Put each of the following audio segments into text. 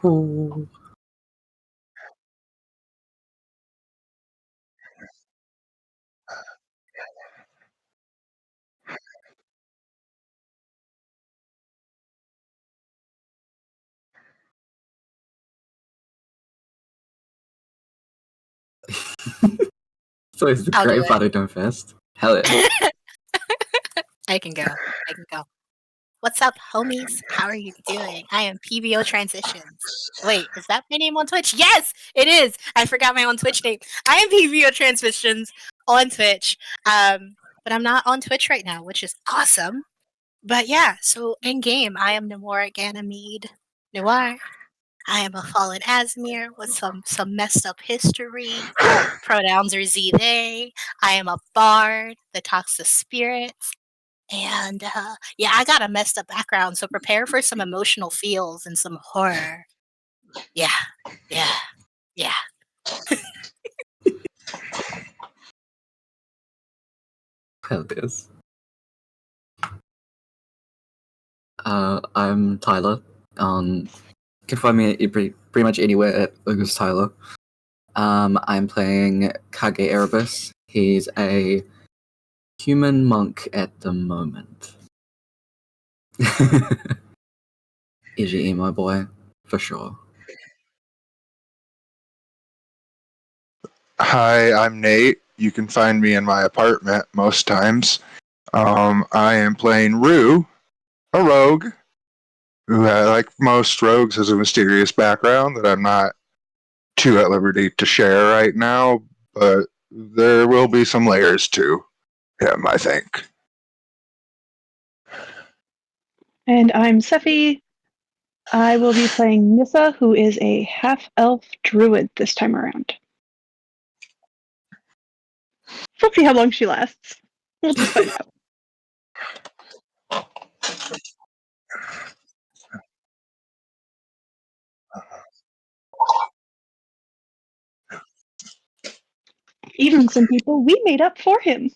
Oh. So it's the I'll do Great it. Paddington Fest. Hell yeah. I can go. What's up, homies? How are you doing? I am PBO Transitions. Wait, is that my name on Twitch? Yes, it is. I forgot my own Twitch name. I am PBO Transitions on Twitch. But I'm not on Twitch right now, which is awesome. But yeah, so in game, I am Namora Ganymede Noir. I am a fallen Asmir with some messed up history. Pronouns are Z they. I am a bard that talks to spirits. And yeah, I got a messed up background, so prepare for some emotional feels and some horror. Yeah, yeah, yeah. Hell yes. I'm Tyler. You can find me pretty much anywhere at August Tyler. I'm playing Kage Erebus. He's a human monk at the moment. EGE, my boy, for sure. Hi, I'm Nate. You can find me in my apartment most times. I am playing Rue, a rogue, who, like most rogues, has a mysterious background that I'm not too at liberty to share right now, but there will be some layers to him, I think. And I'm Sephi. I will be playing Nissa, who is a half-elf druid this time around. We'll see how long she lasts. We'll just find out. Even some people we made up for him.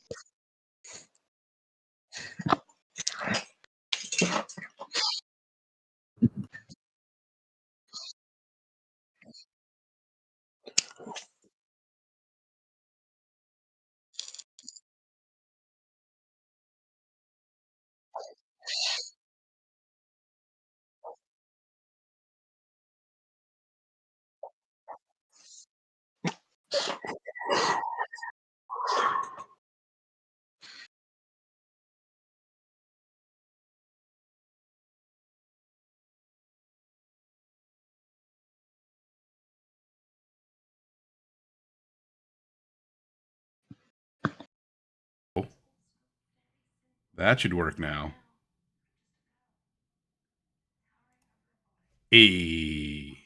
That should work now. Hey.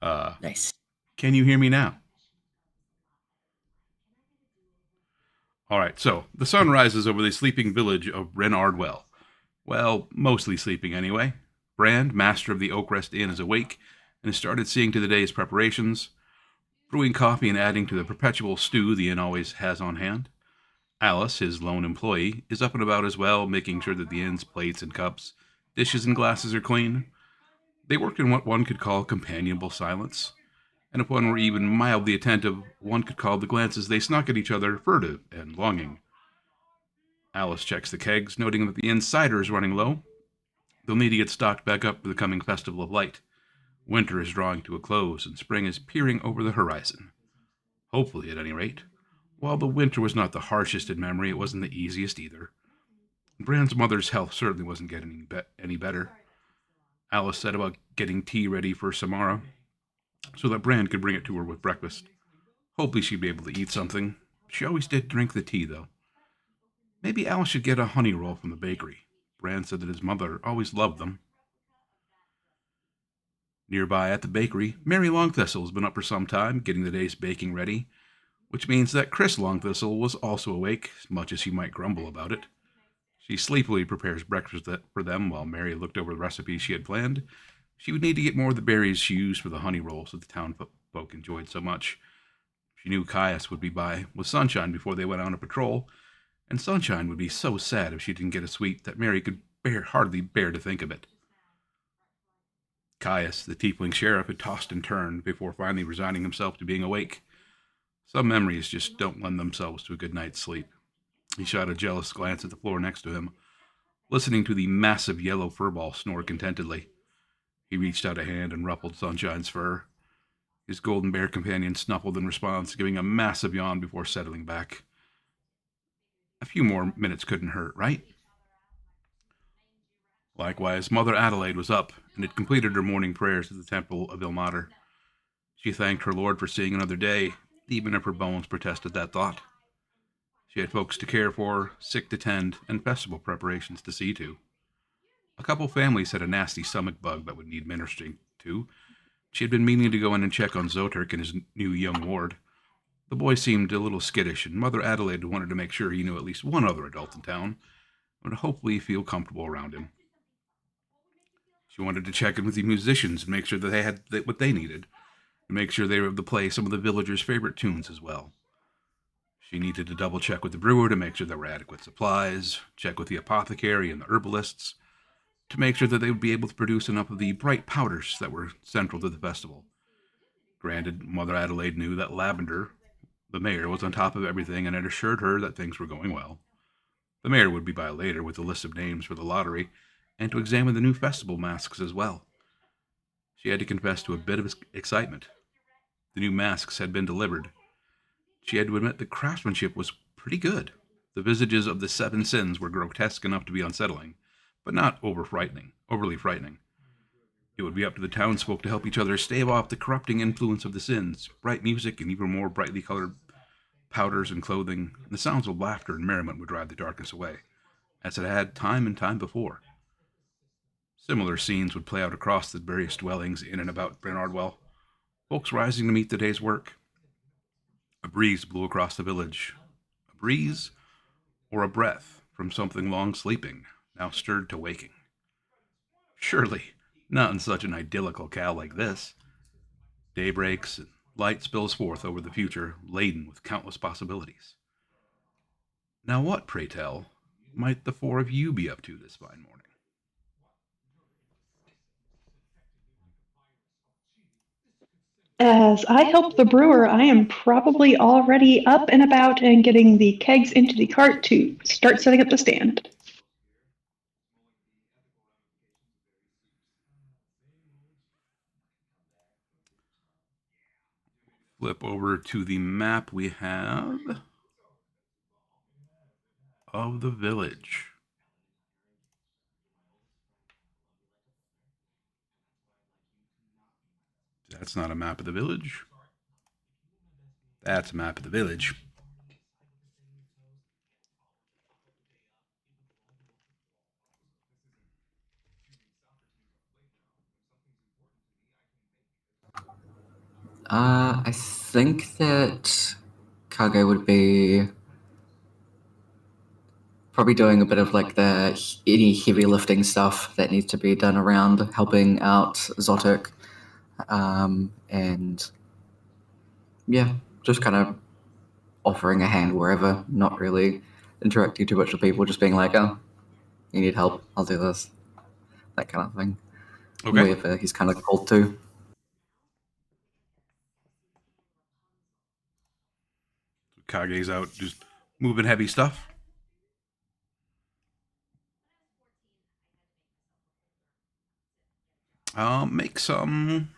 Nice. Can you hear me now? All right, so the sun rises over the sleeping village of Bryn Ardwell. Well, mostly sleeping anyway. Brand, master of the Oakrest Inn, is awake and has started seeing to the day's preparations, brewing coffee and adding to the perpetual stew the inn always has on hand. Alice, his lone employee, is up and about as well, making sure that the inn's plates and cups, dishes and glasses are clean. They worked in what one could call companionable silence, and if one were even mildly attentive, one could call the glances they snuck at each other furtive and longing. Alice checks the kegs, noting that the inn's cider is running low. They'll need to get stocked back up for the coming Festival of Light. Winter is drawing to a close, and spring is peering over the horizon. Hopefully, at any rate. While the winter was not the harshest in memory, it wasn't the easiest either. Brand's mother's health certainly wasn't getting any better. Alice said about getting tea ready for Samara, so that Brand could bring it to her with breakfast. Hopefully she'd be able to eat something. She always did drink the tea, though. Maybe Alice should get a honey roll from the bakery. Brand said that his mother always loved them. Nearby at the bakery, Mary Longthistle has been up for some time, getting the day's baking ready, which means that Chris Longthistle was also awake, much as she might grumble about it. She sleepily prepares breakfast for them while Mary looked over the recipes she had planned. She would need to get more of the berries she used for the honey rolls that the town folk enjoyed so much. She knew Caius would be by with sunshine before they went on a patrol, and Sunshine would be so sad if she didn't get a sweet that Mary could hardly bear to think of it. Caius, the tiefling sheriff, had tossed and turned before finally resigning himself to being awake. Some memories just don't lend themselves to a good night's sleep. He shot a jealous glance at the floor next to him, listening to the massive yellow furball snore contentedly. He reached out a hand and ruffled Sunshine's fur. His golden bear companion snuffled in response, giving a massive yawn before settling back. A few more minutes couldn't hurt, right? Likewise, Mother Adelaide was up and had completed her morning prayers at the Temple of Ilmater. She thanked her Lord for seeing another day, even if her bones protested that thought. She had folks to care for, sick to tend, and festival preparations to see to. A couple families had a nasty stomach bug that would need ministering to. She had been meaning to go in and check on Zoturk and his new young ward. The boy seemed a little skittish, and Mother Adelaide wanted to make sure he knew at least one other adult in town, and would hopefully feel comfortable around him. She wanted to check in with the musicians and make sure that they had what they needed, and make sure they were able to play some of the villagers' favorite tunes as well. She needed to double check with the brewer to make sure there were adequate supplies, check with the apothecary and the herbalists, to make sure that they would be able to produce enough of the bright powders that were central to the festival. Granted, Mother Adelaide knew that Lavender, the mayor, was on top of everything and had assured her that things were going well. The mayor would be by later with a list of names for the lottery, and to examine the new festival masks as well. She had to confess to a bit of excitement. The new masks had been delivered. She had to admit the craftsmanship was pretty good. The visages of the 7 sins were grotesque enough to be unsettling, but not overly frightening. It would be up to the townsfolk to help each other stave off the corrupting influence of the sins, bright music and even more brightly colored powders and clothing, and the sounds of laughter and merriment would drive the darkness away, as it had time and time before. Similar scenes would play out across the various dwellings in and about Bryn Ardwell, folks rising to meet the day's work. A breeze blew across the village. A breeze, or a breath from something long sleeping, now stirred to waking. Surely, not in such an idyllic locale like this. Day breaks and light spills forth over the future, laden with countless possibilities. Now what, pray tell, might the 4 of you be up to this fine morning? As I help the brewer, I am probably already up and about and getting the kegs into the cart to start setting up the stand. Flip over to the map we have of the village. That's not a map of the village. That's a map of the village. I think that Kage would be probably doing a bit of like any heavy lifting stuff that needs to be done around helping out Zotic. And yeah, just kind of offering a hand wherever, not really interacting too much with people, just being like, oh, you need help, I'll do this. That kind of thing. Okay. Wherever he's kind of called to. Kage's out just moving heavy stuff. Make some.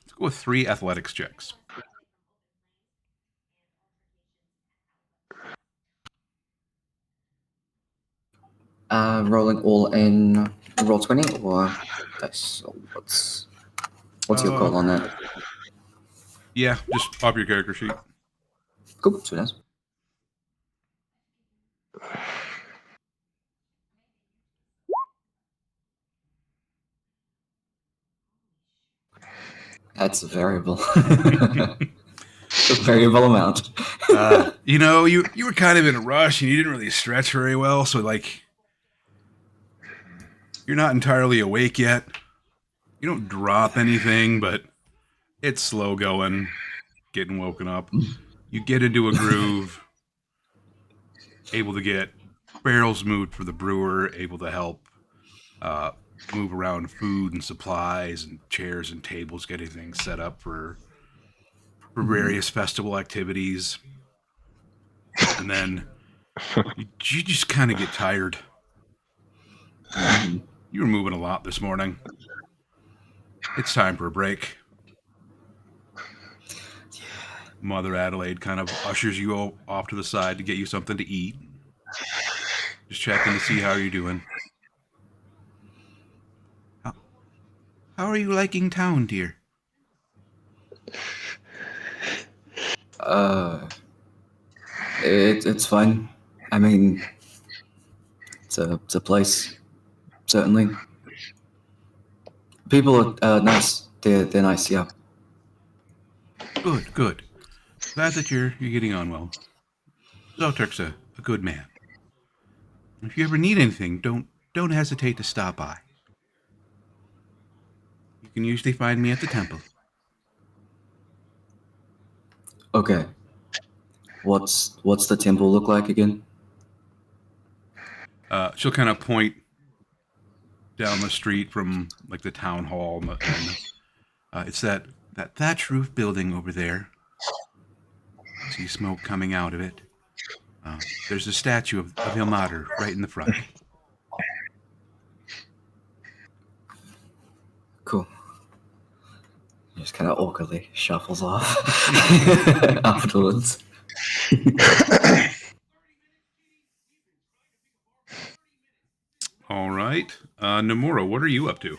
Let's go with 3 athletics checks. Rolling all in roll 20 or dice? What's your call on that? Yeah, just off your character sheet. Cool, so nice. That's a variable. A variable amount. You were kind of in a rush and you didn't really stretch very well, so like you're not entirely awake yet. You don't drop anything, but it's slow going, getting woken up. You get into a groove. able to get barrels moved for the brewer, able to help move around food and supplies and chairs and tables, getting things set up for various festival activities. And then you just kind of get tired. You were moving a lot this morning. It's time for a break. Mother Adelaide kind of ushers you off to the side to get you something to eat. Just checking to see how you're doing. How are you liking town, dear? It's fine. I mean, it's a place, certainly. People are nice. They're nice, yeah. Good. Glad that you're getting on well. Zoturk's a good man. If you ever need anything, don't hesitate to stop by. You can usually find me at the temple. Okay. What's the temple look like again? She'll kind of point down the street from like the town hall, and it's that thatch roof building over there. See smoke coming out of it. There's a statue of Ilmater right in the front. Cool. He just kind of awkwardly shuffles off afterwards. All right. Nomura, what are you up to?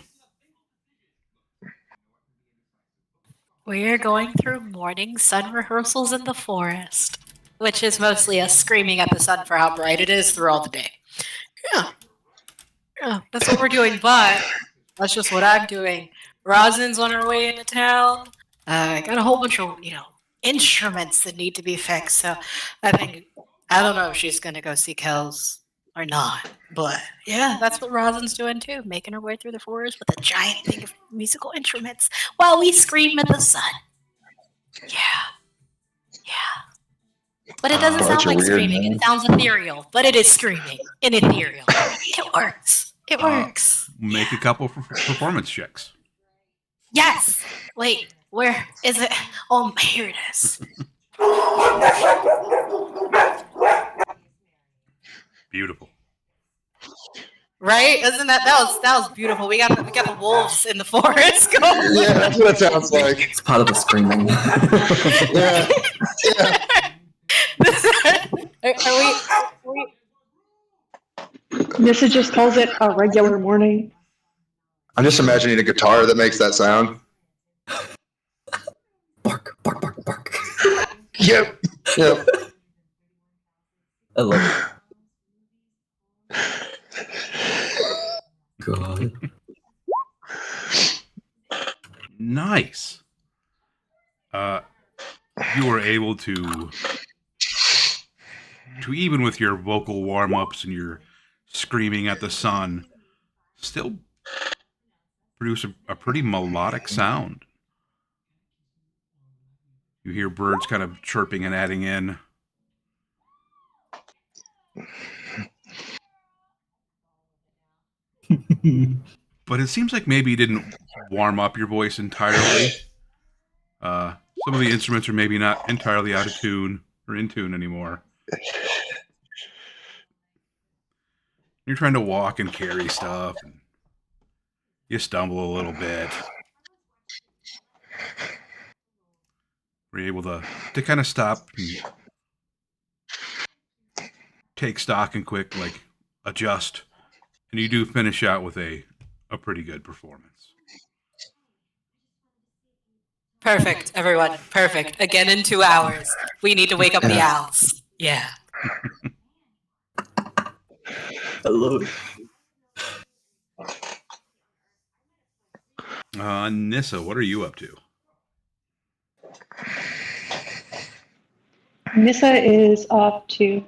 We're going through morning sun rehearsals in the forest, which is mostly us screaming at the sun for how bright it is throughout the day. Yeah, that's what we're doing, but that's just what I'm doing. Rosin's on her way into town. I got a whole bunch of, instruments that need to be fixed, so I don't know if she's going to go see Kells or not, but yeah, that's what Rosin's doing too, making her way through the forest with a giant thing of musical instruments while we scream at the sun. Yeah. But it doesn't sound like screaming. Man. It sounds ethereal, but it is screaming and ethereal. It works. It works. Make a couple performance checks. Yes. Wait, where is it? Oh, here it is. Beautiful. Right? Isn't that was beautiful? We got the wolves in the forest going. Yeah, that's what it sounds like. It's part of the screaming. Yeah. Are we? Nissa just calls it a regular morning. I'm just imagining a guitar that makes that sound. Bark, bark, bark, bark. Yep. I love it. God. Nice. You were able to even with your vocal warm-ups and your screaming at the sun, still produce a pretty melodic sound. You hear birds kind of chirping and adding in. But it seems like maybe you didn't warm up your voice entirely. Some of the instruments are maybe not entirely out of tune or in tune anymore. You're trying to walk and carry stuff, and you stumble a little bit. Were you able to kind of stop and take stock and quick, adjust, and you do finish out with a pretty good performance. Perfect, everyone. Perfect. Again in 2 hours. We need to wake up the owls. Yeah. I love it. Nissa, what are you up to? Nissa is off to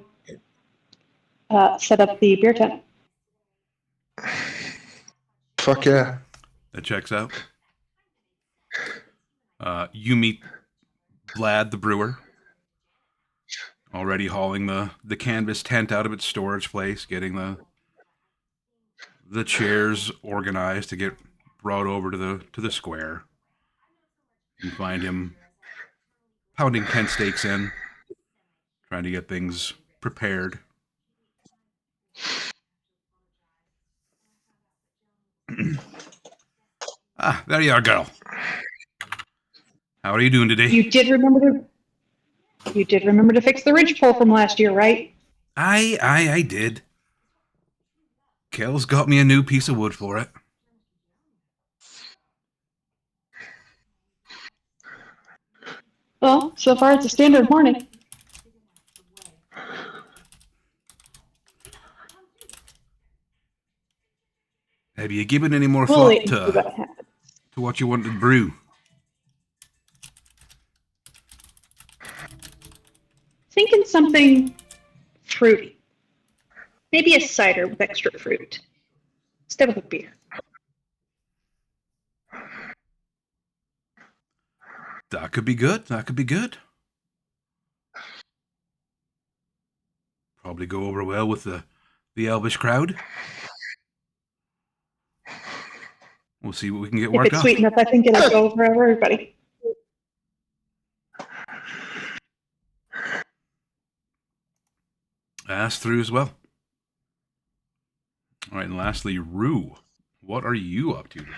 set up the beer tent. Fuck yeah. That checks out. You meet Vlad the brewer already hauling the canvas tent out of its storage place, getting the chairs organized to get brought over to the square. You find him pounding tent stakes in, trying to get things prepared. There you are, girl. How are you doing today? You did remember to fix the ridgepole from last year, right? I did. Kel's got me a new piece of wood for it. Well, so far it's a standard morning. Have you given any more We'll thought wait and see what happens. to what you want to brew? Thinking something fruity. Maybe a cider with extra fruit instead of a beer. That could be good. That could be good. Probably go over well with the Elvish crowd. We'll see what we can get If worked it's up. sweet enough, I think it'll go over everybody. Ask through as well. All right, and lastly, Rue, what are you up to today?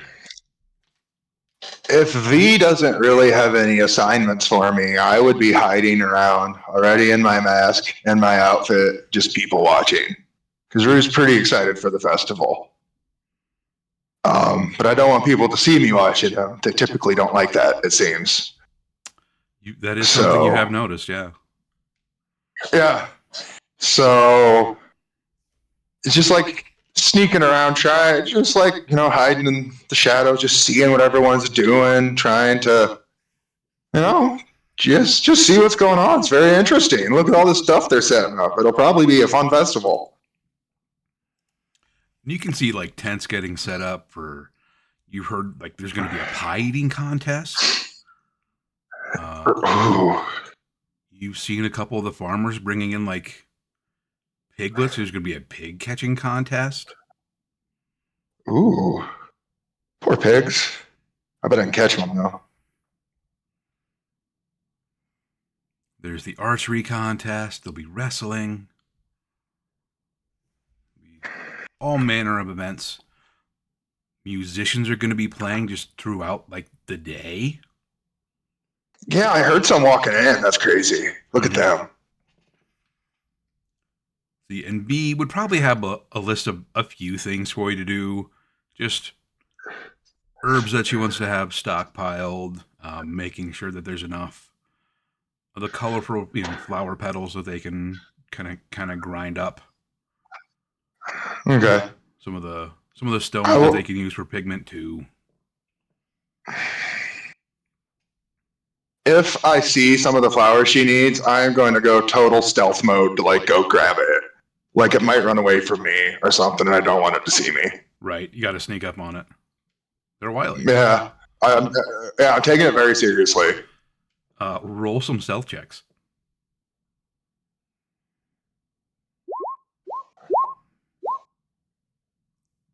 If V doesn't really have any assignments for me, I would be hiding around already in my mask and my outfit, just people watching. Because Rue's pretty excited for the festival. But I don't want people to see me watch it. They typically don't like that, it seems. That is something you have noticed, yeah. Yeah. So it's just like sneaking around, hiding in the shadows, just seeing what everyone's doing, trying to, just see what's going on. It's very interesting. Look at all this stuff they're setting up. It'll probably be a fun festival. You can see like tents getting set up for. You've heard like there's going to be a pie eating contest. You've seen a couple of the farmers bringing in like piglets. There's going to be a pig catching contest. Ooh, poor pigs. I bet I can catch them though. There's the archery contest. There'll be wrestling. All manner of events. Musicians are going to be playing just throughout like the day. Yeah, I heard some walking in. That's crazy. Look at them. See, and B would probably have a list of a few things for you to do. Just herbs that she wants to have stockpiled, making sure that there's enough of the colorful, flower petals that they can kind of grind up. Okay. Some of the stones that they can use for pigment too. If I see some of the flowers she needs, I am going to go total stealth mode to like go grab it. Like it might run away from me or something, and I don't want it to see me. Right, you got to sneak up on it. They're wily. Yeah, I'm taking it very seriously. Roll some stealth checks.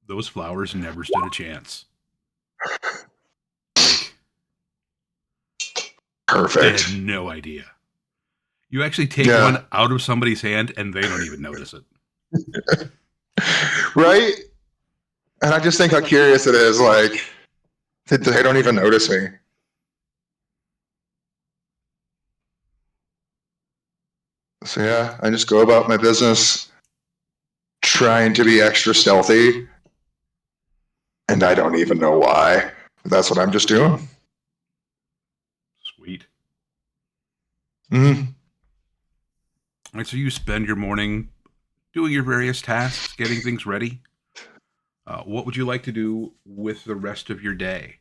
Those flowers never stood a chance. Perfect. They had no idea. You actually take one out of somebody's hand and they don't even notice it. Right? And I just think how curious it is. Like, they don't even notice me. So yeah, I just go about my business trying to be extra stealthy. And I don't even know why. That's what I'm just doing. Sweet. Mm-hmm. All right, so you spend your morning doing your various tasks, getting things ready. What would you like to do with the rest of your day?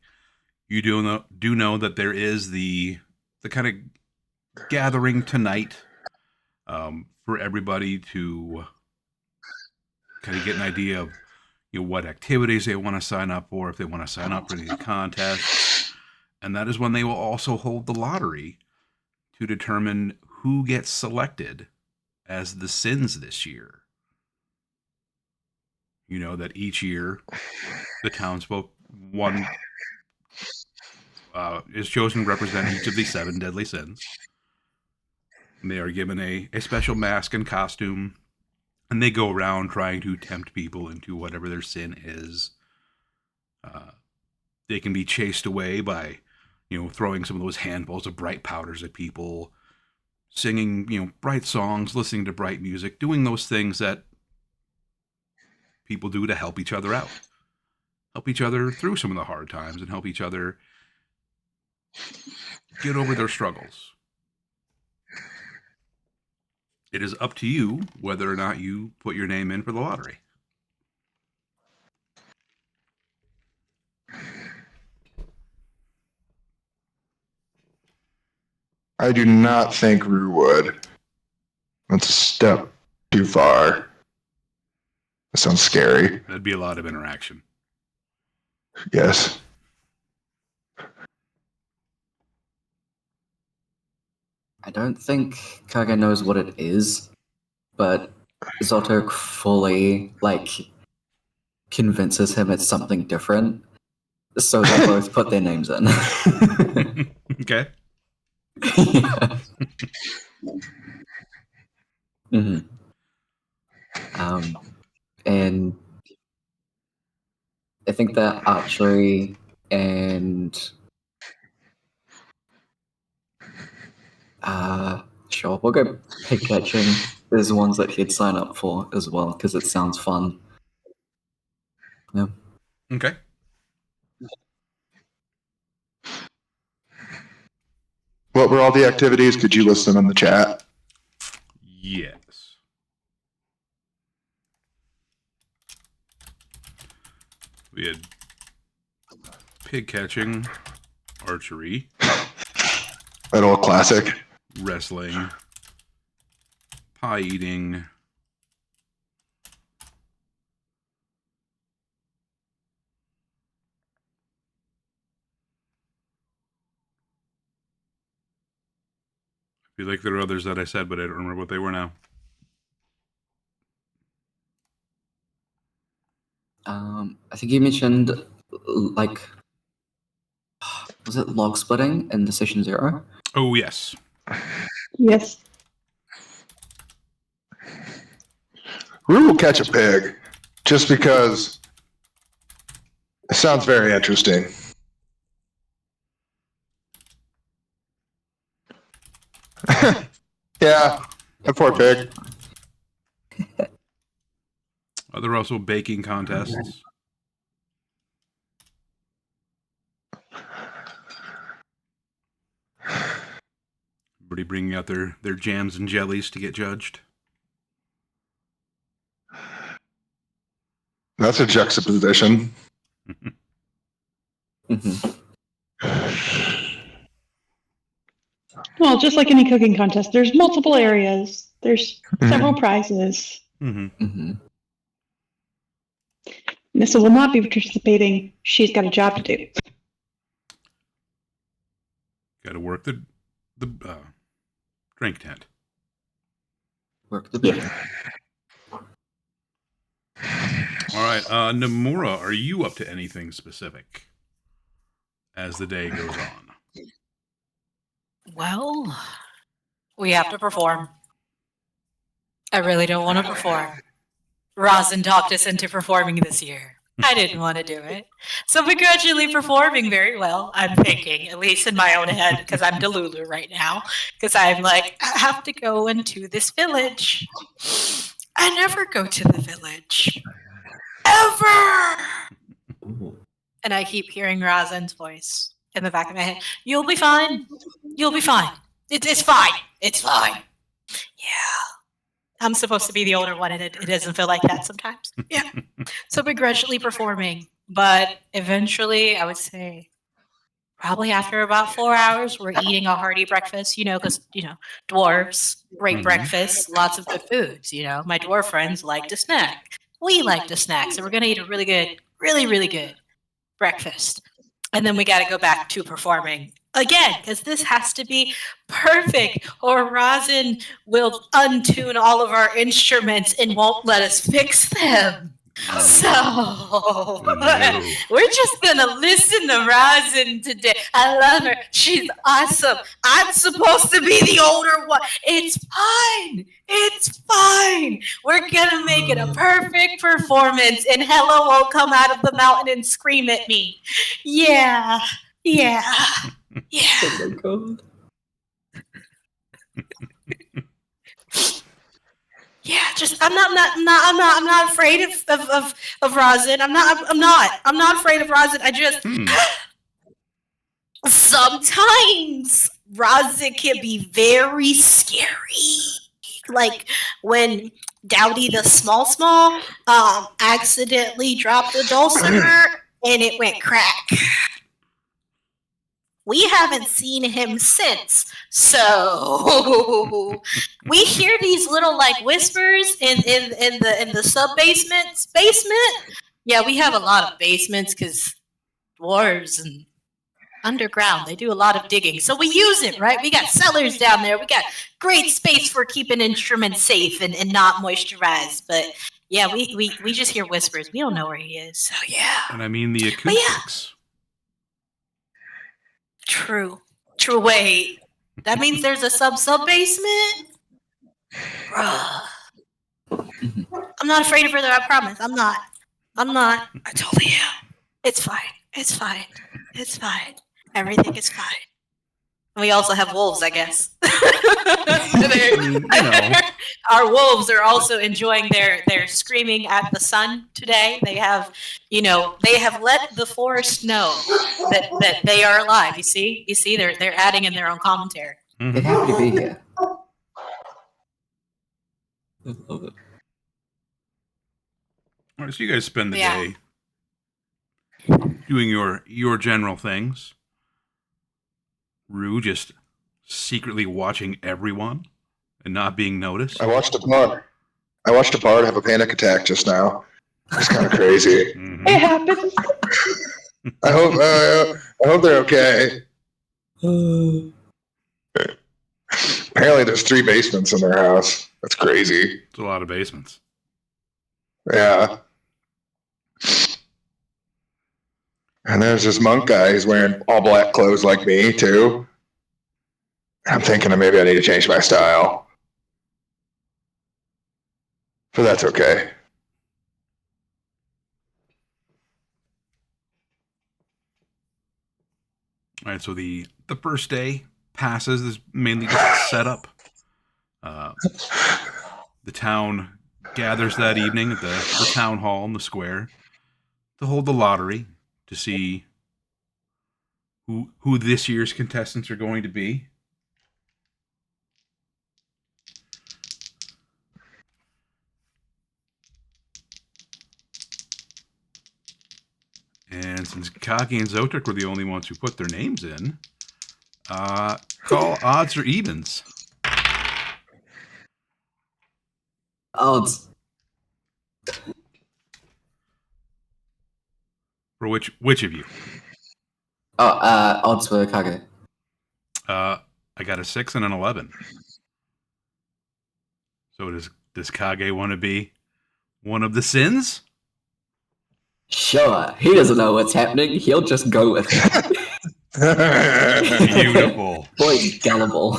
You do know that there is the kind of gathering tonight for everybody to kind of get an idea of what activities they want to sign up for, if they want to sign up for these contests. And that is when they will also hold the lottery to determine who gets selected as the sins this year. You know that each year the townsfolk one is chosen to represent each of the 7 deadly sins. And they are given a special mask and costume, and they go around trying to tempt people into whatever their sin is. They can be chased away by, throwing some of those handfuls of bright powders at people, singing, bright songs, listening to bright music, doing those things that people do to help each other out, help each other through some of the hard times, and help each other get over their struggles. It is up to you whether or not you put your name in for the lottery. I do not think Rue would. That's a step too far. That sounds scary. That'd be a lot of interaction. Yes. I don't think Kage knows what it is, but Zotok fully, convinces him it's something different. So they both put their names in. Okay. Yeah. Mm-hmm. And I think that archery and sure, we'll go pig catching. There's ones that he'd sign up for as well because it sounds fun. Yeah. Okay. What were all the activities? Could you list them in the chat? Yes. We had pig catching, archery, That old classic. wrestling, pie eating, I feel like there are others that I said, but I don't remember what they were now. I think you mentioned, was it log splitting in Decision Zero? Oh, yes. Yes. Rue will catch a pig just because it sounds very interesting. Yeah, that poor pig. There are also baking contests. Everybody bringing out their jams and jellies to get judged. That's a juxtaposition. Mm-hmm. Well, just like any cooking contest, there's multiple areas. There's several prizes. Mm-hmm. Mm-hmm. Nissa will not be participating. She's got a job to do. Got to work the drink tent. Work the beer. All right, Nomura, are you up to anything specific as the day goes on? Well, we have to perform. I really don't want to perform. Rosin talked us into performing this year. I didn't want to do it. So begrudgingly performing very well, I'm thinking, at least in my own head, because I'm Delulu right now, because I'm like, I have to go into this village. I never go to the village. Ever! Ooh. And I keep hearing Rosin's voice in the back of my head. You'll be fine. You'll be fine. It's fine. It's fine. Yeah. I'm supposed to be the older one, and it doesn't feel like that sometimes. Yeah. So begrudgingly performing. But eventually, I would say, probably after about 4 hours, we're eating a hearty breakfast, because, dwarves, great breakfast, lots of good foods, My dwarf friends like to snack. We like to snack. So we're going to eat a really good, really, really good breakfast. And then we got to go back to performing again, because this has to be perfect, or Rosin will untune all of our instruments and won't let us fix them. So no. we're just gonna listen to Rosin today. I love her. She's awesome. I'm supposed to be the older one. It's fine. It's fine. We're gonna make it a perfect performance, and Hello won't come out of the mountain and scream at me. Yeah. Yeah. Yeah. Oh my god. Yeah, just I'm not afraid of Rosin. I'm not afraid of Rosin. I just sometimes Rosin can be very scary. Like when Dowdy the small accidentally dropped the dulcimer and it went crack. We haven't seen him since, so we hear these little like whispers in the sub basement. Yeah, we have a lot of basements because dwarves and underground, they do a lot of digging, so we use it, right? We got cellars down there. We got great space for keeping instruments safe and not moisturized. But yeah, we just hear whispers. We don't know where he is. So yeah. And I mean the acoustics. True. Wait, that means there's a sub basement? Bruh. I'm not afraid of her, though, I promise. I'm not. I totally am. It's fine. Everything is fine. And we also have wolves, I guess. Our wolves are also enjoying their screaming at the sun today. They have let the forest know that they are alive. You see, they're adding in their own commentary. They're happy to be here. I love it. All right, so you guys spend the day doing your general things. Rue just secretly watching everyone and not being noticed. I watched a bard have a panic attack just now. It's kind of crazy. Mhm. It happens. I hope they're okay. Apparently, there's 3 basements in their house. That's crazy. It's a lot of basements. Yeah. And there's this monk guy who's wearing all black clothes like me, too. I'm thinking that maybe I need to change my style. But that's okay. All right, so the first day passes is mainly just set up. The town gathers that evening at the town hall in the square to hold the lottery to see who this year's contestants are going to be. And since Kagi and Zotric were the only ones who put their names in, call odds or evens. Odds. For which of you? Odds for Kage. I got a 6 and an 11. So does Kage want to be one of the sins? Sure, he doesn't know what's happening. He'll just go with it. Beautiful. Boy's gullible.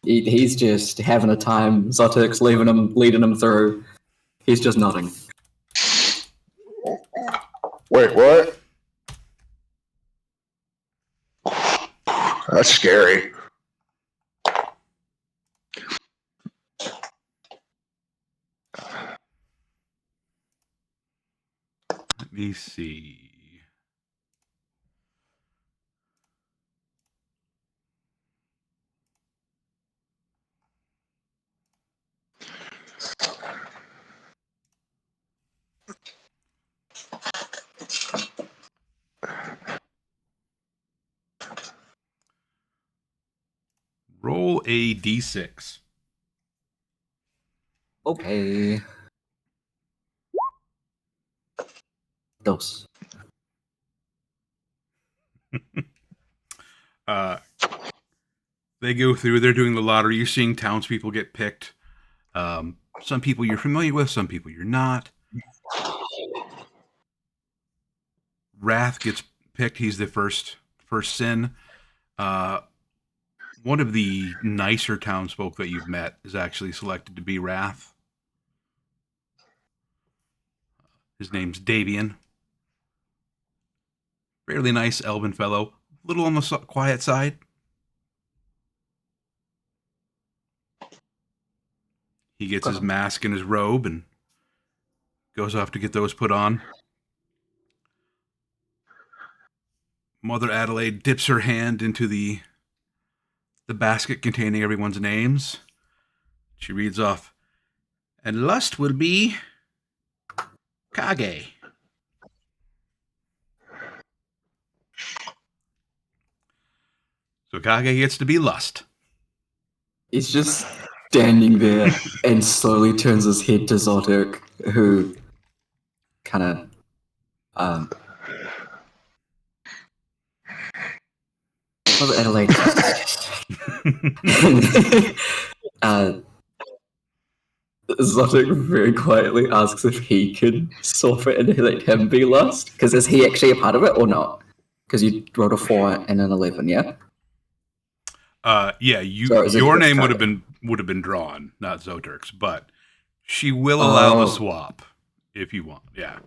He's just having a time. Zotic's leading him through. He's just nodding. Wait, what? That's scary. Let me see. Roll a d6. Okay. Dos. They go through. They're doing the lottery. You're seeing townspeople get picked. Some people you're familiar with. Some people you're not. Wrath gets picked. He's the first sin. One of the nicer townsfolk that you've met is actually selected to be Wrath. His name's Davian. Fairly nice elven fellow. A little on the quiet side. He gets his mask and his robe and goes off to get those put on. Mother Adelaide dips her hand into the basket containing everyone's names. She reads off, and lust will be Kage. So Kage gets to be lust. He's just standing there and slowly turns his head to Zotic, who kind of Mother Adelaide. Zotic very quietly asks if he could soften and let him be lust. Because is he actually a part of it or not? Because you rolled a 4 and an 11, yeah? Yeah, So your name would have been drawn, not Zoterk's, but she will allow the swap if you want. Yeah.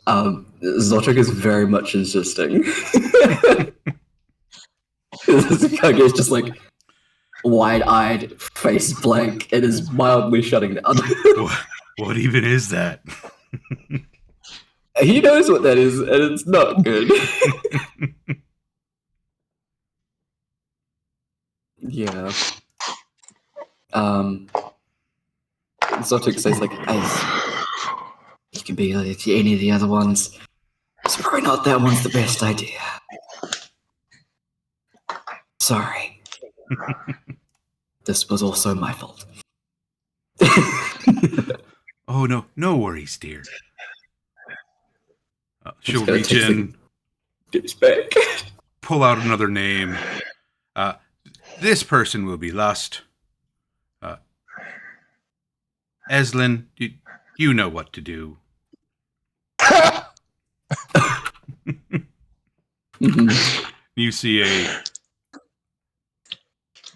Zotic is very much insisting. Kage is just like wide-eyed, face blank, and is mildly shutting down. What even is that? He knows what that is, and it's not good. Yeah. Zotic says, like, he can be like any of the other ones. It's probably not that one's the best idea. Sorry. This was also my fault. Oh, no worries, dear. She'll gonna reach take in, It's back. pull out another name. This person will be Lust. Eslin, you know what to do. You see a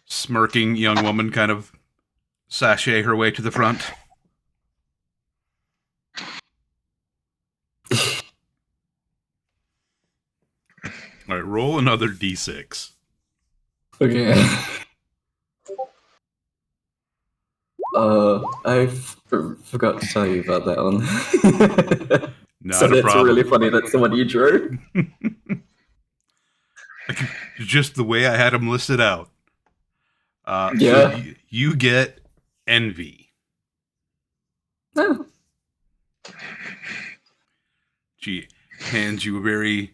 smirking young woman kind of sashay her way to the front. All right, roll another d6. Okay. I forgot to tell you about that one. Not so a that's problem. really funny. That's the one you drew. Just the way I had them listed out. Yeah. So you get envy. Oh. She hands you a very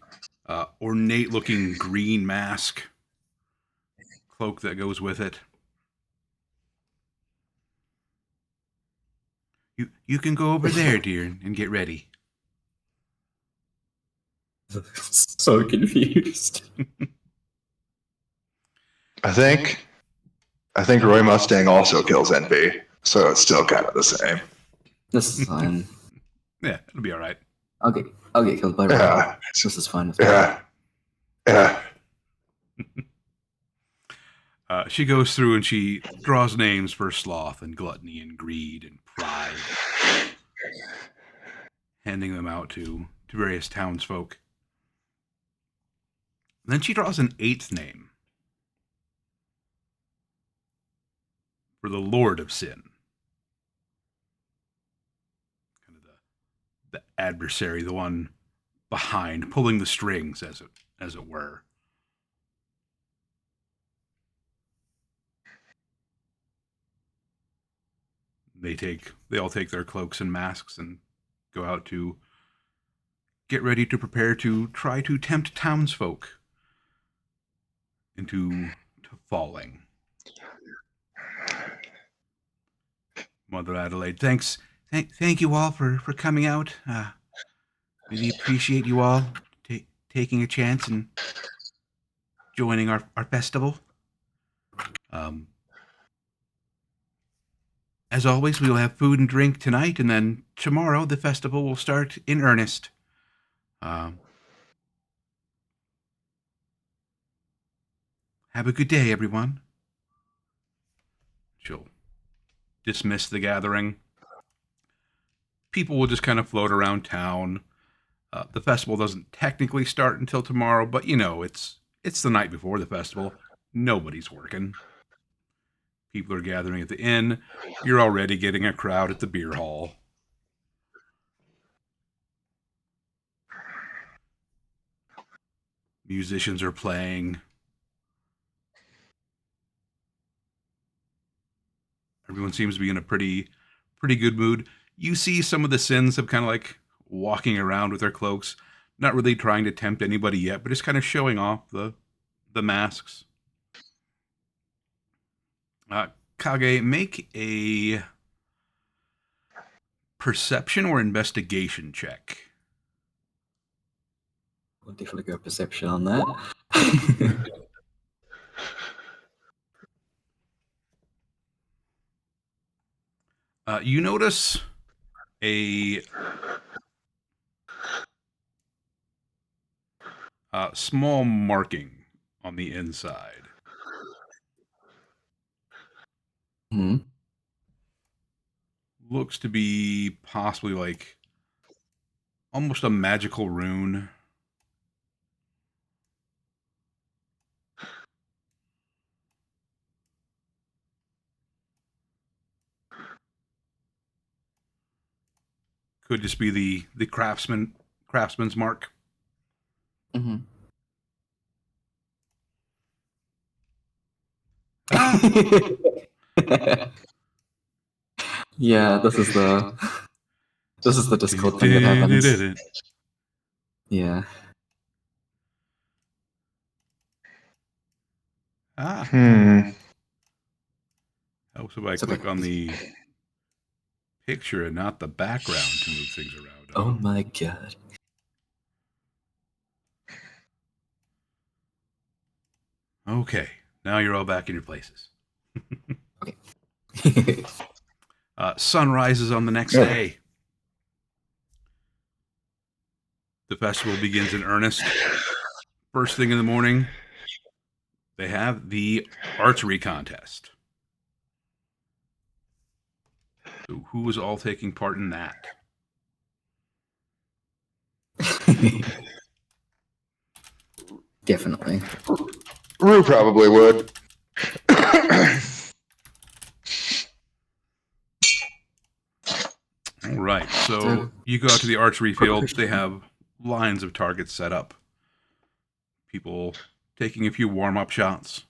ornate-looking green mask, cloak that goes with it. You can go over there, dear, and get ready. So confused. I think Roy Mustang also kills envy, so it's still kind of the same. This is fine. Yeah, it'll be all right. I'll get killed by Yeah. Ray. This is fine with me. Yeah. She goes through and she draws names for sloth and gluttony and greed and pride, handing them out to various townsfolk. Then she draws an 8th name for the Lord of Sin. Kind of the adversary, the one behind, pulling the strings, as it were. They all take their cloaks and masks and go out to get ready to prepare to try to tempt townsfolk into falling. Mother Adelaide, thank you all for coming out. Really appreciate you all taking a chance and joining our festival. As always, we will have food and drink tonight, and then tomorrow the festival will start in earnest. Have a good day, everyone. She'll dismiss the gathering. People will just kind of float around town. The festival doesn't technically start until tomorrow, but it's the night before the festival. Nobody's working. People are gathering at the inn. You're already getting a crowd at the beer hall. Musicians are playing. Everyone seems to be in a pretty good mood. You see some of the Sins have kind of like walking around with their cloaks, not really trying to tempt anybody yet, but just kind of showing off the masks. Kage, make a perception or investigation check. We'll definitely go perception on that. You notice a small marking on the inside. Hmm. Looks to be possibly like almost a magical rune. Could just be the craftsman's mark. Mm-hmm. Yeah, this is the Discord thing that happens. Yeah. Helps if I click on the picture and not the background to move things around. Oh my god. Okay, now you're all back in your places. Okay. Sun rises on the next day. The festival begins in earnest. First thing in the morning, they have the archery contest. So who was all taking part in that? Definitely. Rue probably would. All right, so you go out to the archery field. They have lines of targets set up. People taking a few warm-up shots.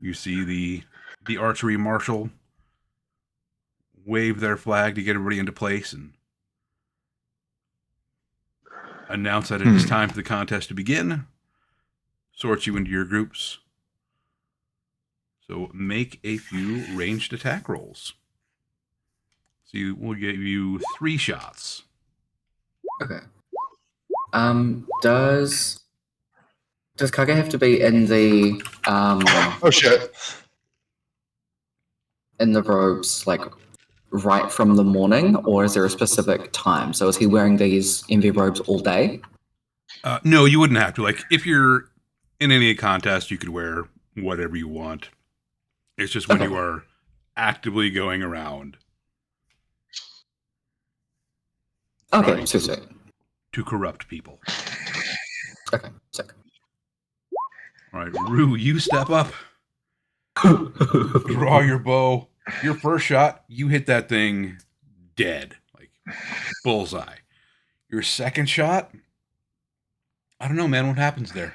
You see the archery marshal wave their flag to get everybody into place and announce that it is time for the contest to begin. Sort you into your groups. So make a few ranged attack rolls. So we'll give you 3 shots. Okay. Does Kage have to be in the Oh shit. in the robes like right from the morning, or is there a specific time? So is he wearing these envy robes all day? No, you wouldn't have to. Like if you're in any contest, you could wear whatever you want. It's just when you are actively going around. Okay, so to corrupt people. Okay, sick. All right, Rue, you step up. Draw your bow. Your first shot, you hit that thing dead, like bullseye. Your second shot, I don't know, man. What happens there?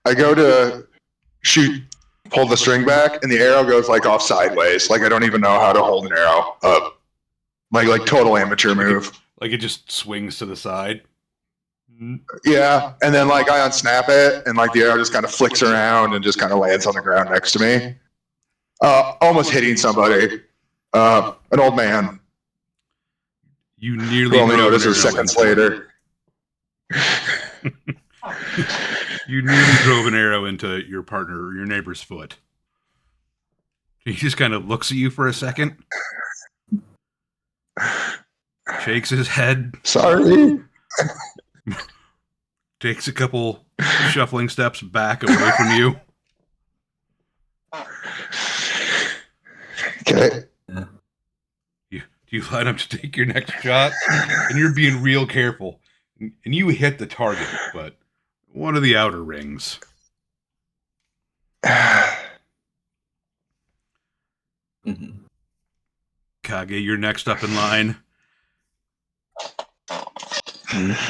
I go to shoot, pull the string back, and the arrow goes like off sideways. Like I don't even know how to hold an arrow up. Like total amateur move. Like it just swings to the side. Yeah, and then like I unsnap it, and like the arrow just kind of flicks around and just kind of lands on the ground next to me, almost hitting somebody. An old man. You nearly Who only drove an notices arrow seconds into later. You nearly drove an arrow into your partner or your neighbor's foot. He just kind of looks at you for a second, shakes his head, Sorry. takes a couple shuffling steps back away from you. Okay. You line up to take your next shot, and you're being real careful. And you hit the target, but one of the outer rings. Mm-hmm. Kage, you're next up in line.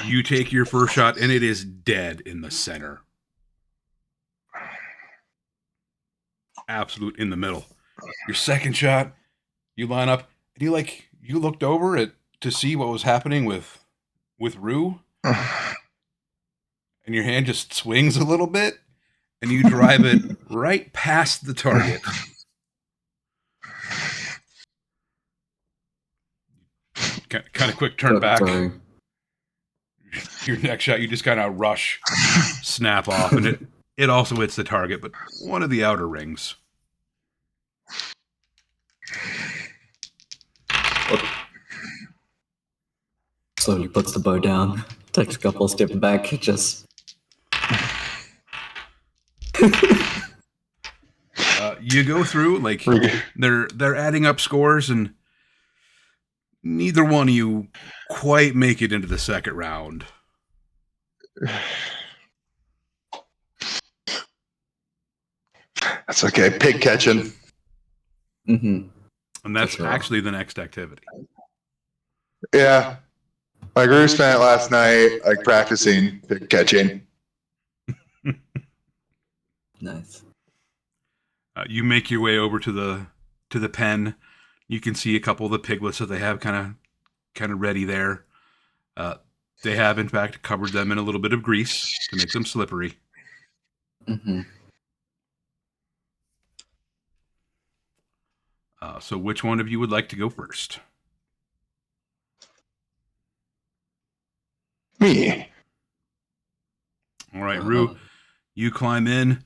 You take your first shot, and it is dead in the center. Absolute in the middle. Your second shot, you line up, and you looked over it to see what was happening with Rue, and your hand just swings a little bit, and you drive it right past the target. Kind of quick turn back. Sorry. Your next shot, you just kind of rush, snap off, and it also hits the target, but one of the outer rings. Slowly puts the bow down, takes a couple steps back, just... You go through, like, they're adding up scores, and neither one of you quite make it into the second round. That's okay. Pig catching. Mm-hmm. And that's actually the next activity. Yeah. Like Rue spent last night like practicing pig catching. Nice. You make your way over to the pen. You can see a couple of the piglets that they have kind of ready there. They have, in fact, covered them in a little bit of grease to make them slippery. Mm-hmm. So which one of you would like to go first? Me. All right, Rue, you climb in.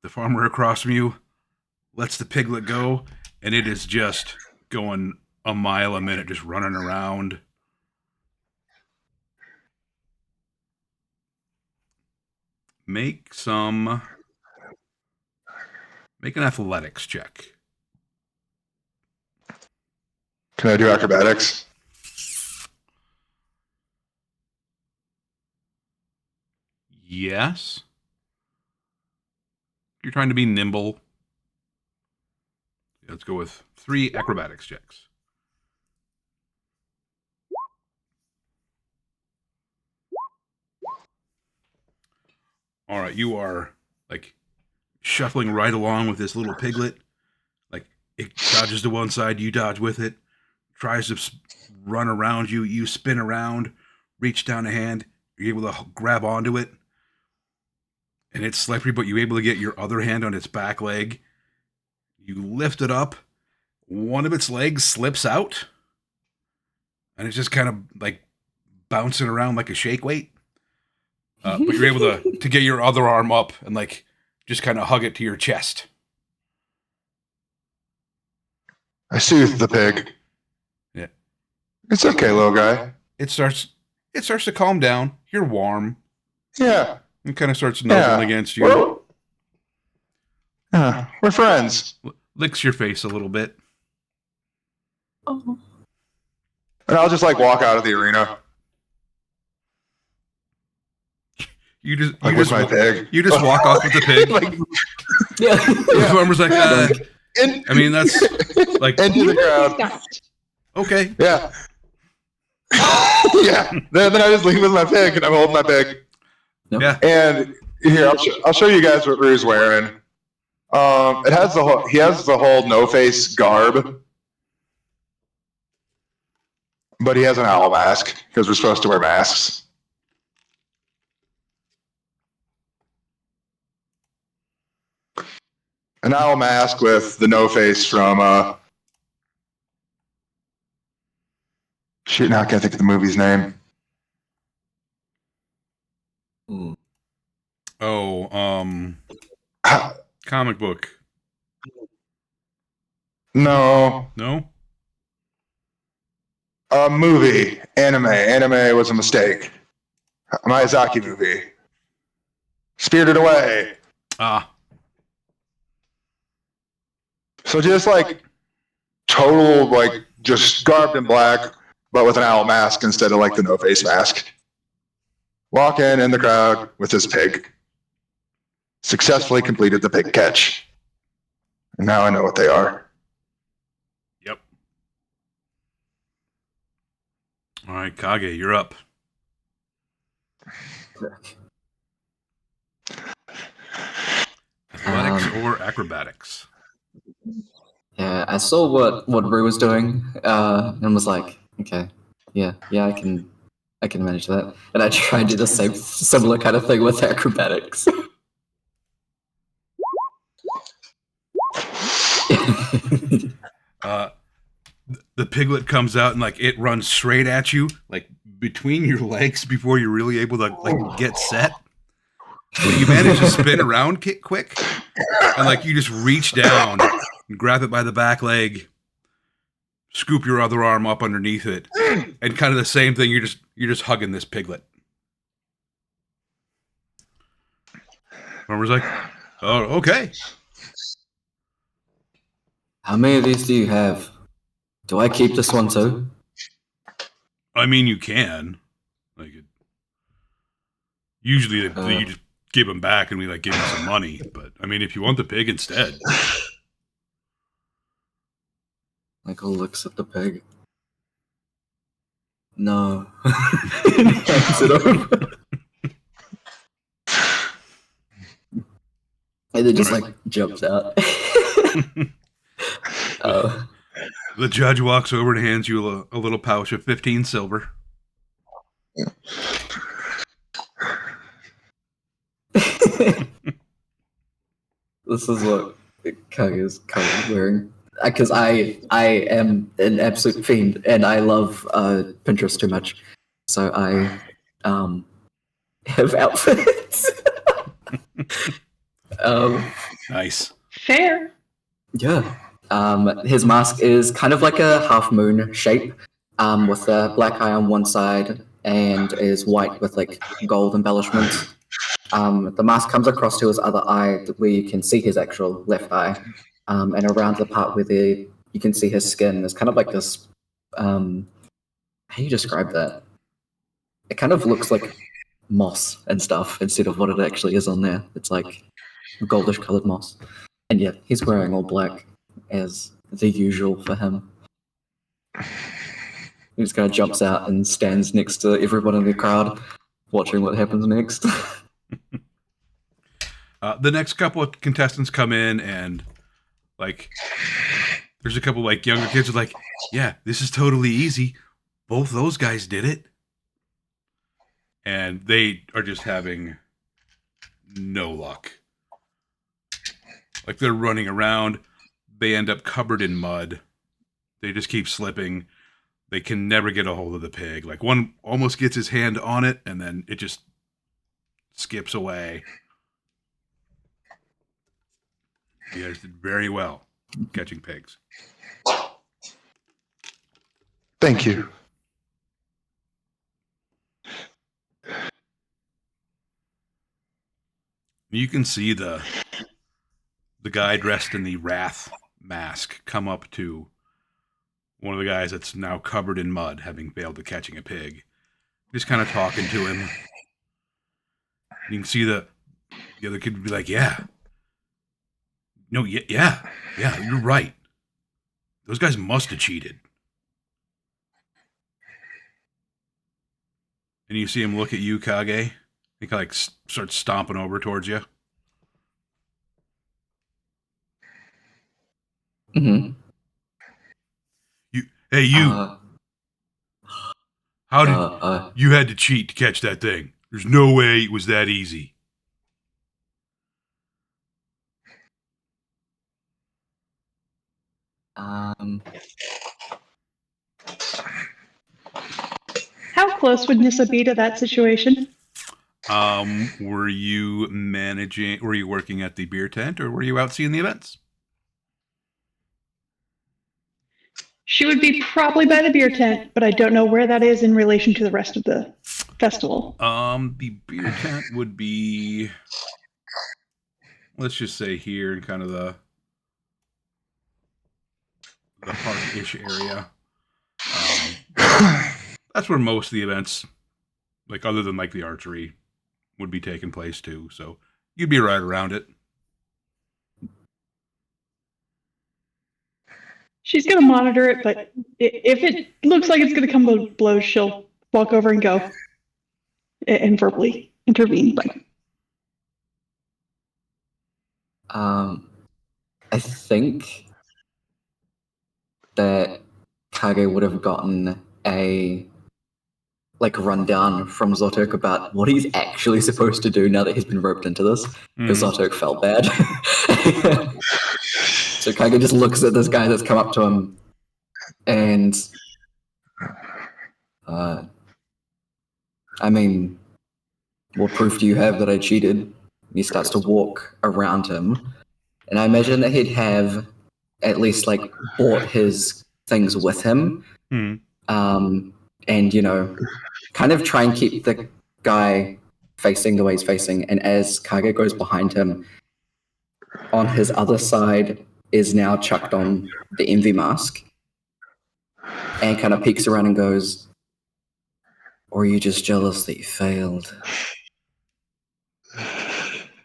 The farmer across from you lets the piglet go, and it is just going a mile a minute, just running around. Make an athletics check. Can I do acrobatics? Yes. You're trying to be nimble. Let's go with 3 acrobatics checks. All right, you are like shuffling right along with this little piglet. Like it dodges to one side, you dodge with it. Tries to run around you. You spin around, reach down a hand. You're able to grab onto it, and it's slippery, but you're able to get your other hand on its back leg. You lift it up. One of its legs slips out, and it's just kind of like bouncing around like a shake weight. But you're able to get your other arm up and like just kind of hug it to your chest. I soothe the pig. Yeah. It's okay, little guy. It starts to calm down. You're warm. Yeah. It kind of starts nuzzling against you. We're friends. Licks your face a little bit. Oh. And I'll just like walk out of the arena. You just my pig. You just walk off with the pig. Yeah. The farmer's like, I mean, that's like into the crowd. Okay. Yeah. Yeah. Then I just leave with my pig, and I'm holding my pig. Nope. Yeah. And here, I'll show you guys what Rue's wearing. It has he has the whole no face garb, but he has an owl mask because we're supposed to wear masks. An owl mask with the no face from Shoot, now I can't think of the movie's name. Hmm. Oh, Ah, comic book. no. No? Movie. Anime. Anime was a mistake. Miyazaki movie. Spirited Away. Ah, So just like total, like just garbed in black, but with an owl mask instead of like the no face mask. Walk in the crowd with his pig. Successfully completed the pig catch. And now I know what they are. yep. All right, Kage, you're up. Athletics or acrobatics? Yeah, I saw what Rue was doing, and was like, okay, yeah, I can manage that. And I try and do the same similar kind of thing with acrobatics. The piglet comes out and like it runs straight at you, like between your legs before you're really able to like get set. But you manage to spin around quick, and like you just reach down and grab it by the back leg, scoop your other arm up underneath it, and kind of the same thing. You're just hugging this piglet. Farmer's like, oh, okay. How many of these do you have? Do I keep this one too? I mean, you can. Like, usually you just give them back and we like give you some money. But I mean, if you want the pig instead, Michael looks at the pig. No. Hands it over. And then just like jumps out. Oh. the judge walks over and hands you a little pouch of 15 silver. This is what Kage is currently wearing. Because I am an absolute fiend and I love Pinterest too much. So I have outfits. Nice. Fair. Yeah. His mask is kind of like a half moon shape, with a black eye on one side and is white with like gold embellishments. The mask comes across to his other eye where you can see his actual left eye, and around the part where you can see his skin. There's kind of like this. How do you describe that? It kind of looks like moss and stuff instead of what it actually is on there. It's like goldish colored moss. And yeah, he's wearing all black as the usual for him. He just kind of jumps out and stands next to everyone in the crowd, watching what happens next. The next couple of contestants come in and like there's a couple like younger kids who are like, yeah, this is totally easy. Both those guys did it. And they are just having no luck. Like they're running around. They end up covered in mud. They just keep slipping. They can never get a hold of the pig. Like one almost gets his hand on it and then it just skips away. You guys did very well catching pigs. Thank you. You can see the guy dressed in the wrath mask come up to one of the guys that's now covered in mud, having failed at catching a pig. Just kind of talking to him. You can see the other kid would be like, yeah. No, yeah, you're right. Those guys must have cheated. And you see him look at you, Kage. He kind of like starts stomping over towards you. Mm-hmm. Hey, you. How did you had to cheat to catch that thing? There's no way it was that easy. close would Nissa be to that situation? Were you working at the beer tent, or were you out seeing the events? She would be probably by the beer tent, but I don't know where that is in relation to the rest of the festival. The beer tent would be, let's just say here in kind of the park-ish area. That's where most of the events, like other than like the archery, would be taking place too. So you'd be right around it. She's going to monitor it, but if it looks like it's going to come to blows, she'll walk over and go and verbally intervene. But I think that Kage would have gotten a rundown from Zotok about what he's actually supposed to do now that he's been roped into this, because Zotok felt bad. So Kage just looks at this guy that's come up to him and I mean, what proof do you have that I cheated? And he starts to walk around him, and I imagine that he'd have at least like bought his things with him, and kind of try and keep the guy facing the way he's facing. And as Kage goes behind him, on his other side is now chucked on the envy mask, and kind of peeks around and goes, "Or are you just jealous that you failed?"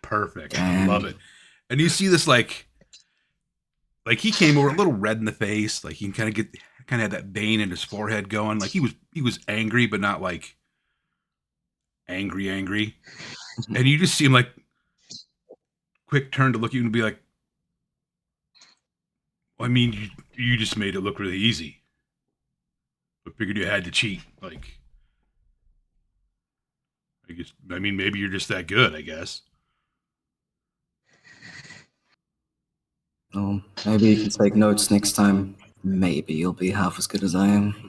Perfect. I love it. And you see this like he came over a little red in the face, like he can kind of had that vein in his forehead going, like he was angry, but not like angry. And you just see him like quick turn to look at you and be like, well, I mean, you just made it look really easy. I figured you had to cheat. Like, I mean, maybe you're just that good, I guess. Oh, maybe you can take notes next time. Maybe you'll be half as good as I am.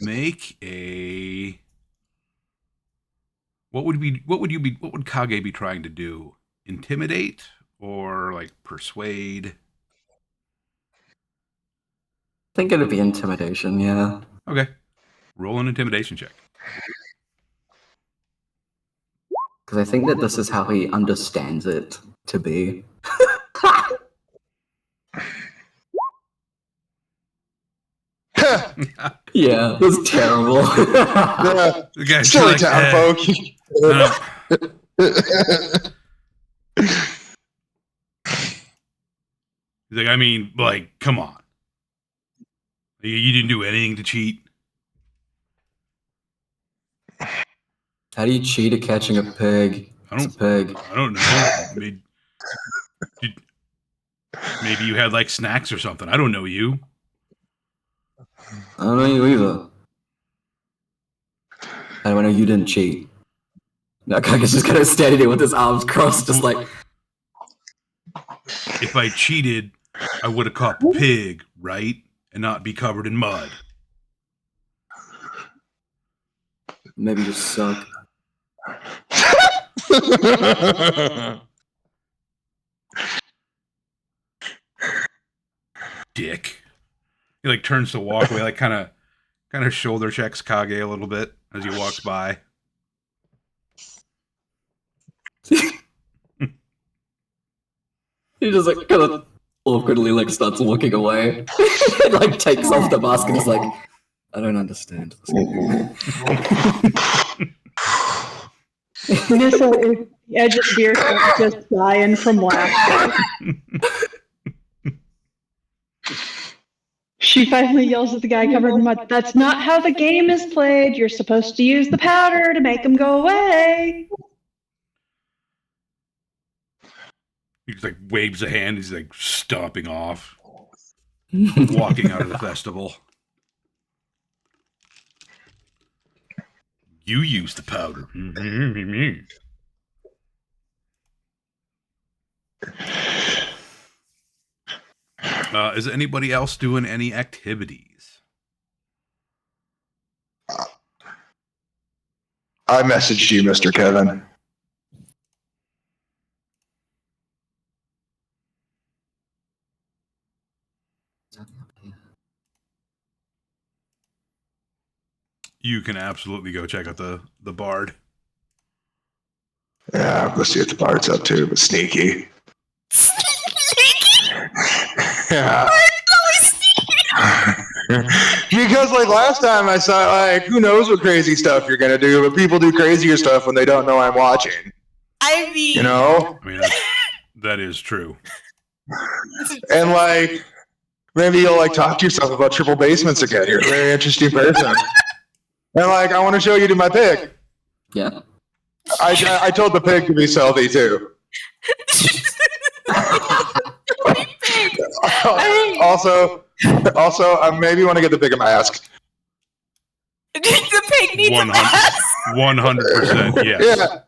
Make a. What would Kage be trying to do? Intimidate or like persuade? I think it'd be intimidation, yeah. Okay. Roll an intimidation check. Because I think that this is how he understands it to be. Yeah, that's terrible. Yeah. Silly town folk. No. He's like, I mean, like, come on. You didn't do anything to cheat. How do you cheat at catching a pig? It's a pig. I don't know. Maybe you had like snacks or something. I don't know you. I don't know you either. I know you didn't cheat. That guy is just kind of standing there with his arms crossed, just like. If I cheated, I would have caught the pig, right? And not be covered in mud. Maybe you suck. Dick. He like turns to walk away, like kind of shoulder checks Kage a little bit as he walks by. He just like kind of awkwardly like starts walking away. And, like takes off the mask and is like, I don't understand. Nissa is the edge of the beer tent, just dying from laughter. She finally yells at the guy covered in mud, "That's not how the game is played. You're supposed to use the powder to make them go away." He just like waves a hand. He's like stomping off, walking out of the festival. You use the powder. Is anybody else doing any activities? I messaged you, Mr. Kevin. You can absolutely go check out the bard. Yeah, I'll go see what the bard's up to, but sneaky. Yeah. Because like last time I saw, like, who knows what crazy stuff you're gonna do, but people do crazier stuff when they don't know I'm watching. I mean, You know? I mean, that is true. And like, maybe you'll like talk to yourself about triple basements again. You're a very interesting person. And like, I want to show you to my pig. Yeah. I told the pig to be stealthy too. Also, I maybe want to get the pig a mask. The pig needs a mask. 100%. Yes.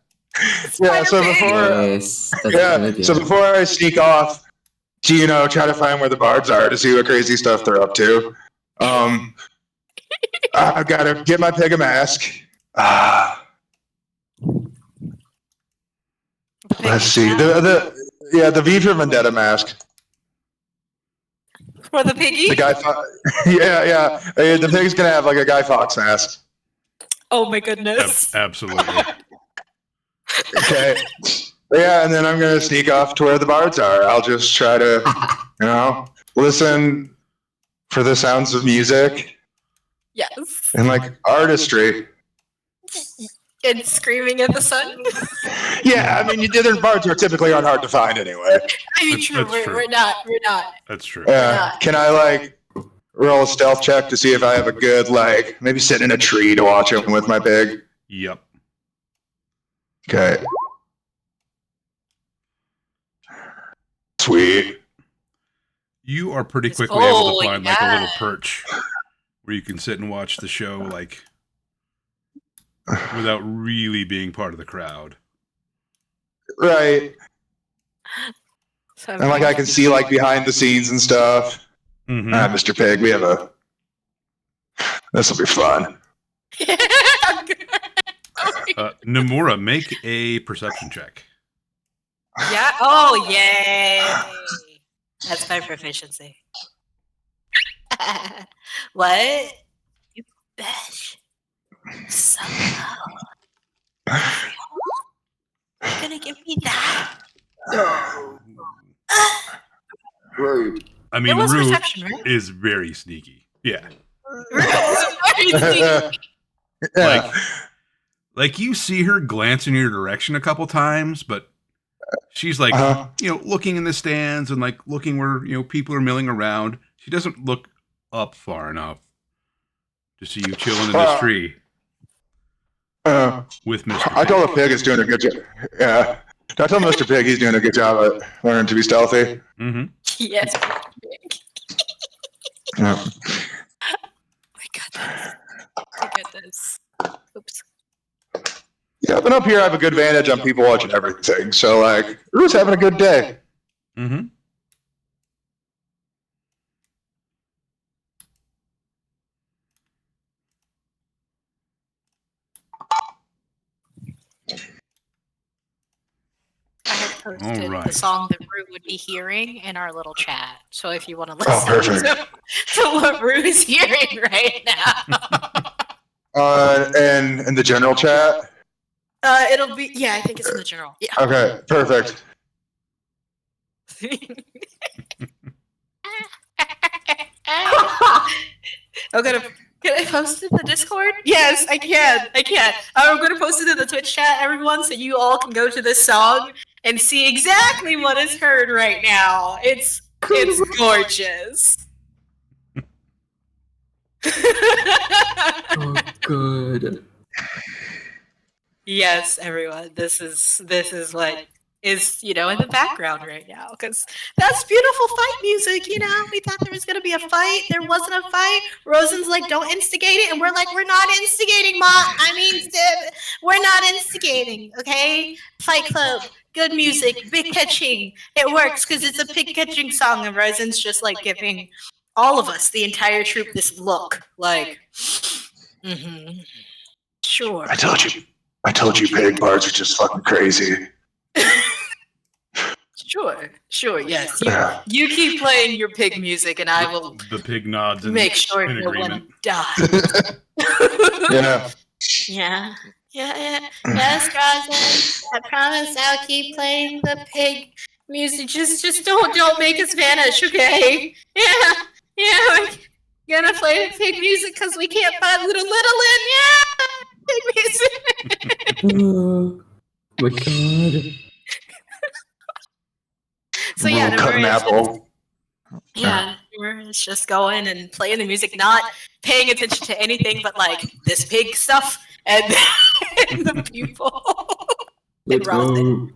Yeah. So before, Yes, that's a good idea. so before I sneak off to try to find where the bards are to see what crazy stuff they're up to, I've got to get my pig a mask. Let's see the V for Vendetta mask. For the piggy? The Guy Fawkes. Yeah. The pig's gonna have like a Guy Fawkes mask. Oh my goodness. Absolutely. Okay. Yeah, and then I'm gonna sneak off to where the bards are. I'll just try to, listen for the sounds of music Yes. and like artistry. And screaming at the sun. Yeah, I mean, the bards are typically aren't hard to find anyway. I mean, That's true. true. We're not. That's true. Can I like roll a stealth check to see if I have a good like maybe sit in a tree to watch them with my pig? Yep. Okay. Sweet. You are pretty quickly able to find like a yeah. little perch where you can sit and watch the show like without really being part of the crowd. Right. So And like I can see like behind the scenes and stuff. Mm-hmm. Mr. Pig, this will be fun. Nomura, make a perception check. Yeah. Oh, yay. That's my proficiency. What? You bitch. So low. You're gonna give me that? Rude. I mean, It was Rue perception, right? is very sneaky. Yeah. Yeah. Like you see her glance in your direction a couple times, but she's like, looking in the stands and like looking where, people are milling around. She doesn't look up far enough to see you chilling in this tree with Mr. I told the pig is doing a good job. Yeah. I told Mr. Pig he's doing a good job at learning to be stealthy. Mm-hmm. Yes. Yeah. I got this. Oops. Yeah, but up here I have a good advantage on people watching everything. So like, Rue's having a good day. Mm-hmm. I had posted All right. the song that Rue would be hearing in our little chat. So if you want to Oh, listen perfect. to what Rue is hearing right now. And in the general chat. It'll be, I think it's in the general. Yeah. Okay, perfect. Can I post it in the Discord? Yes, I can. I'm going to post it in the Twitch chat, everyone, so you all can go to this song and see exactly what is heard right now. It's gorgeous. Oh, good. Yes, everyone. This is what is, in the background right now, because that's beautiful fight music. We thought there was going to be a fight. There wasn't a fight. Rosen's like, don't instigate it. And we're like, we're not instigating, Ma. Sid, we're not instigating, okay? Fight Club, good music, big catching. It works because it's a big catching song. And Rosen's just like giving all of us, the entire troop, this look like, sure. I told you pig parts are just fucking crazy. Sure, yes. You keep playing your pig music, and I will. The pig nods and make sure in no agreement. one dies. Yeah. Yeah. Yes, Rosin. I promise I'll keep playing the pig music. Just don't make us vanish, okay? Yeah. We're gonna play the pig music because we can't find little in. Yeah, pig music. Oh my god. So yeah, We'll cut an apple. We're just going and playing the music, not paying attention to anything but like this pig stuff and the people. Let's go.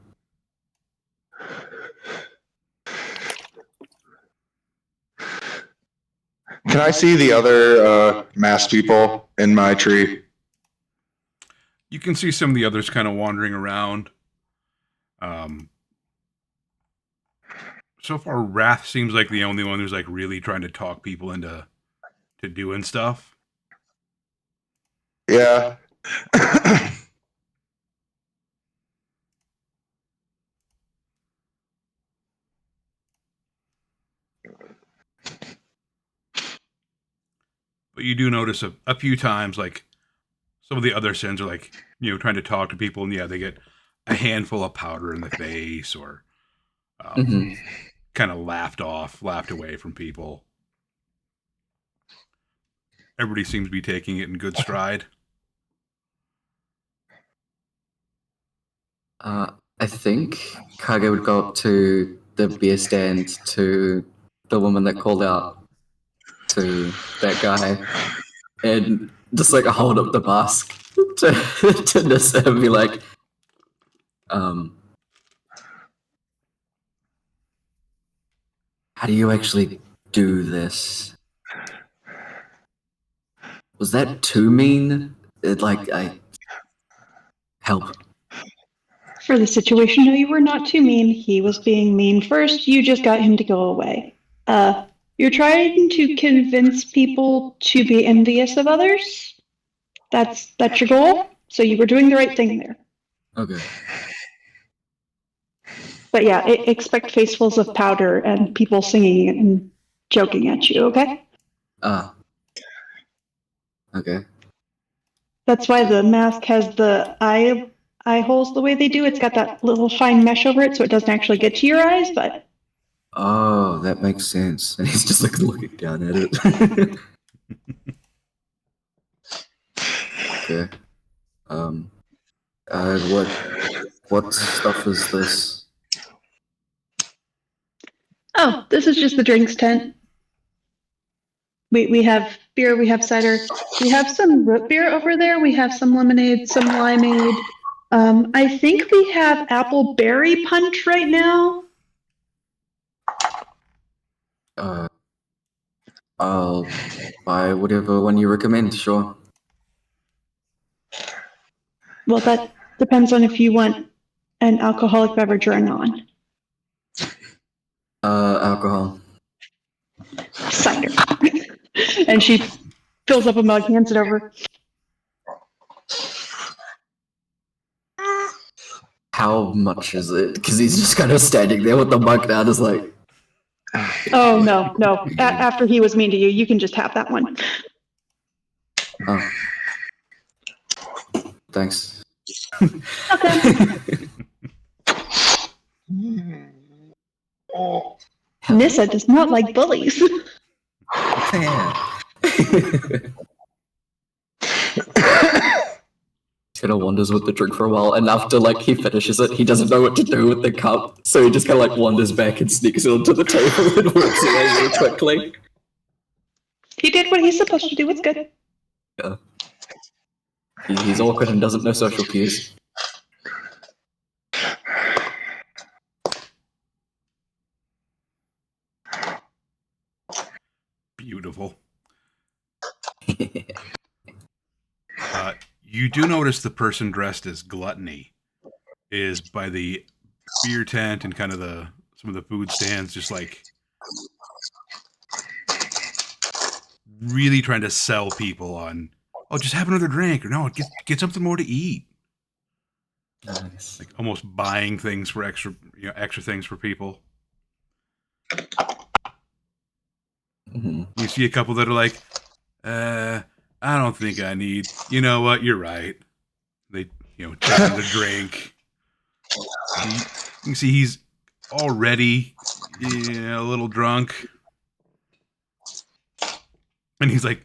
Can I see the other masked people in my tree? You can see some of the others kind of wandering around. So far, Wrath seems like the only one who's like really trying to talk people into doing stuff. Yeah. But you do notice a few times, like, some of the other sins are like, trying to talk to people, and they get a handful of powder in the face, or kind of laughed away from people. Everybody seems to be taking it in good stride. I think Kage would go up to the beer stand to the woman that called out to that guy and just like hold up the mask to Nissa and be like, how do you actually do this? Was that too mean? Help. For the situation, no, you were not too mean. He was being mean first. You just got him to go away. You're trying to convince people to be envious of others. That's your goal. So you were doing the right thing there. Okay. But yeah, expect facefuls of powder and people singing and joking at you, okay? Okay. That's why the mask has the eye holes the way they do. It's got that little fine mesh over it so it doesn't actually get to your eyes, but... Oh, that makes sense. And he's just like looking down at it. Okay. What stuff is this? Oh, this is just the drinks tent. We have beer, we have cider, we have some root beer over there, we have some lemonade, some limeade. I think we have apple berry punch right now. I'll buy whatever one you recommend, sure. Well, that depends on if you want an alcoholic beverage or a non. Alcohol. Cider. And she fills up a mug, hands it over. How much is it? Because he's just kind of standing there with the mug down, just like... Oh, no. After he was mean to you, you can just have that one. Oh. Thanks. Okay. Nissa does not like bullies. Kind of wanders with the drink for a while, and after he finishes it, he doesn't know what to do with the cup, so he just kind of wanders back and sneaks it onto the table and walks away really quickly. He did what he's supposed to do. It's good. Yeah. He's awkward and doesn't know social cues. beautiful. You do notice the person dressed as Gluttony is by the beer tent and kind of some of the food stands, just like really trying to sell people on, oh, just have another drink, or no, get something more to eat. Nice. Like almost buying things for extra things for people. Mm-hmm. You see a couple that are like, I don't think I need. You know what? You're right. They, taking the drink. You can see he's already a little drunk. And he's like,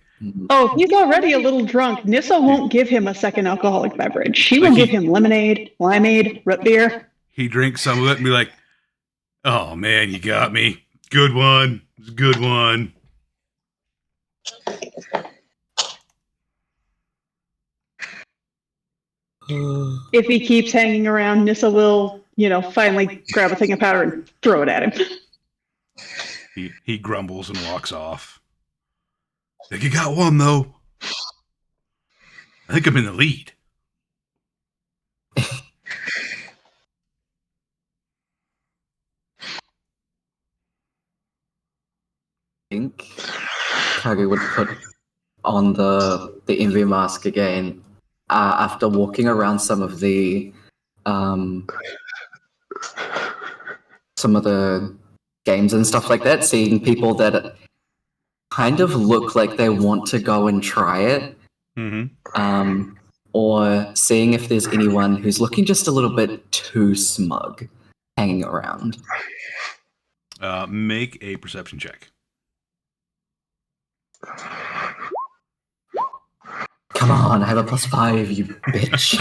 Oh, he's already a little drunk. Nissa won't give him a second alcoholic beverage. She will give him lemonade, limeade, root beer. He drinks some of it and be like, oh man, you got me. Good one. It's a good one. If he keeps hanging around, Nissa will, finally grab a thing of powder and throw it at him. He grumbles and walks off. Like, you got one, though. I think I'm in the lead. I think Kage would put on the envy mask again after walking around some of the games and stuff like that, seeing people that kind of look like they want to go and try it. Mm-hmm. Or seeing if there's anyone who's looking just a little bit too smug hanging around. Make a perception check. Come on, I have a +5, you bitch.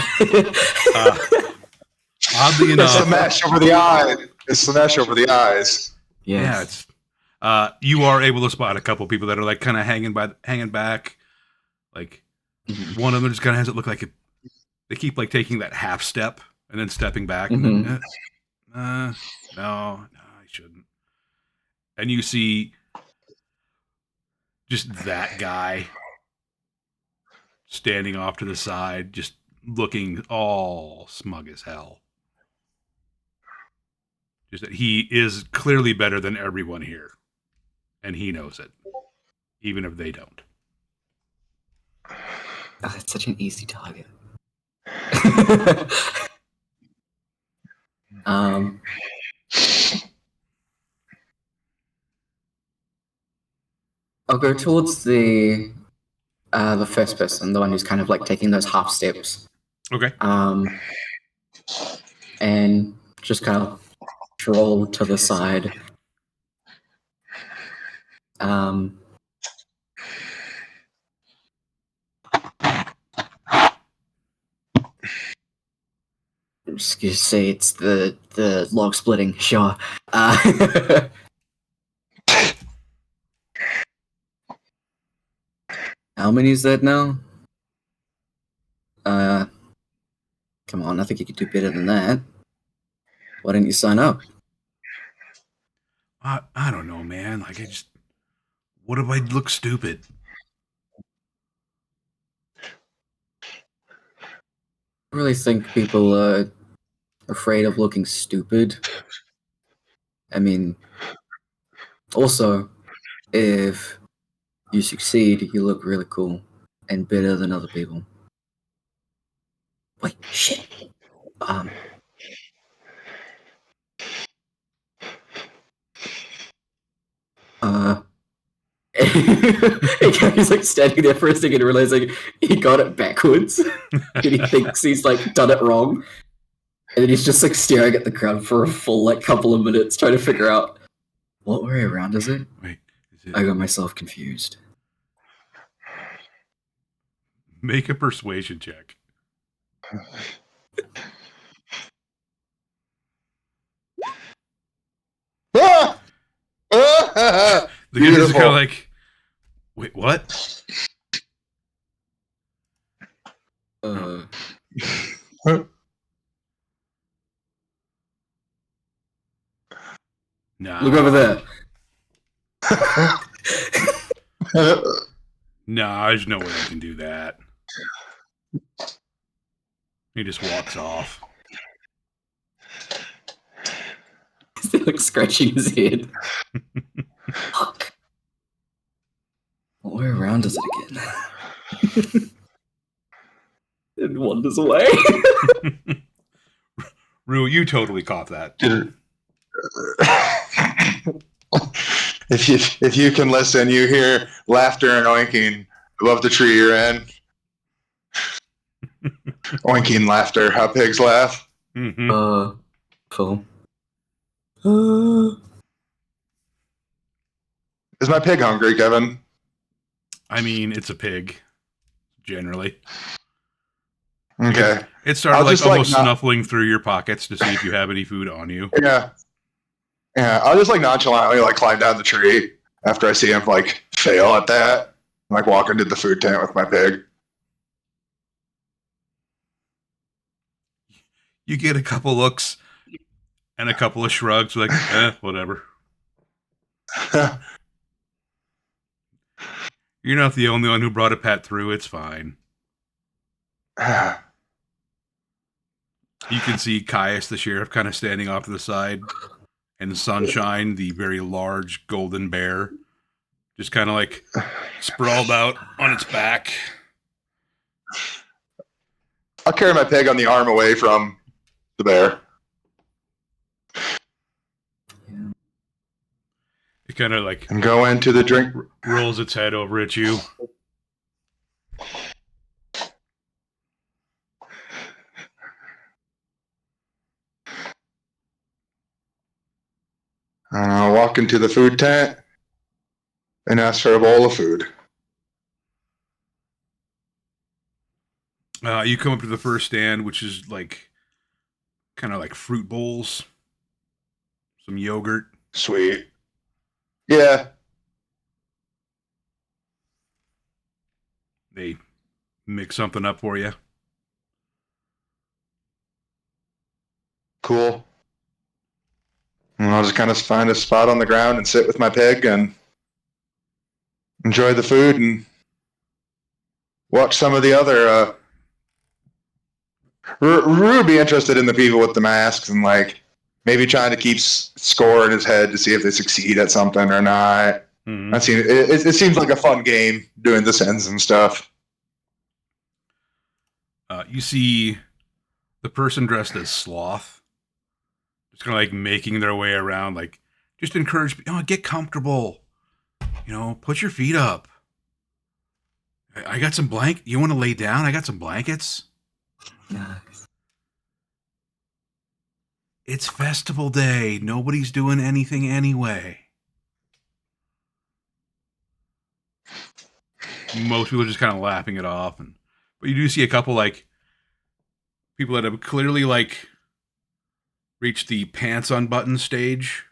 Oddly enough, it's the mesh over the eye. It's the mesh over the eyes. Yes. Yeah, it's. You are able to spot a couple people that are like kind of hanging back. Like one of them just kind of has it look like they keep like taking that half step and then stepping back. And then, no, I shouldn't. And you see just that guy standing off to the side, just looking all smug as hell. Just that he is clearly better than everyone here. And he knows it. Even if they don't. Oh, that's such an easy target. I'll go towards the first person, the one who's kind of like taking those half steps. Okay. And just kind of stroll to the side. Excuse me, it's the log splitting, sure. How many is that now? Come on, I think you could do better than that. Why didn't you sign up? I don't know, man. Like, what if I look stupid? I really think people are afraid of looking stupid. I mean, also, if you succeed, you look really cool and better than other people. Wait, shit. He's like standing there for a second, realizing he got it backwards, and he thinks he's like done it wrong, and then he's just like staring at the ground for a full like couple of minutes, trying to figure out what way around is it. Wait, is it? I got myself confused. Make a persuasion check. The guys are kind of like, wait, what? Nah. Look over there. Nah, there's no way I can do that. He just walks off. He's like scratching his head. Fuck. What way around is it again? It wanders away. Rue, you totally caught that. If you can listen, you hear laughter and oinking above the tree you're in. Oinking laughter, how pigs laugh. Mm-hmm. Cool. Is my pig hungry, Kevin? I mean, it's a pig, generally. Okay. It started I'll like just, like, almost not- snuffling through your pockets to see if you have any food on you. Yeah. Yeah, I'll just like nonchalantly like climb down the tree after I see him like fail at that. And, like walk into the food tent with my pig. You get a couple looks and a couple of shrugs, like, whatever. You're not the only one who brought a pet through. It's fine. You can see Caius, the sheriff, kind of standing off to the side, and Sunshine, the very large golden bear, just kind of like sprawled out on its back. I'll carry my pig on the arm away from the bear. It kind of like And go into the drink. rolls its head over at you. And I'll walk into the food tent and ask for a bowl of food. You come up to the first stand, which is like kind of like fruit bowls, some yogurt. Sweet. Yeah. They mix something up for you. Cool. And I'll just kind of find a spot on the ground and sit with my pig and enjoy the food and watch some of the other. Rue would be interested in the people with the masks and like maybe trying to keep score in his head to see if they succeed at something or not. Mm-hmm. It seems like a fun game doing the sends and stuff. You see the person dressed as Sloth, just kind of like making their way around, like just encourage, get comfortable, put your feet up. I got some you want to lay down? I got some blankets. Nice. It's festival day. Nobody's doing anything anyway. Most people are just kind of laughing it off, but you do see a couple like people that have clearly like reached the pants unbuttoned stage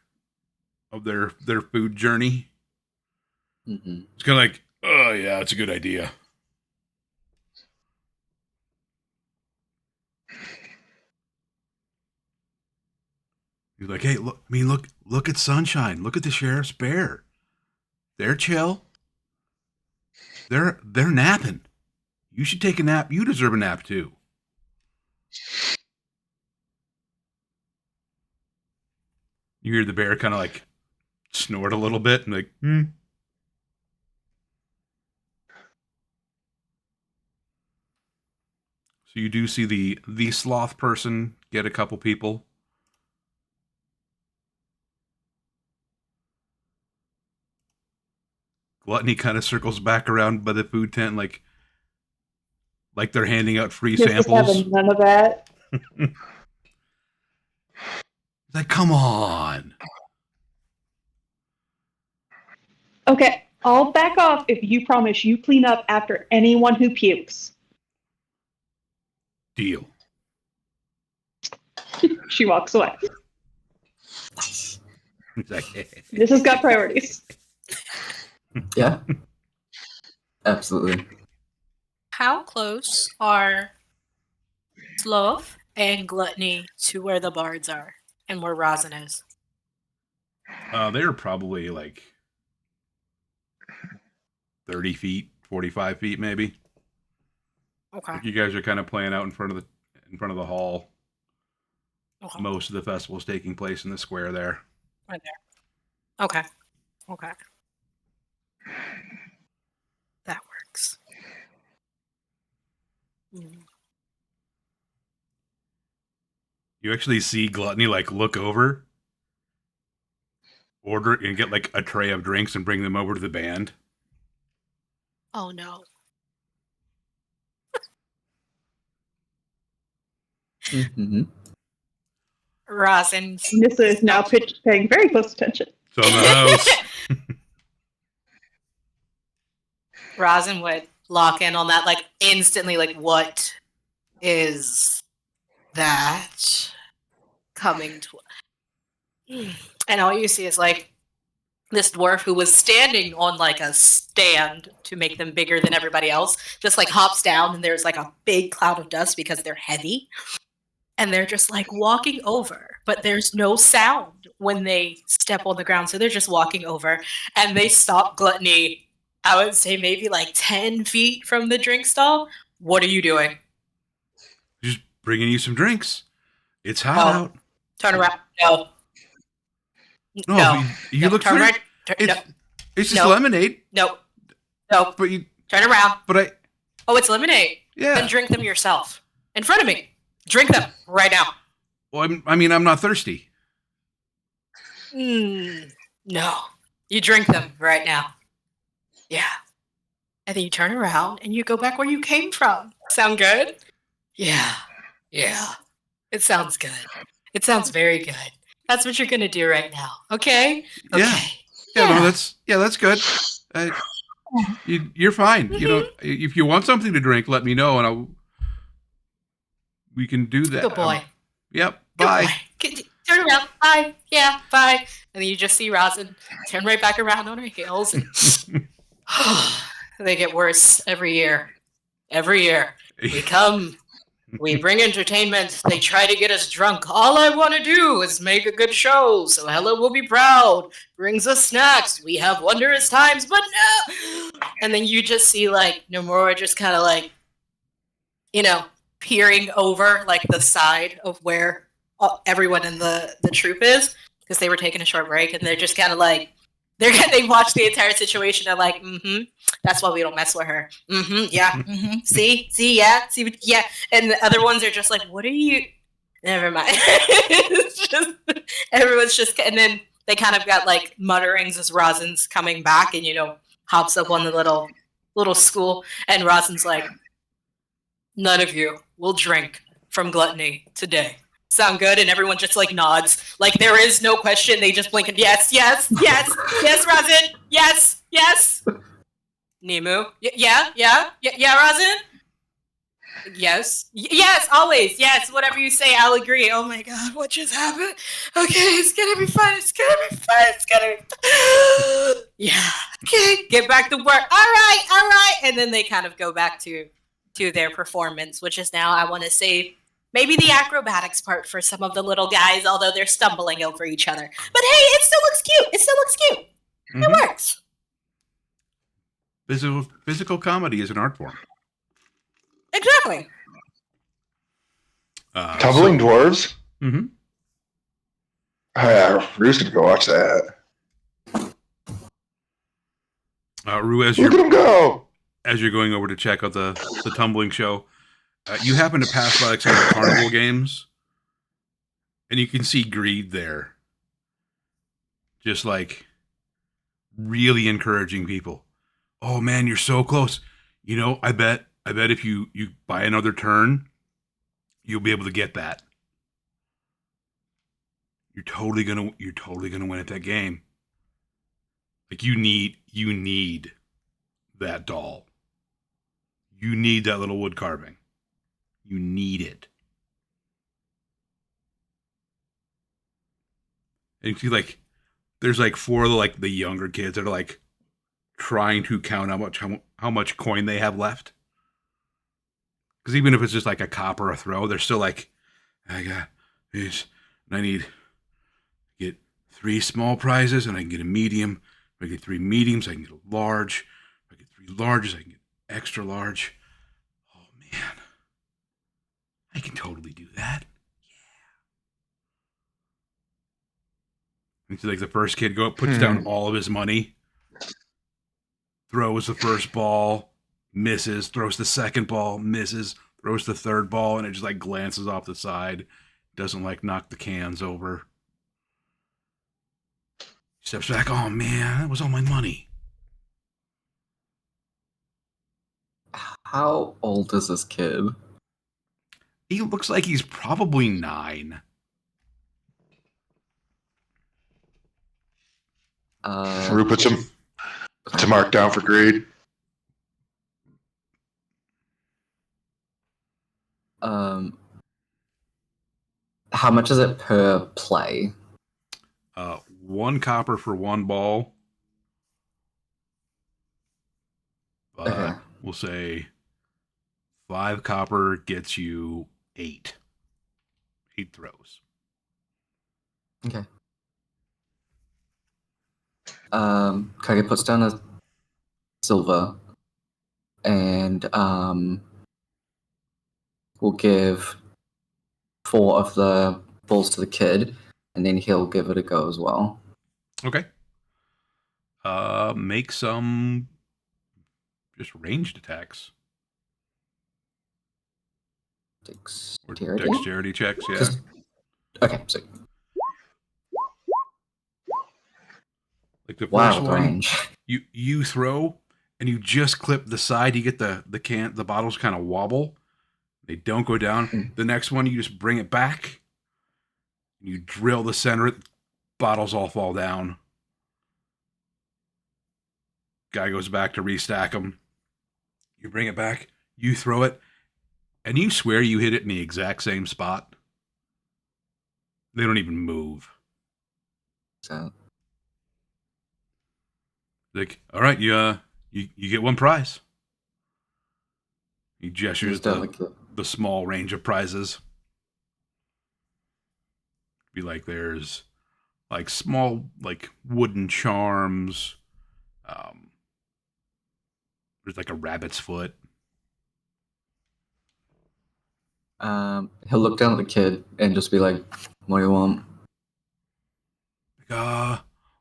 of their food journey. Mm-hmm. It's kind of like, oh yeah, it's a good idea. He's like, hey, look at Sunshine. Look at the sheriff's bear. They're chill. They're napping. You should take a nap. You deserve a nap too. You hear the bear kind of like snort a little bit and like, So you do see the sloth person get a couple people. Gluttony kind of circles back around by the food tent, like they're handing out free samples. Having none of that. Like, come on. Okay, I'll back off if you promise you clean up after anyone who pukes. Deal. She walks away. Like, This has got priorities. Yeah. Absolutely. How close are Sloth and Gluttony to where the bards are and where Rosin is? They're probably like 30 feet, 45 feet maybe. Okay. Like you guys are kind of playing out in front of the hall. Okay. Most of the festival is taking place in the square there. Right there. Okay. Okay. That works. Mm. You actually see Gluttony like look over, order and get like a tray of drinks and bring them over to the band. Oh no. Mm-hmm. Rosin. Nissa is now paying very close attention. It's on the house. Rosin would lock in on that like instantly, like, what is that coming to? And all you see is like this dwarf who was standing on like a stand to make them bigger than everybody else, just like hops down and there's like a big cloud of dust because they're heavy. And they're just like walking over, but there's no sound when they step on the ground. So they're just walking over and they stop Gluttony, I would say maybe like 10 feet from the drink stall. What are you doing? Just bringing you some drinks. It's hot Oh. out. Turn around. No. No, you look turn thirsty. right. It's just No. lemonade. No. But you Turn around. But Oh, it's lemonade. yeah. Then drink them yourself. In front of me. Drink them right now. Well, I'm not thirsty. No. You drink them right now. Yeah. And then you turn around and you go back where you came from. Sound good? Yeah. Yeah. It sounds good. It sounds very good. That's what you're going to do right now. Okay? Yeah. Okay. Yeah, no, that's good. You're fine. Mm-hmm. You know, if you want something to drink, let me know, and we can do that. Good boy. Yep. Good Bye. boy. Turn around. Bye. Yeah, bye. And then you just see Rosin turn right back around on her heels. And they get worse every year. Every year. We come. We bring entertainment. They try to get us drunk. All I want to do is make a good show, so Hella will be proud. Brings us snacks. We have wondrous times, but no. And then you just see like Nomura just kind of like, peering over like the side of where everyone in the troupe is, because they were taking a short break, and they're just kind of like they watch the entire situation and like, that's why we don't mess with her. Yeah. See, yeah, yeah. And the other ones are just like, what are you? Never mind. It's just everyone's just, and then they kind of got like mutterings as Rosin's coming back and hops up on the little school, and Rosin's like, none of you will drink from Gluttony today. Sound good? And everyone just like nods. Like there is no question. They just blink and yes, Rosin. Yes. Nemu. Yeah, Rosin. Yes, always. Yes, whatever you say, I'll agree. Oh my God, what just happened? Okay, it's gonna be fun. Yeah. Okay, get back to work. All right. And then they kind of go back to their performance, which is now, I want to say, maybe the acrobatics part for some of the little guys, although they're stumbling over each other. But hey, it still looks cute. Mm-hmm. It works. Physical comedy is an art form. Exactly. Tumbling Dwarves? Mm-hmm. Rue's gonna go watch that. Rue, Look at him go! As you're going over to check out the tumbling show, you happen to pass by like some of the carnival games, and you can see Greed there, just like really encouraging people. Oh man, you're so close. I bet if you buy another turn, you'll be able to get that. You're totally gonna win at that game. Like you need that doll. You need that little wood carving. You need it. And you see, like, there's like four of the younger kids that are like trying to count how much coin they have left. Because even if it's just like a cop or a throw, they're still like, I got this, and I need to get 3 small prizes, and I can get a medium. If I get 3 mediums, I can get a large. If I get large as I can get. Extra large. Oh, man. I can totally do that. Yeah. It's like the first kid puts down all of his money, throws the first ball, misses, throws the second ball, misses, throws the third ball, and it just like glances off the side. Doesn't like knock the cans over. Steps back. Oh, man, that was all my money. How old is this kid? He looks like he's probably 9. Rue puts him to mark down for grade. How much is it per play? 1 copper for 1 ball. Okay. We'll say 5 copper gets you 8. 8 throws. Okay. Kage puts down a silver, and we'll give 4 of the balls to the kid, and then he'll give it a go as well. Okay. Make some just ranged attacks. Or dexterity checks, yeah. Okay, so like the first one, range. you throw and you just clip the side. You get the bottles kind of wobble. They don't go down. The next one, you just bring it back. You drill the center. Bottles all fall down. Guy goes back to restack them. You bring it back. You throw it. And you swear you hit it in the exact same spot. They don't even move. So, like, all right, you get 1 prize. He gestures the small range of prizes. Be like, there's like small like wooden charms. There's like a rabbit's foot. He'll look down at the kid and just be like, "What do you want?"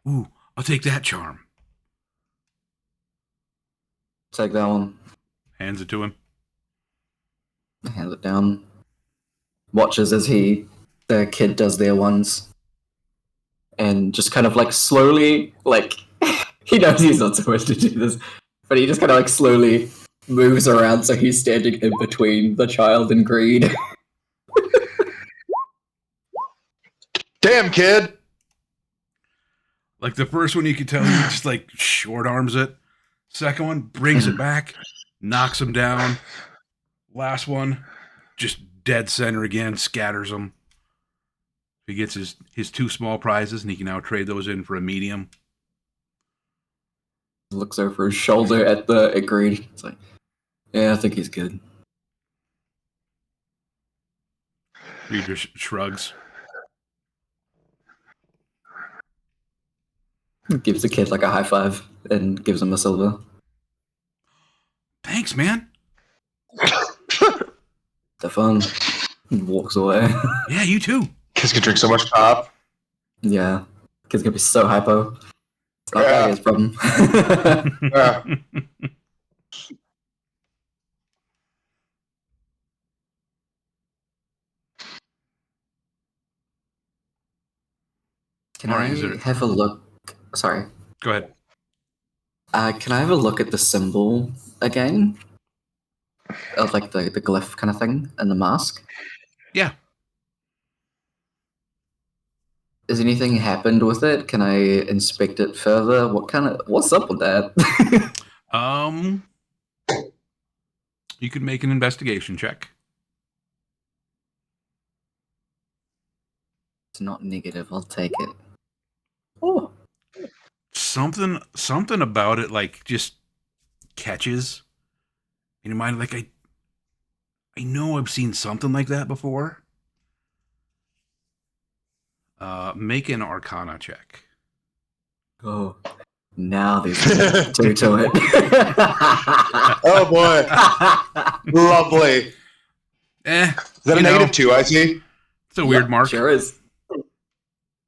Ooh, I'll take that charm. Take that one. Hands it to him. Hands it down. Watches as the kid does their ones. And just kind of like slowly, like, he knows he's not supposed to do this, but he just kind of like slowly moves around so he's standing in between the child and Greed. Damn, kid! Like the first one, you can tell he just like short arms it. Second one brings it back, knocks him down. Last one, just dead center again, scatters him. He gets his 2 small prizes, and he can now trade those in for a medium. Looks over his shoulder at Greed. It's like, yeah, I think he's good. He just shrugs. Gives the kid like a high five and gives him a silver. Thanks, man. The fun. He walks away. Yeah, you too. Kids can drink so much pop. Yeah. Kid's gonna be so hypo. It's not that his problem. Yeah. Can I have a look? Sorry. Go ahead. Can I have a look at the symbol again? Of like the glyph kind of thing and the mask? Yeah. Has anything happened with it? Can I inspect it further? What's up with that? You could make an investigation check. It's not negative. I'll take it. Oh. Something about it like just catches in your mind. Like I know I've seen something like that before. Make an Arcana check. Oh. Now there's two to it. Oh boy, lovely. Is that a -2? I see. It's a weird mark. Sure is.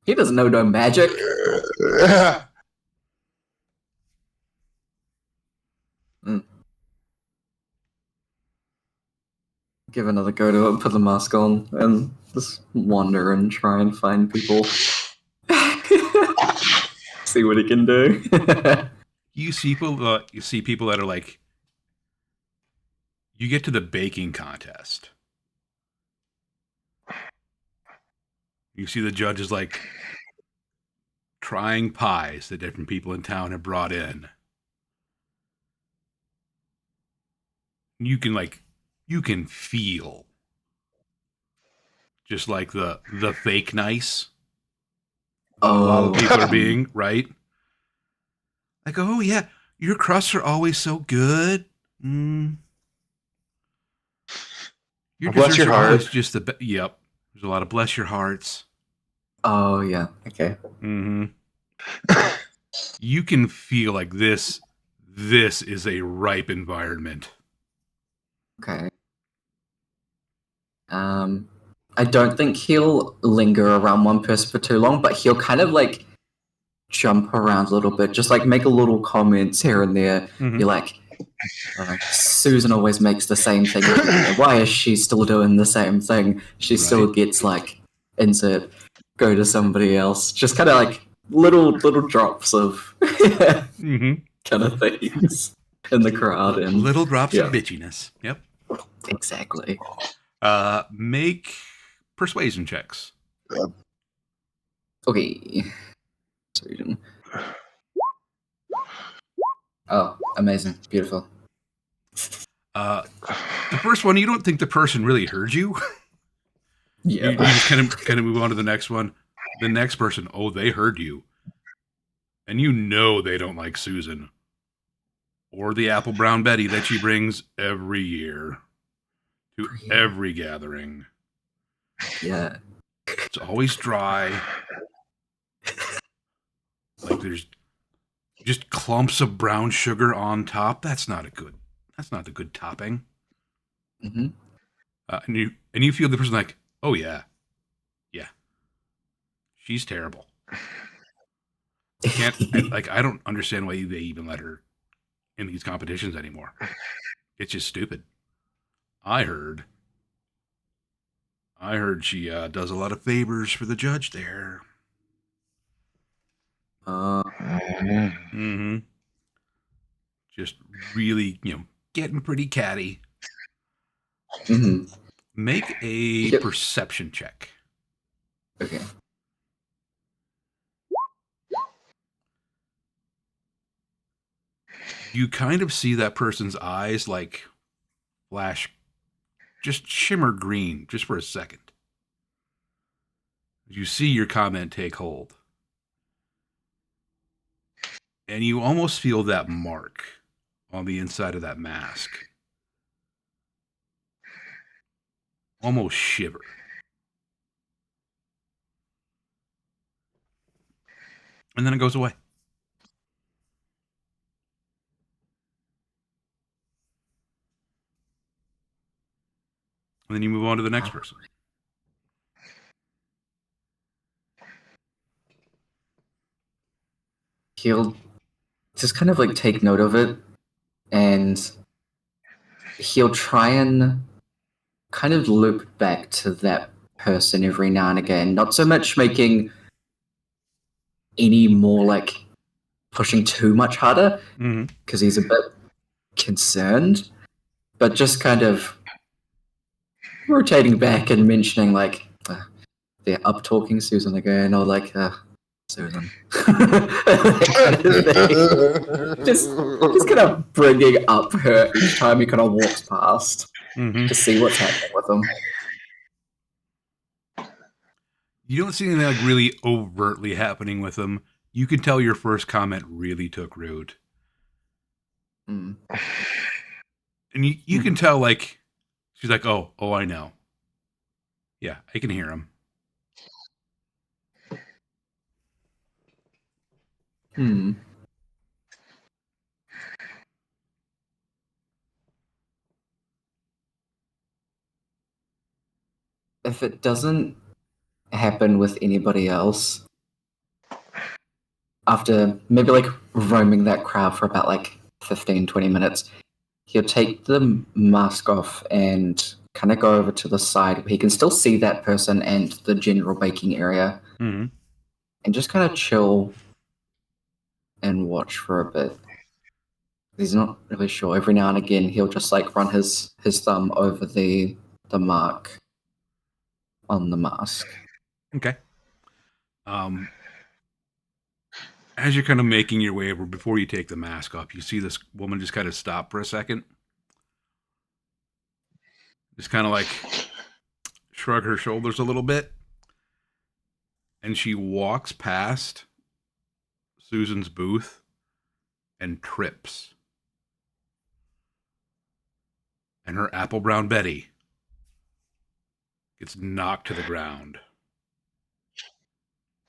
He doesn't know no magic. Give another go to it, put the mask on, and just wander and try and find people. See what he can do. You see people that are like, you get to the baking contest. You see the judges like trying pies that different people in town have brought in. You can feel just like the fake nice. A lot of people are being, right? Like, oh yeah, your crusts are always so good. Your Bless your heart. always just the best. Yep. There's a lot of bless your hearts. Oh yeah. Okay. Mm-hmm. You can feel like this is a ripe environment. Okay. I don't think he'll linger around one person for too long, but he'll kind of like jump around a little bit, just like make a little comments here and there. Mhm. You're like, Susan always makes the same thing. Why is she still doing the same thing? She still gets like insert go to somebody else. Just kind of like little drops of kind of things in the crowd and Little drops of bitchiness. Yep. Exactly. Make persuasion checks. Okay. Persuasion. Oh, amazing. Beautiful. The first one, you don't think the person really heard you. Yeah. You just kind of move on to the next one. The next person, oh, they heard you. And you know they don't like Susan. Or the apple brown Betty that she brings every year to every gathering. Yeah. It's always dry. Like there's just clumps of brown sugar on top. That's not the good topping. Mm-hmm. And you feel the person like, oh yeah, she's terrible. I don't understand why they even let her in these competitions anymore. It's just stupid. I heard she does a lot of favors for the judge there. Just really, getting pretty catty. Mm-hmm. Make a perception check. Okay. You kind of see that person's eyes like flash, just shimmer green just for a second. You see your comment take hold. And you almost feel that mark on the inside of that mask. Almost shiver. And then it goes away. And then you move on to the next person. He'll just kind of like take note of it, and he'll try and kind of loop back to that person every now and again. Not so much making any more like pushing too much harder, because he's a bit concerned, but just kind of rotating back and mentioning like they're up talking Susan again, or like Susan. Kind of thing. Just kind of bringing up her each time he kind of walks past to see what's happening with him. You don't see anything like really overtly happening with him. You can tell your first comment really took root. And you can tell, like, she's like, oh, I know. Yeah, I can hear him. if it doesn't happen with anybody else, after maybe like roaming that crowd for about like 15, 20 minutes, he'll take the mask off and kind of go over to the side where he can still see that person and the general baking area, Mm-hmm. and just kind of chill and watch for a bit. He's not really sure. Every now and again, he'll just like run his thumb over the mark on the mask. Okay. As you're kind of making your way over, before you take the mask off, you see this woman just kind of stop for a second. Just kind of like shrug her shoulders a little bit. And she walks past Susan's booth and trips. And her apple brown Betty gets knocked to the ground.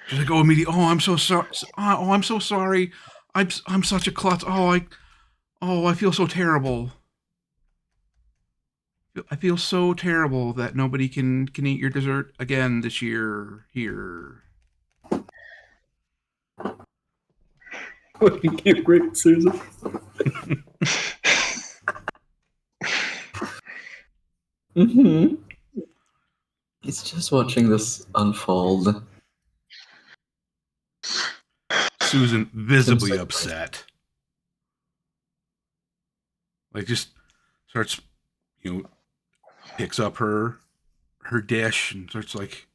She's like, immediately, I'm so sorry. Oh, I'm so sorry. I'm such a klutz. I feel so terrible. I feel so terrible that nobody can eat your dessert again this year here. What you great, Susan? Mm-hmm. He's just watching this unfold. Susan visibly upset. Like just starts, picks up her dish and starts like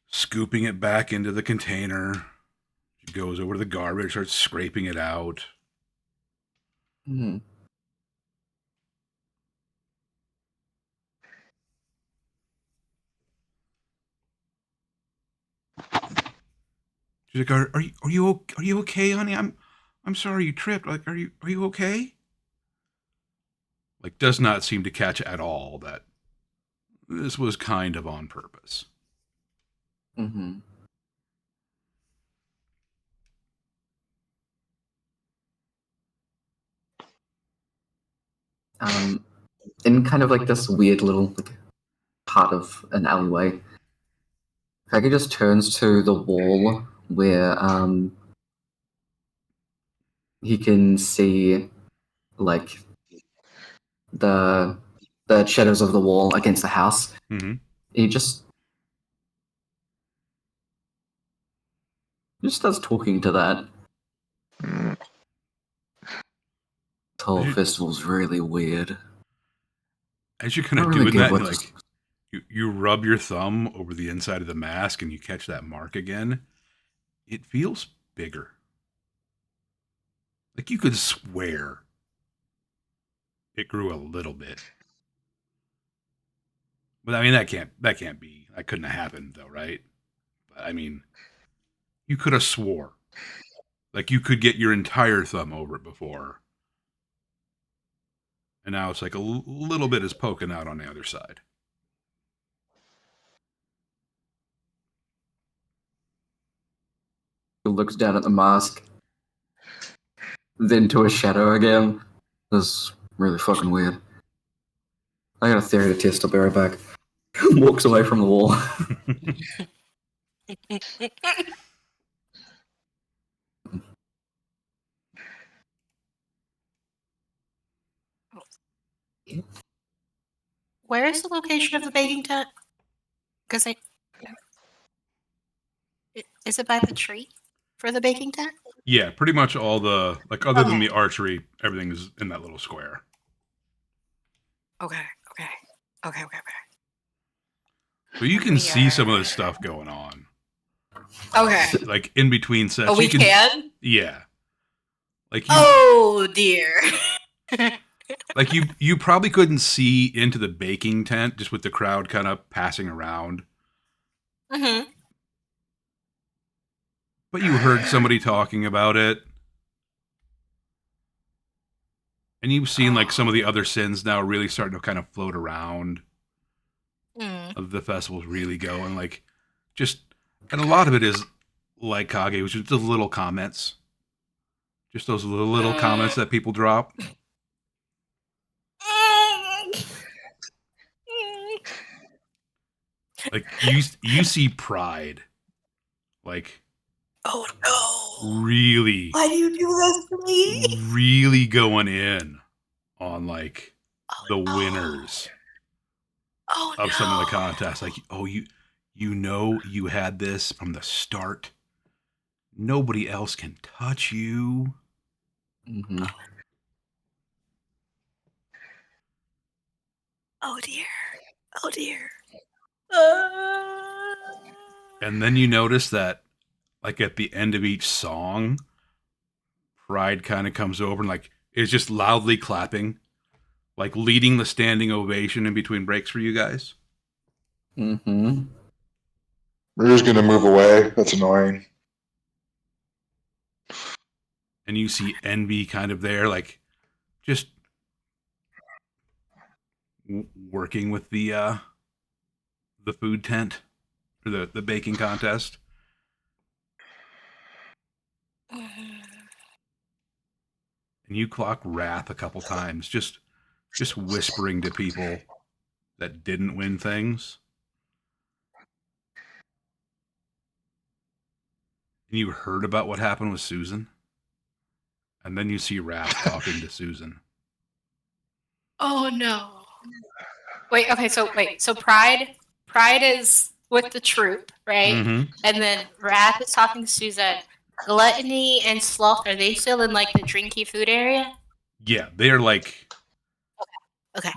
scooping it back into the container. She goes over to the garbage, starts scraping it out. Hmm. She's like, "Are you okay, honey? I'm sorry you tripped. Like, are you okay?" Like, does not seem to catch at all that this was kind of on purpose. Mm-hmm. In kind of like this weird little like part of an alleyway, Craigie just turns to the wall where he can see like the shadows of the wall against the house. Mm-hmm. He just starts talking to that. This whole festival's really weird. As you're kind of doing that, like you rub your thumb over the inside of the mask and you catch that mark again. It feels bigger. Like you could swear it grew a little bit. But I mean that can't be. That couldn't have happened though, right? But I mean, you could have swore. Like you could get your entire thumb over it before. And now it's like a little bit is poking out on the other side. He looks down at the mask, then to a shadow again. This is really fucking weird. I got a theory to test. I'll be right back. Walks away from the wall. Where is the location of the baking tent? Because is it by the tree for the baking tent? Yeah, pretty much all the other than the archery, everything is in that little square. Okay. So you can see some of this stuff going on. Okay. Like in between sets. Oh, we can? Yeah. Like oh dear. Like you probably couldn't see into the baking tent just with the crowd kind of passing around. Mm-hmm. But you heard somebody talking about it. And you've seen like some of the other sins now really starting to kind of float around. Of the festivals really going like and a lot of it is like Kage, which is the little comments. Just those little comments that people drop. Like you see Pride, like Oh no! really, Why do you do this to me? really going in on like the no. winners Oh of no! some of the contests. Like, oh, you know you had this from the start. Nobody else can touch you. Mm-hmm. Oh dear! Oh dear! And then you notice that, like at the end of each song, Pride kind of comes over and like is just loudly clapping, like leading the standing ovation in between breaks for you guys. Mm-hmm. We're just gonna move away. That's annoying. And you see Envy kind of there, like just working with the food tent for the baking contest. And you clock Wrath a couple times, just whispering to people that didn't win things. And you heard about what happened with Susan. And then you see Wrath talking to Susan. Oh no! Wait. Okay. So Pride is with the troop, right? Mm-hmm. And then Wrath is talking to Suzette. Gluttony and Sloth, are they still in like the drinky food area? Yeah, they are like Okay.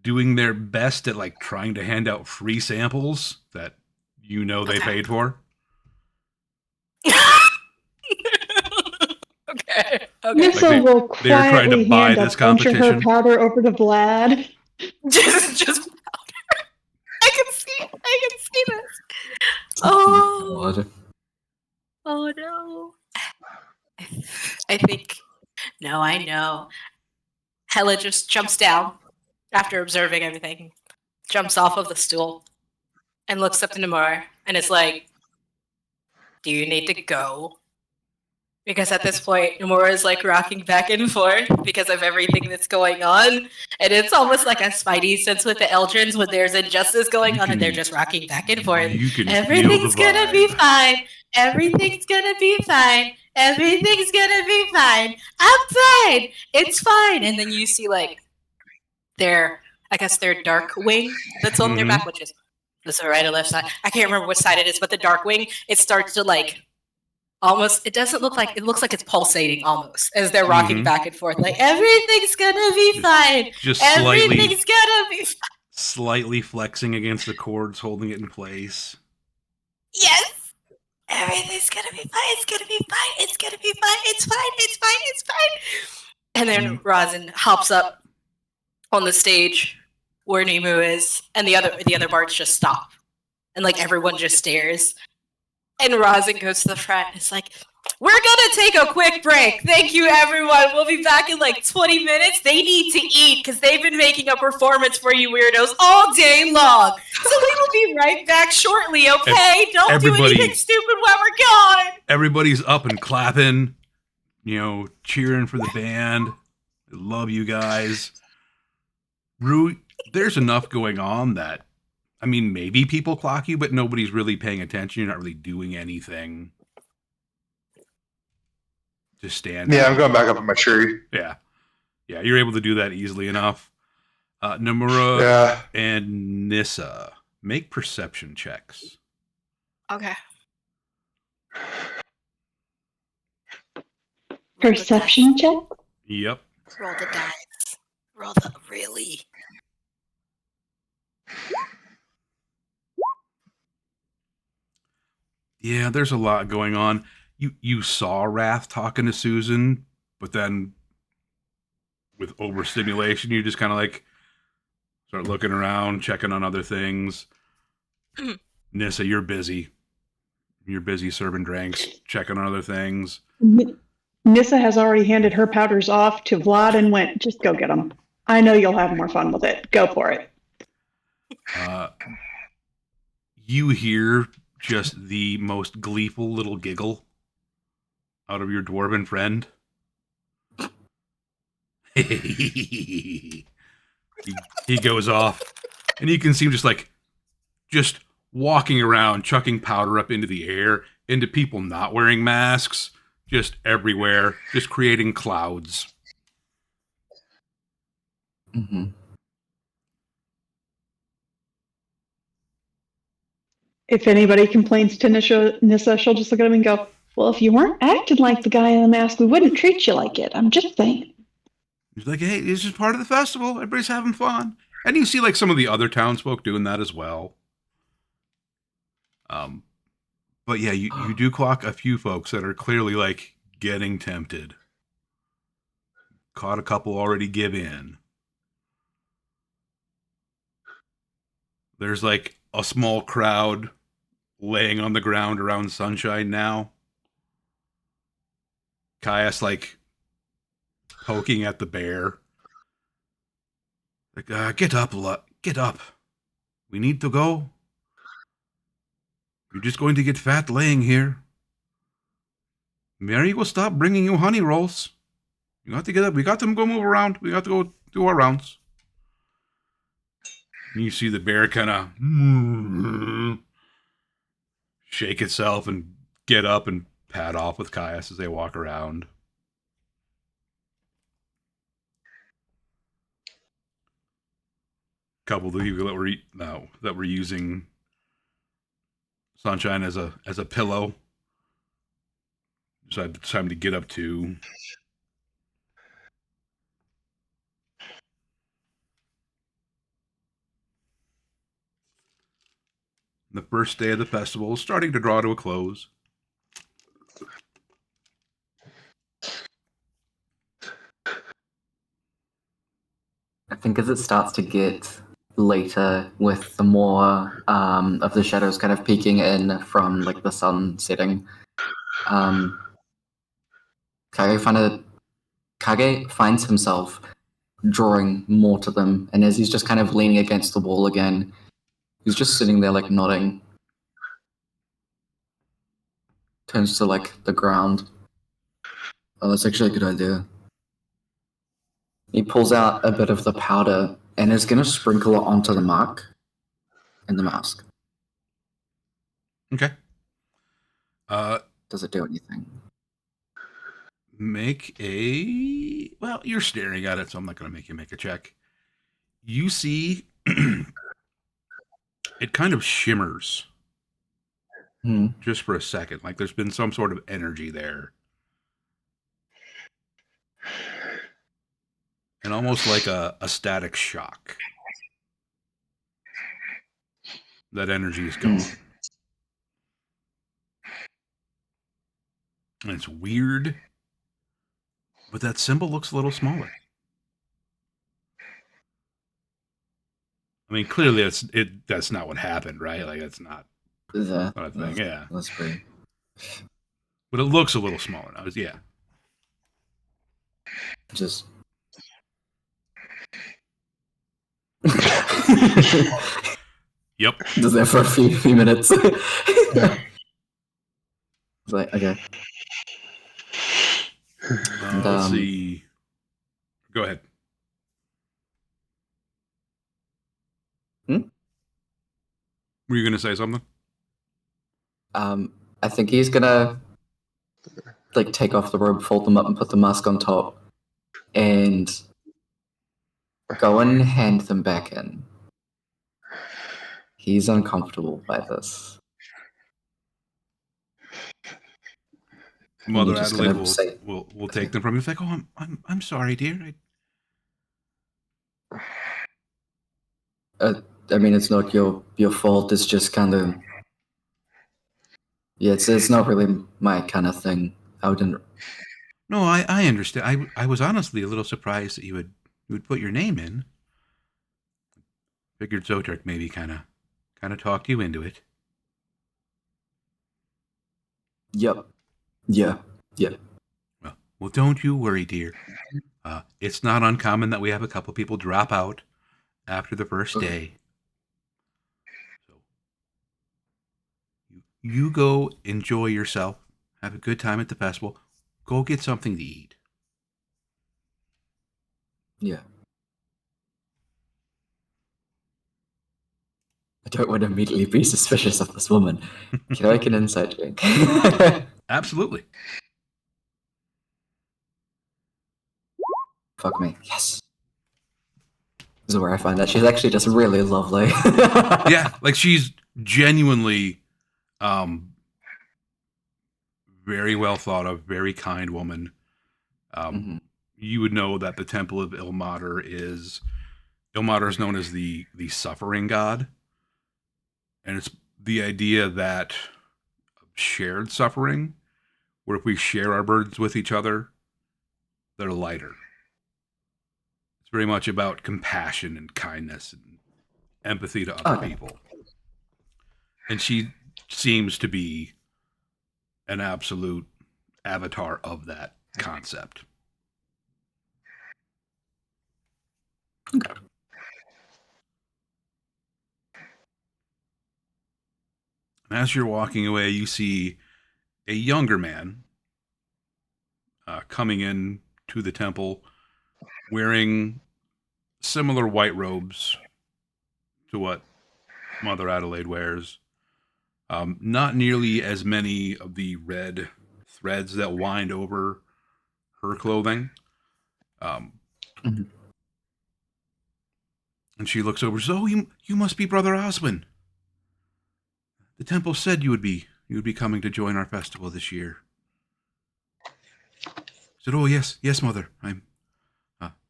doing their best at like trying to hand out free samples that you know they Okay. paid for. Okay. Nissa Like will they were trying to quietly buy hand this a bunch of her competition. powder over to Vlad. Just powder. I can see this. Oh. God. Oh no. I think. No, I know. Hella just jumps down after observing everything, jumps off of the stool, and looks up to Namor, and is like, "Do you need to go?" Because at this point, Nomura is like rocking back and forth because of everything that's going on. And it's almost like a Spidey sense with the Eldrins when there's injustice going on and they're just rocking back and forth. You can Everything's feel the gonna be vibe. fine. Everything's gonna be fine. Everything's gonna be fine. I'm fine. It's fine. And then you see like their dark wing that's on their back, which is the right or left side. I can't remember which side it is, but the dark wing, it starts to like almost, it looks like it's pulsating almost as they're rocking back and forth. Like, everything's gonna be fine. Just Everything's gonna be fine. slightly flexing against the cords, holding it in place. Yes. Everything's gonna be fine. It's gonna be fine. It's gonna be fine. It's fine. It's fine. It's fine. And then Rosin hops up on the stage where Nemu is, and the other bards just stop, and like everyone just stares. And Rosin goes to the front. It's like, we're gonna take a quick break. Thank you, everyone. We'll be back in like 20 minutes. They need to eat because they've been making a performance for you weirdos all day long. So we will be right back shortly, okay? Don't do anything stupid while we're gone. Everybody's up and clapping, cheering for the band. I love you guys. Rue, there's enough going on that, I mean, maybe people clock you, but nobody's really paying attention. You're not really doing anything. Just stand. Yeah, I'm going back up in my tree. Yeah, you're able to do that easily enough. Nomura and Nissa, make perception checks. Okay. Perception check? Yep. Roll the dice. Really? Yeah, there's a lot going on. You saw Wrath talking to Susan, but then with overstimulation, you just kind of like start looking around, checking on other things. Nissa, you're busy. You're busy serving drinks, checking on other things. Nissa has already handed her powders off to Vlad and went, just go get them. I know you'll have more fun with it. Go for it. You hear just the most gleeful little giggle out of your dwarven friend. he goes off, and you can see him just like just walking around, chucking powder up into the air, into people not wearing masks, just everywhere, just creating clouds. Mm-hmm. If anybody complains to Nissa, she'll just look at him and go, well, if you weren't acting like the guy in the mask, we wouldn't treat you like it. I'm just saying. He's like, hey, this is part of the festival. Everybody's having fun. And you see like some of the other townsfolk doing that as well. But yeah, you do clock a few folks that are clearly like getting tempted. Caught a couple already give in. There's like a small crowd laying on the ground around Sunshine now. Caius like poking at the bear. Like, get up, get up. We need to go. You're just going to get fat laying here. Mary will stop bringing you honey rolls. You got to get up. We got to go move around. We got to go do our rounds. And you see the bear kind of shake itself and get up and pad off with Caius as they walk around. Couple of the people that were using Sunshine as a pillow. So it's time to get up to. The first day of the festival is starting to draw to a close. I think as it starts to get later, with the more of the shadows kind of peeking in from like the sun setting, Kage finds himself drawing more to them, and as he's just kind of leaning against the wall again, he's just sitting there like nodding. Turns to like the ground. Oh, that's actually a good idea. He pulls out a bit of the powder and is going to sprinkle it onto the mark in the mask. Okay. Does it do anything? Make a... Well, you're staring at it, so I'm not going to make you make a check. You see it kind of shimmers just for a second. Like there's been some sort of energy there. And almost like a static shock. That energy is gone. And it's weird, but that symbol looks a little smaller. I mean, clearly that's not what happened, right? Like that's not a thing. Yeah. That's pretty. But it looks a little smaller now. Yeah. Just. Yep. Just there for a few minutes. It's like, okay. Let's see. Go ahead. Were you going to say something? I think he's gonna like take off the robe, fold them up, and put the mask on top, and go and hand them back in. He's uncomfortable by this. Mother Adelaide will take them from you. It's like, oh, I'm sorry, dear. I mean, it's not your fault. It's just kind of, yeah. It's not really my kind of thing. I wouldn't. No, I understand. I was honestly a little surprised that you would put your name in. Figured Zotark maybe kind of talked you into it. Yep. Yeah. Well, don't you worry, dear. It's not uncommon that we have a couple people drop out after the first day. So you go enjoy yourself. Have a good time at the festival. Go get something to eat. Yeah. I don't want to immediately be suspicious of this woman. Can I make an insight check? Absolutely. Fuck me. Yes. This is where I find that she's actually just really lovely. Yeah, like she's genuinely very well thought of, very kind woman. Mhm. You would know that the Temple of Ilmater is known as the suffering god. And it's the idea that shared suffering, where if we share our burdens with each other, they're lighter. It's very much about compassion and kindness and empathy to other people. And she seems to be an absolute avatar of that concept. Okay. And as you're walking away, you see a younger man coming in to the temple wearing similar white robes to what Mother Adelaide wears. Not nearly as many of the red threads that wind over her clothing. Mhm. And she looks over. So, you must be Brother Oswin. The temple said you would be coming to join our festival this year. I said, oh yes, Mother. I'm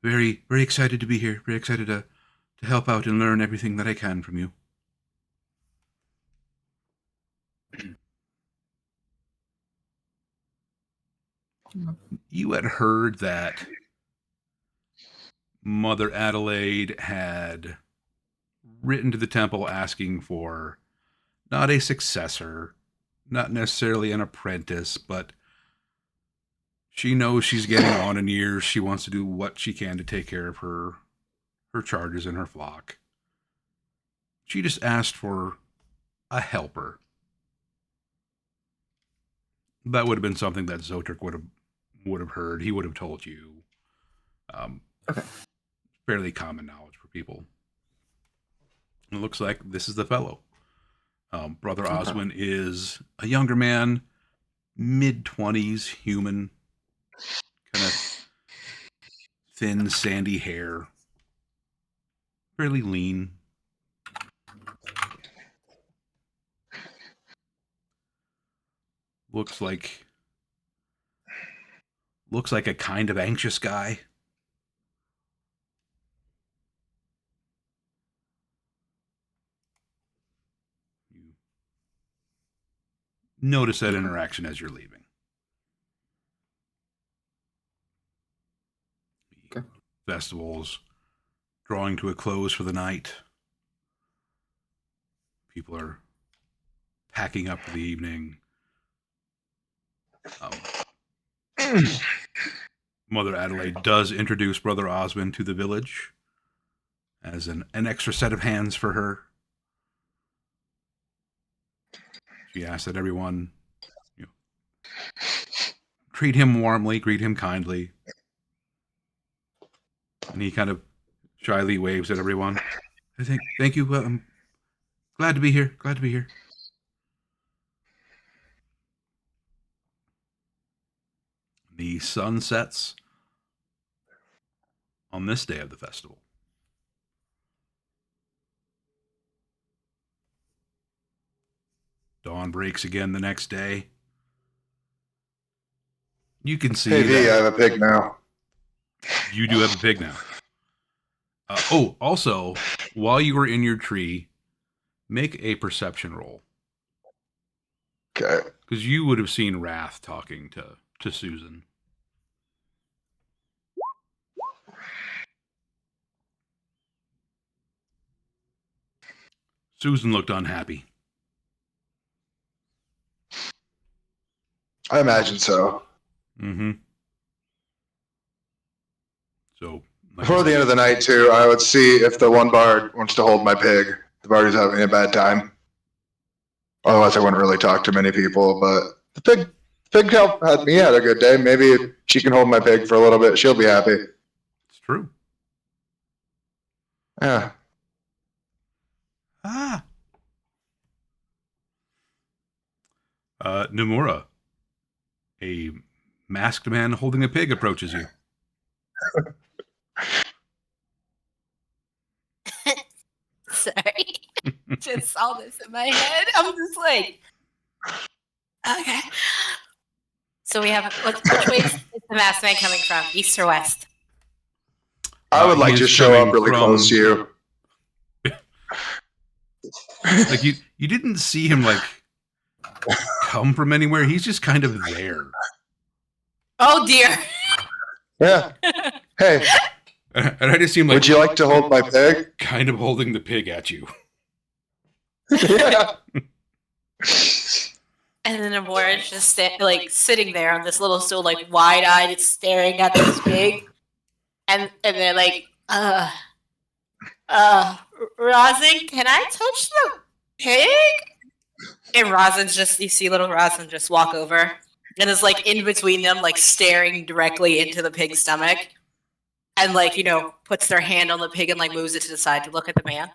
very, very excited to be here. Very excited to help out and learn everything that I can from you. You had heard that Mother Adelaide had written to the temple asking for not a successor, not necessarily an apprentice, but she knows she's getting on in years. She wants to do what she can to take care of her charges and her flock. She just asked for a helper. That would have been something that Zotric would have heard. He would have told you. Okay. Fairly common knowledge for people. It looks like this is the fellow. Brother Oswin is a younger man, mid-20s, human, kind of thin, sandy hair, fairly lean. Looks like a kind of anxious guy. You notice that interaction as you're leaving. Okay. Festival's drawing to a close for the night. People are packing up for the evening. Mother Adelaide does introduce Brother Oswin to the village as an extra set of hands for her. She asks that everyone treat him warmly, greet him kindly. And he kind of shyly waves at everyone. Thank you. I'm glad to be here. Glad to be here. The sun sets on this day of the festival. Dawn breaks again the next day. You can see Hey, V, I that have a pig now. you do have a pig now. Also, while you were in your tree, make a perception roll. Okay. Because you would have seen Wrath talking to Susan. Susan looked unhappy. I imagine so. Mm-hmm. So, Before the end of the night, too, I would see if the one bard wants to hold my pig. The bard is having a bad time. Otherwise, I wouldn't really talk to many people. But the pig had me had a good day. Maybe if she can hold my pig for a little bit, she'll be happy. It's true. Yeah. Nomura, a masked man holding a pig, approaches you. Sorry. Just saw this in my head. I'm just like, okay. So we have, which way is the masked man coming from? East or west? I would like he to is show up coming really from- close to you. Like you didn't see him like come from anywhere. He's just kind of there. Oh dear. Yeah. Hey, And I just seem like would you like to hold my pig? kind of holding the pig at you. Yeah. And then Amora is just sitting there on this little stool, like wide-eyed, and staring at this pig. And they're like, Rosin, can I touch the pig? And Rosin's just, you see little Rosin just walk over and is like in between them, like staring directly into the pig's stomach. And like, puts their hand on the pig and like moves it to the side to look at the man.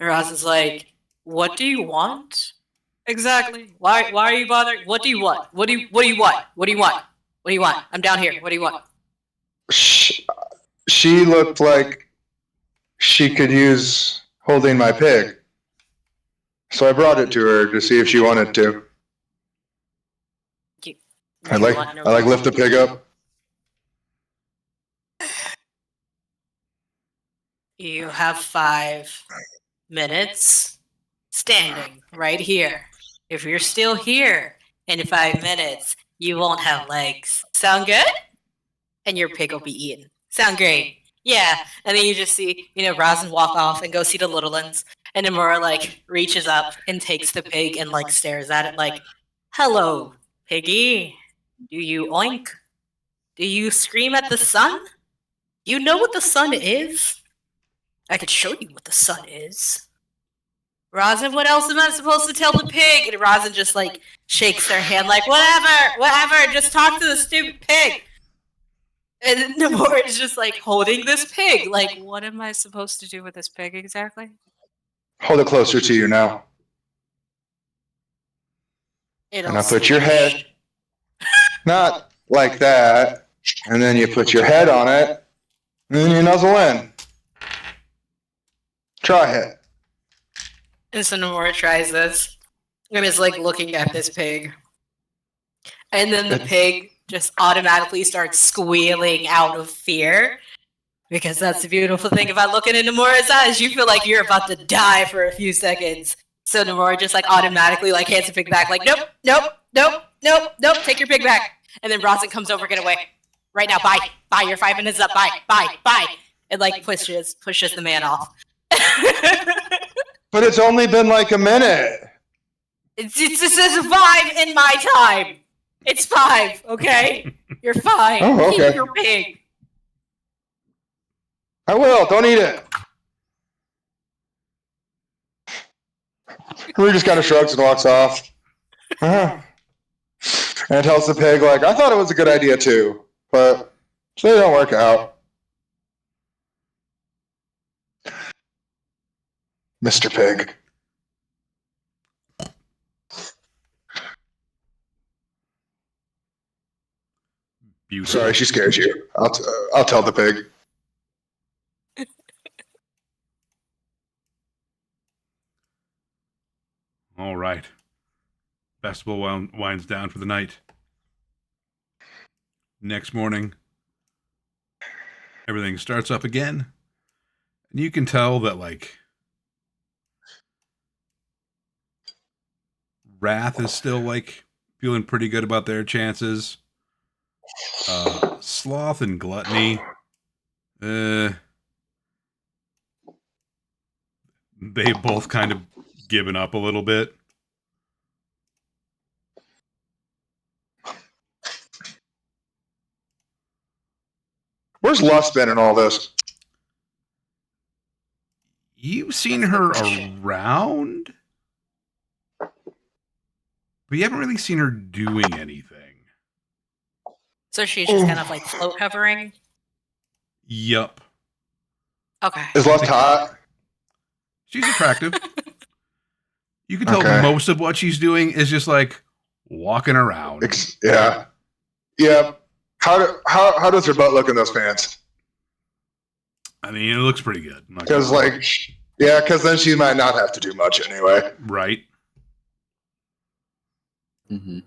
And Rosin's like, what do you want? Exactly. Why are you bothering? What do you want? What do you want? What do you want? What do you want? I'm down here. What do you want? She looked like she could use holding my pig. So I brought it to her to see if she wanted to. I lift the pig up. You have 5 minutes standing right here. If you're still here in 5 minutes, you won't have legs. Sound good? And your pig will be eaten. Sound great? Yeah. And then you just see, Rosin walk off and go see the little ones. And Amora like reaches up and takes the pig and like stares at it like, hello, piggy. Do you oink? Do you scream at the sun? You know what the sun is? I could show you what the sun is. Rosin, what else am I supposed to tell the pig? And Rosin just like shakes their hand like, whatever, just talk to the stupid pig. And Namor is just like holding this pig. Like, what am I supposed to do with this pig exactly? Hold it closer to you now. And I put your head, not like that, and then you put your head on it, and then you nuzzle in. Try it. And so Namora tries this and is like looking at this pig. And then the pig just automatically starts squealing out of fear. Because that's the beautiful thing about looking in Namora's eyes. You feel like you're about to die for a few seconds. So Namora just like automatically like hands the pig back like, nope, take your pig back. And then Rosin comes over, get away. Right now, bye, your 5 minutes up, bye. And like pushes the man off. But it's only been like a minute. It says 5 in my time. It's 5, okay? You're fine. Oh, okay. Keep your pig. I will. Don't eat it. Rue just kind of shrugs and walks off. And tells the pig, like, I thought it was a good idea too, but so it don't work out. Mr. Pig. Beautiful. Sorry, she scares you. I'll tell the pig. All right. Festival winds down for the night. Next morning, everything starts up again. And you can tell that, like, Wrath is still, like, feeling pretty good about their chances. Sloth and Gluttony, they've both kind of given up a little bit. Where's Lust been in all this? You've seen her around, but you haven't really seen her doing anything. So she's just kind of like float hovering? Yup. Okay. Is Lust hot? She's attractive. You can tell Okay. most of what she's doing is just like walking around. Yeah. Yep. How does her butt look in those pants? I mean, it looks pretty good. Because then she might not have to do much anyway. Right. Mm-hmm.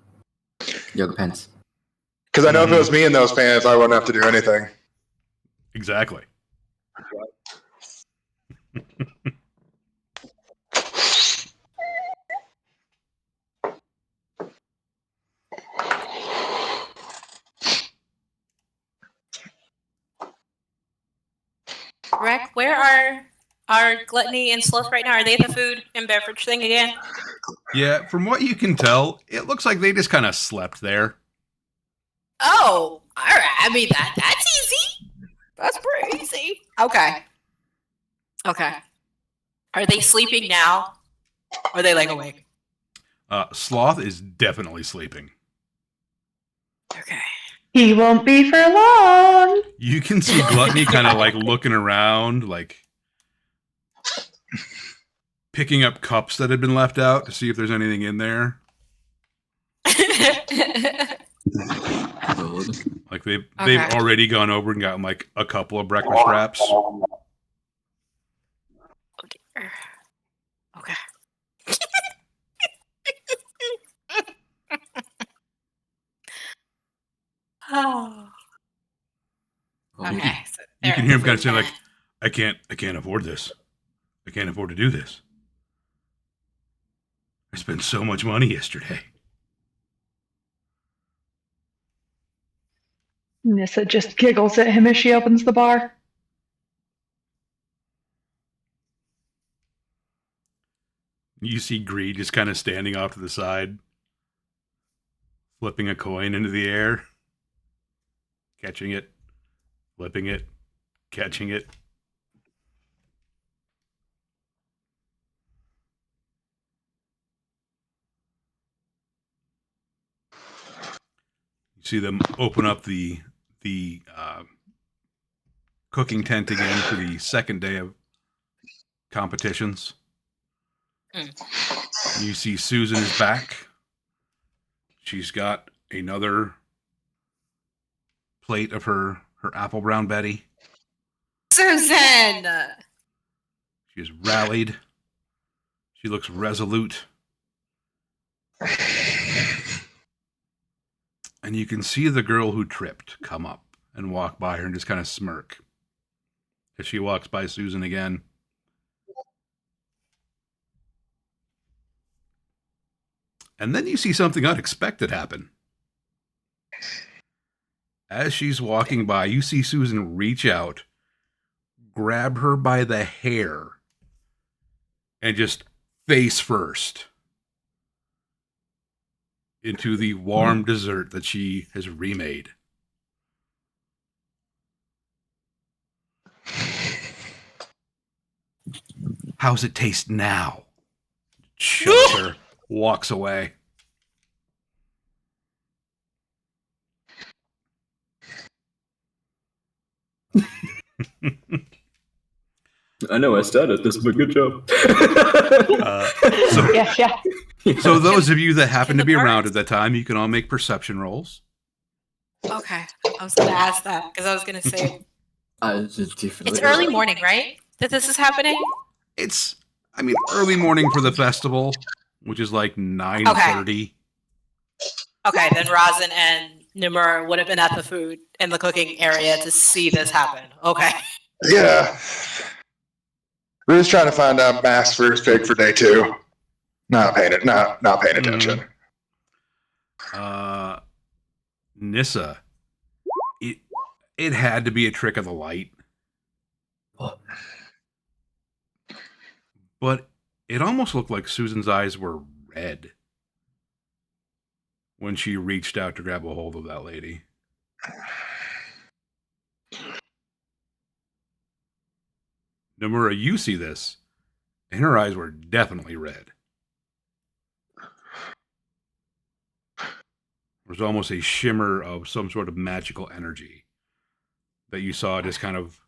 Yoga pants. Because I know if it was me in those pants, I wouldn't have to do anything. Exactly. Rec, where are Gluttony and Sloth right now? Are they the food and beverage thing again? Yeah, from what you can tell, it looks like they just kind of slept there. Oh, all right. I mean, that's easy. That's pretty easy. Okay. Are they sleeping now? Or are they like awake? Sloth is definitely sleeping. Okay. He won't be for long. You can see Gluttony kind of like looking around, like picking up cups that had been left out to see if there's anything in there. Like they've already gone over and gotten like a couple of breakfast wraps. Okay. Oh. Okay. So you can hear him kind of saying like, I can't afford this. I can't afford to do this. I spent so much money yesterday. Nissa just giggles at him as she opens the bar. You see Greed just kind of standing off to the side, flipping a coin into the air, catching it, flipping it, catching it. You see them open up the cooking tent again for the second day of competitions. You see Susan is back. She's got another plate of her apple brown Betty. Susan! She has rallied. She looks resolute. And you can see the girl who tripped come up and walk by her and just kind of smirk as she walks by Susan again. And then you see something unexpected happen. As she's walking by, you see Susan reach out, grab her by the hair, and just face first into the warm dessert that she has remade. How's it taste now? Shoves her, walks away. I know I started this, but good job. So those of you that happen to be around at that time, you can all make perception rolls. Okay. I was going to ask that because I was going to say. It's early morning, right? That this is happening? It's, early morning for the festival, which is like 9:30. Okay, then Rosin and Nimur would have been at the food in the cooking area to see this happen. Okay. Yeah. We're just trying to find out Matt's first pick for day 2. Not paying attention. Nissa, it had to be a trick of the light. But it almost looked like Susan's eyes were red when she reached out to grab a hold of that lady. Nomura, you see this, and her eyes were definitely red. There was almost a shimmer of some sort of magical energy that you saw just kind of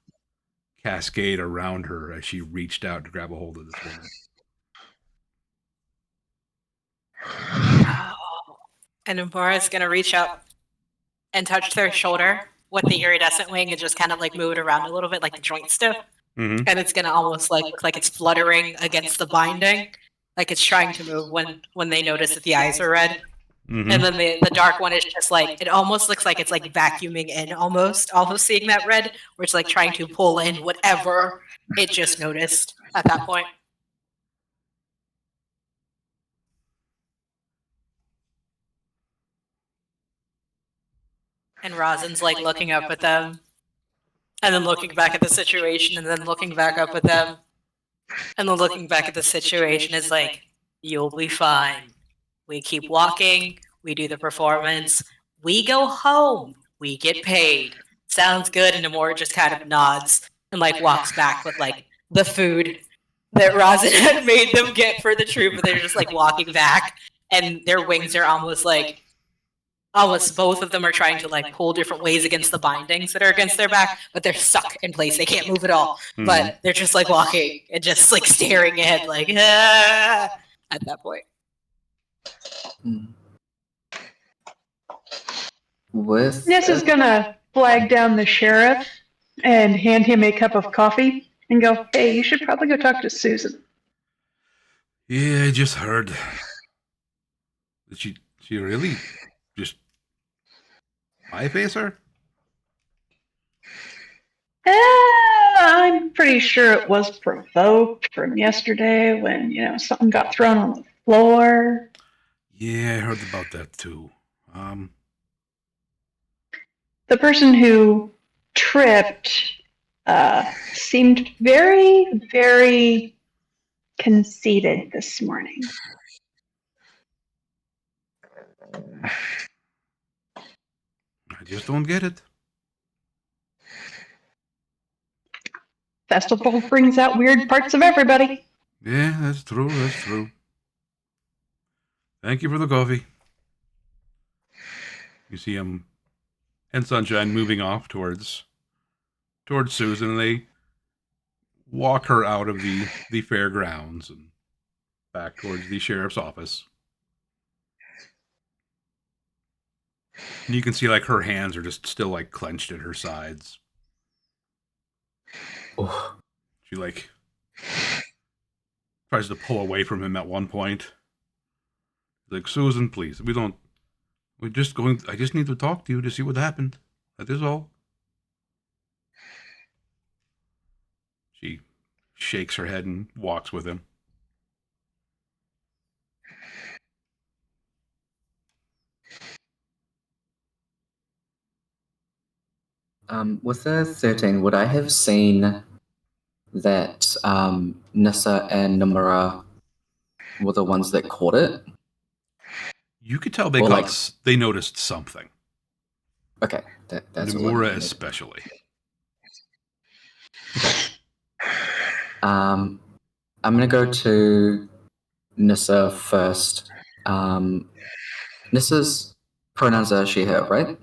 cascade around her as she reached out to grab a hold of this woman. And Umbara's gonna reach up and touch their shoulder with the iridescent wing and just kind of like move it around a little bit, like the joints do. Mm-hmm. And it's gonna almost like look like it's fluttering against the binding, like it's trying to move when they notice that the eyes are red. Mm-hmm. And then the dark one is just like, it almost looks like it's like vacuuming in almost seeing that red, where it's like trying to pull in whatever it just noticed at that point. And Rosin's like looking up at them, and then looking back at the situation, and then looking back up at them, and then looking back at the situation is like, you'll be fine. We keep walking, we do the performance, we go home, we get paid. Sounds good, and Amora just kind of nods and like walks back with like the food that Rosin had made them get for the troop, but they're just like walking back, and their wings are almost both of them are trying to like pull different ways against the bindings that are against their back, but they're stuck in place. They can't move at all. Mhm. But they're just like walking and just like staring ahead, like at that point. With Ness is gonna flag down the sheriff and hand him a cup of coffee and go, "Hey, you should probably go talk to Susan." Yeah, I just heard. Did she really just pie-face her? I'm pretty sure it was provoked from yesterday when, something got thrown on the floor. Yeah, I heard about that too. The person who tripped seemed very, very conceited this morning. I just don't get it. Festival brings out weird parts of everybody. Yeah, that's true. That's true. Thank you for the coffee. You see him and Sunshine moving off towards Susan, and they walk her out of the fairgrounds and back towards the sheriff's office. And you can see like her hands are just still like clenched at her sides. oh, She like tries to pull away from him at one point. Like, Susan, please, I just need to talk to you to see what happened. That is all. She shakes her head and walks with him. with the 13, would I have seen that Nissa and Nomura were the ones that caught it? You could tell they Well, they noticed something. Okay, that's all I Nomura needed. especially. I'm gonna go to Nissa first. Nissa's pronouns are she, her, right?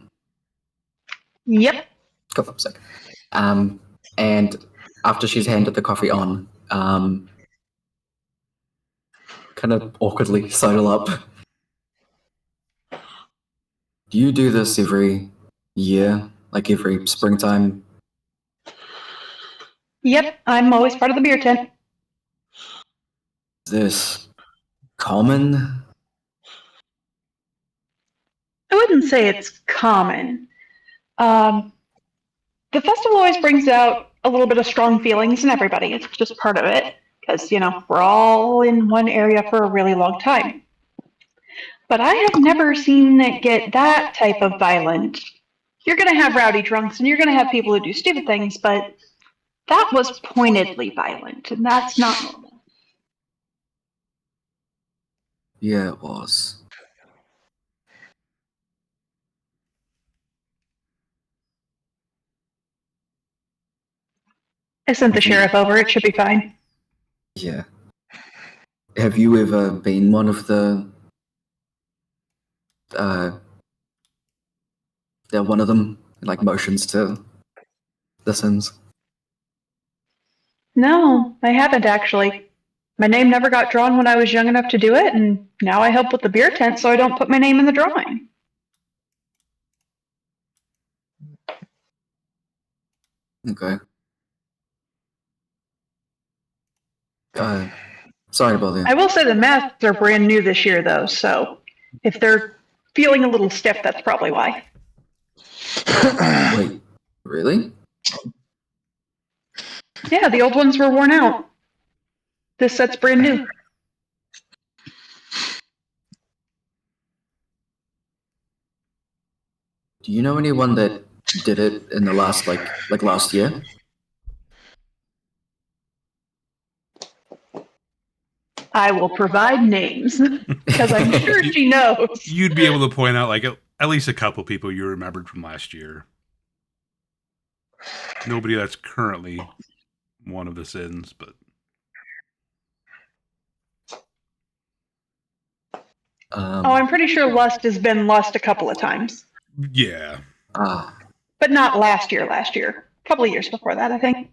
Yep. Go for a sec. And after she's handed the coffee on, kind of awkwardly sidle up. Do you do this every year? Like every springtime? Yep, I'm always part of the beer tent. Is this common? I wouldn't say it's common. The festival always brings out a little bit of strong feelings in everybody. It's just part of it because, we're all in one area for a really long time. But I have never seen it get that type of violent. You're going to have rowdy drunks and you're going to have people who do stupid things, but that was pointedly violent, and that's not normal. Yeah, it was. I sent the sheriff over. It should be fine. Yeah. Have you ever been one of the one of them, like, motions to the Sims? No, I haven't actually. My name never got drawn when I was young enough to do it, and now I help with the beer tent so I don't put my name in the drawing. Okay. Sorry about I that. will say the masks are brand new this year, though, so if they're feeling a little stiff, that's probably why. Wait, really? Yeah, the old ones were worn out. This set's brand new. Do you know anyone that did it in the last last year? I will provide names, because I'm sure she knows. You'd be able to point out like at least a couple people you remembered from last year. Nobody that's currently one of the sins, but Oh, I'm pretty sure Lust has been Lust a couple of times. yeah. But not last year. A couple of years before that, I think.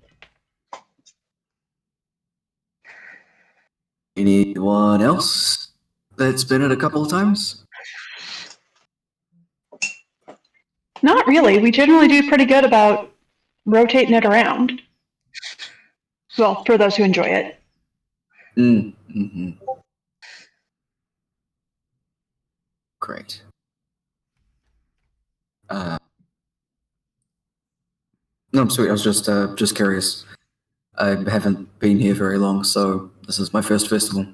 Anyone else that's been it a couple of times? Not really. We generally do pretty good about rotating it around. Well, for those who enjoy it. Mm-hmm. Great. No, I'm sweet. I was just curious. I haven't been here very long, so this is my first festival.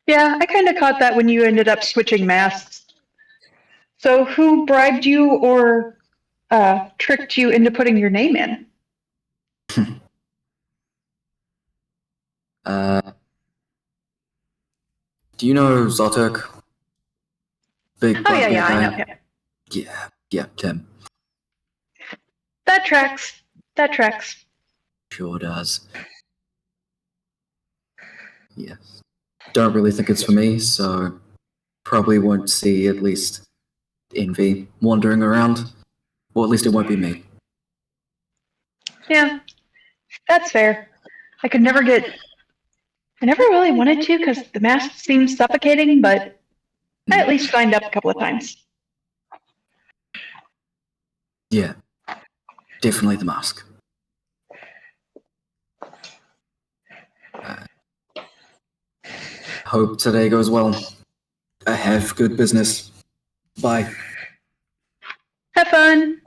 Yeah, I kind of caught that when you ended up switching masks. So who bribed you or tricked you into putting your name in? Do you know Zotuk? Big Oh, yeah, guy. I know him. Yeah, Tim. That tracks. Sure does. Yes. Don't really think it's for me, so probably won't see at least Envy wandering around. Or at least it won't be me. Yeah, that's fair. I never really wanted to because the mask seemed suffocating, but I at least signed up a couple of times. Yeah. Definitely the mask. Hope today goes well. I have good business. Bye. Have fun.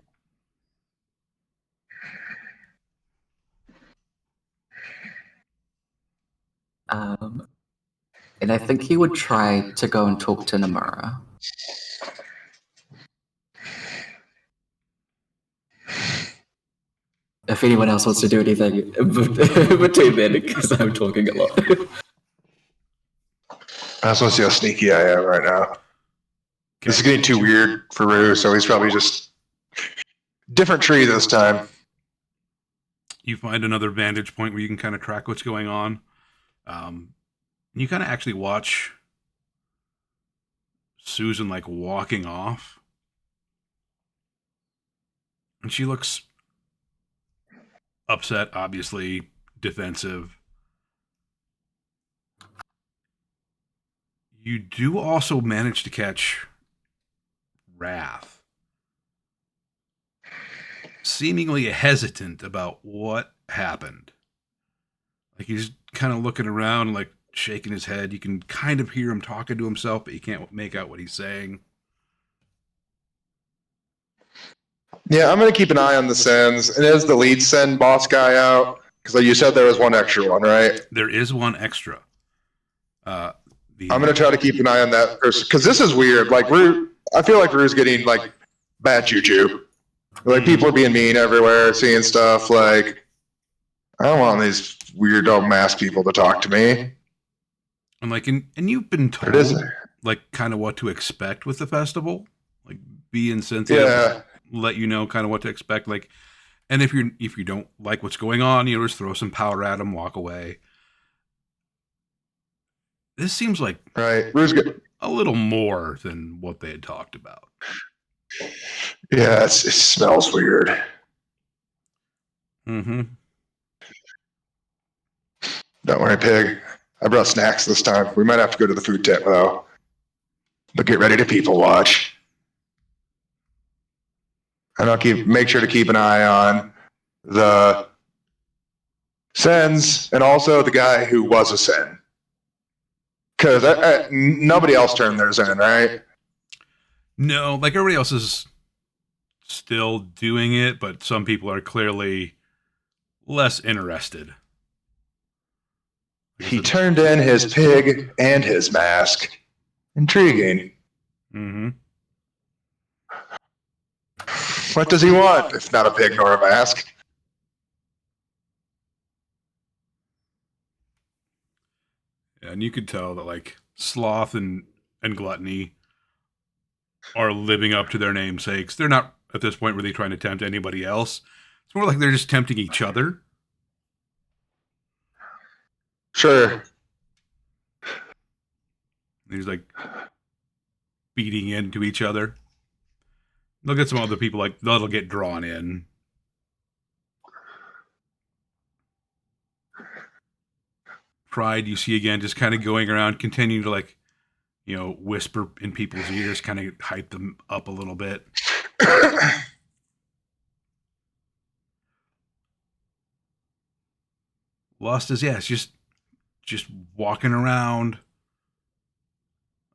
And I think he would try to go and talk to Namura. If anyone else wants to do anything between then, because I'm talking a lot. I just want to see how sneaky I am right now. This is getting too weird for Rue, so he's probably just different tree this time. You find another vantage point where you can kind of track what's going on. You kind of actually watch Susan like walking off, and she looks upset, obviously defensive. You do also manage to catch Wrath, seemingly hesitant about what happened. Like he's kind of looking around, like shaking his head. You can kind of hear him talking to himself, but you can't make out what he's saying. Yeah, I'm going to keep an eye on the sends. And is the lead send boss guy out? Because you said there was one extra one, right? There is one extra. I'm going to try to keep an eye on that person. Because this is weird. Like, I feel like Rue's getting, like, bad juju. Like, people are being mean everywhere, seeing stuff. Like, I don't want these weird dog mask people to talk to me. And like, and you've been told like kind of what to expect with the festival, like be insensitive, let you know kind of what to expect. Like, and if you don't like what's going on, you know, just throw some powder at them, walk away. This seems like Rue's good. A little more than what they had talked about. Yeah, it smells weird. Mm-hmm. Don't worry, pig. I brought snacks this time. We might have to go to the food tent, though. But get ready to people watch. And I'll make sure to keep an eye on the Sens and also the guy who was a Sen. Because nobody else turned theirs in, right? No, like everybody else is still doing it, but some people are clearly less interested. He turned in his pig and his mask. Intriguing. Mm-hmm. What does he want, if not a pig nor a mask? And you could tell that like Sloth and Gluttony are living up to their namesakes. They're not at this point really trying to tempt anybody else. It's more like they're just tempting each other. Sure. He's like beating into each other. They'll get some other people like that'll get drawn in. Pride, you see again, just kind of going around, continuing to like, whisper in people's ears, kind of hype them up a little bit. Lust is, it's just walking around.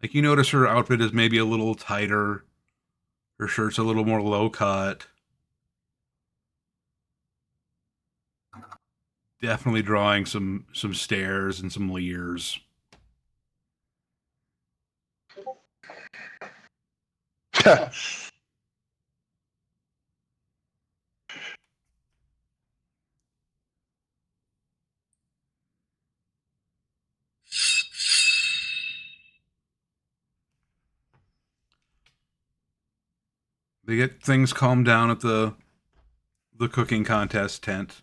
Like you notice her outfit is maybe a little tighter. Her shirt's a little more low cut. Definitely drawing some stares and some leers. They get things calmed down at the cooking contest tent.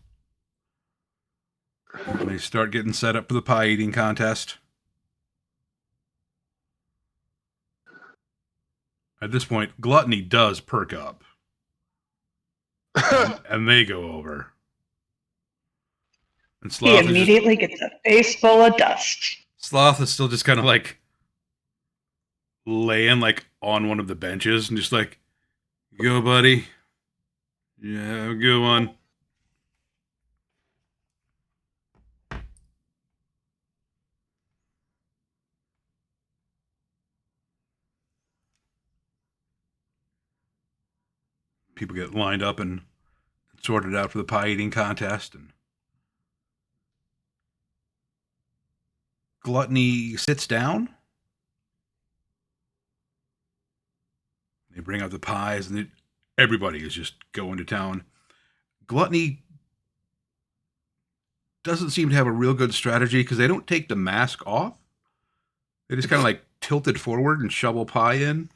And they start getting set up for the pie eating contest. At this point, Gluttony does perk up. And they go over. And He immediately gets a face full of dust. Sloth is still just kind of like laying like on one of the benches and just like, go buddy. Yeah, have a good one. People get lined up and sorted out for the pie eating contest, and Gluttony sits down. They bring out the pies, and everybody is just going to town. Gluttony doesn't seem to have a real good strategy because they don't take the mask off. They just kind of like tilt it forward and shovel pie in.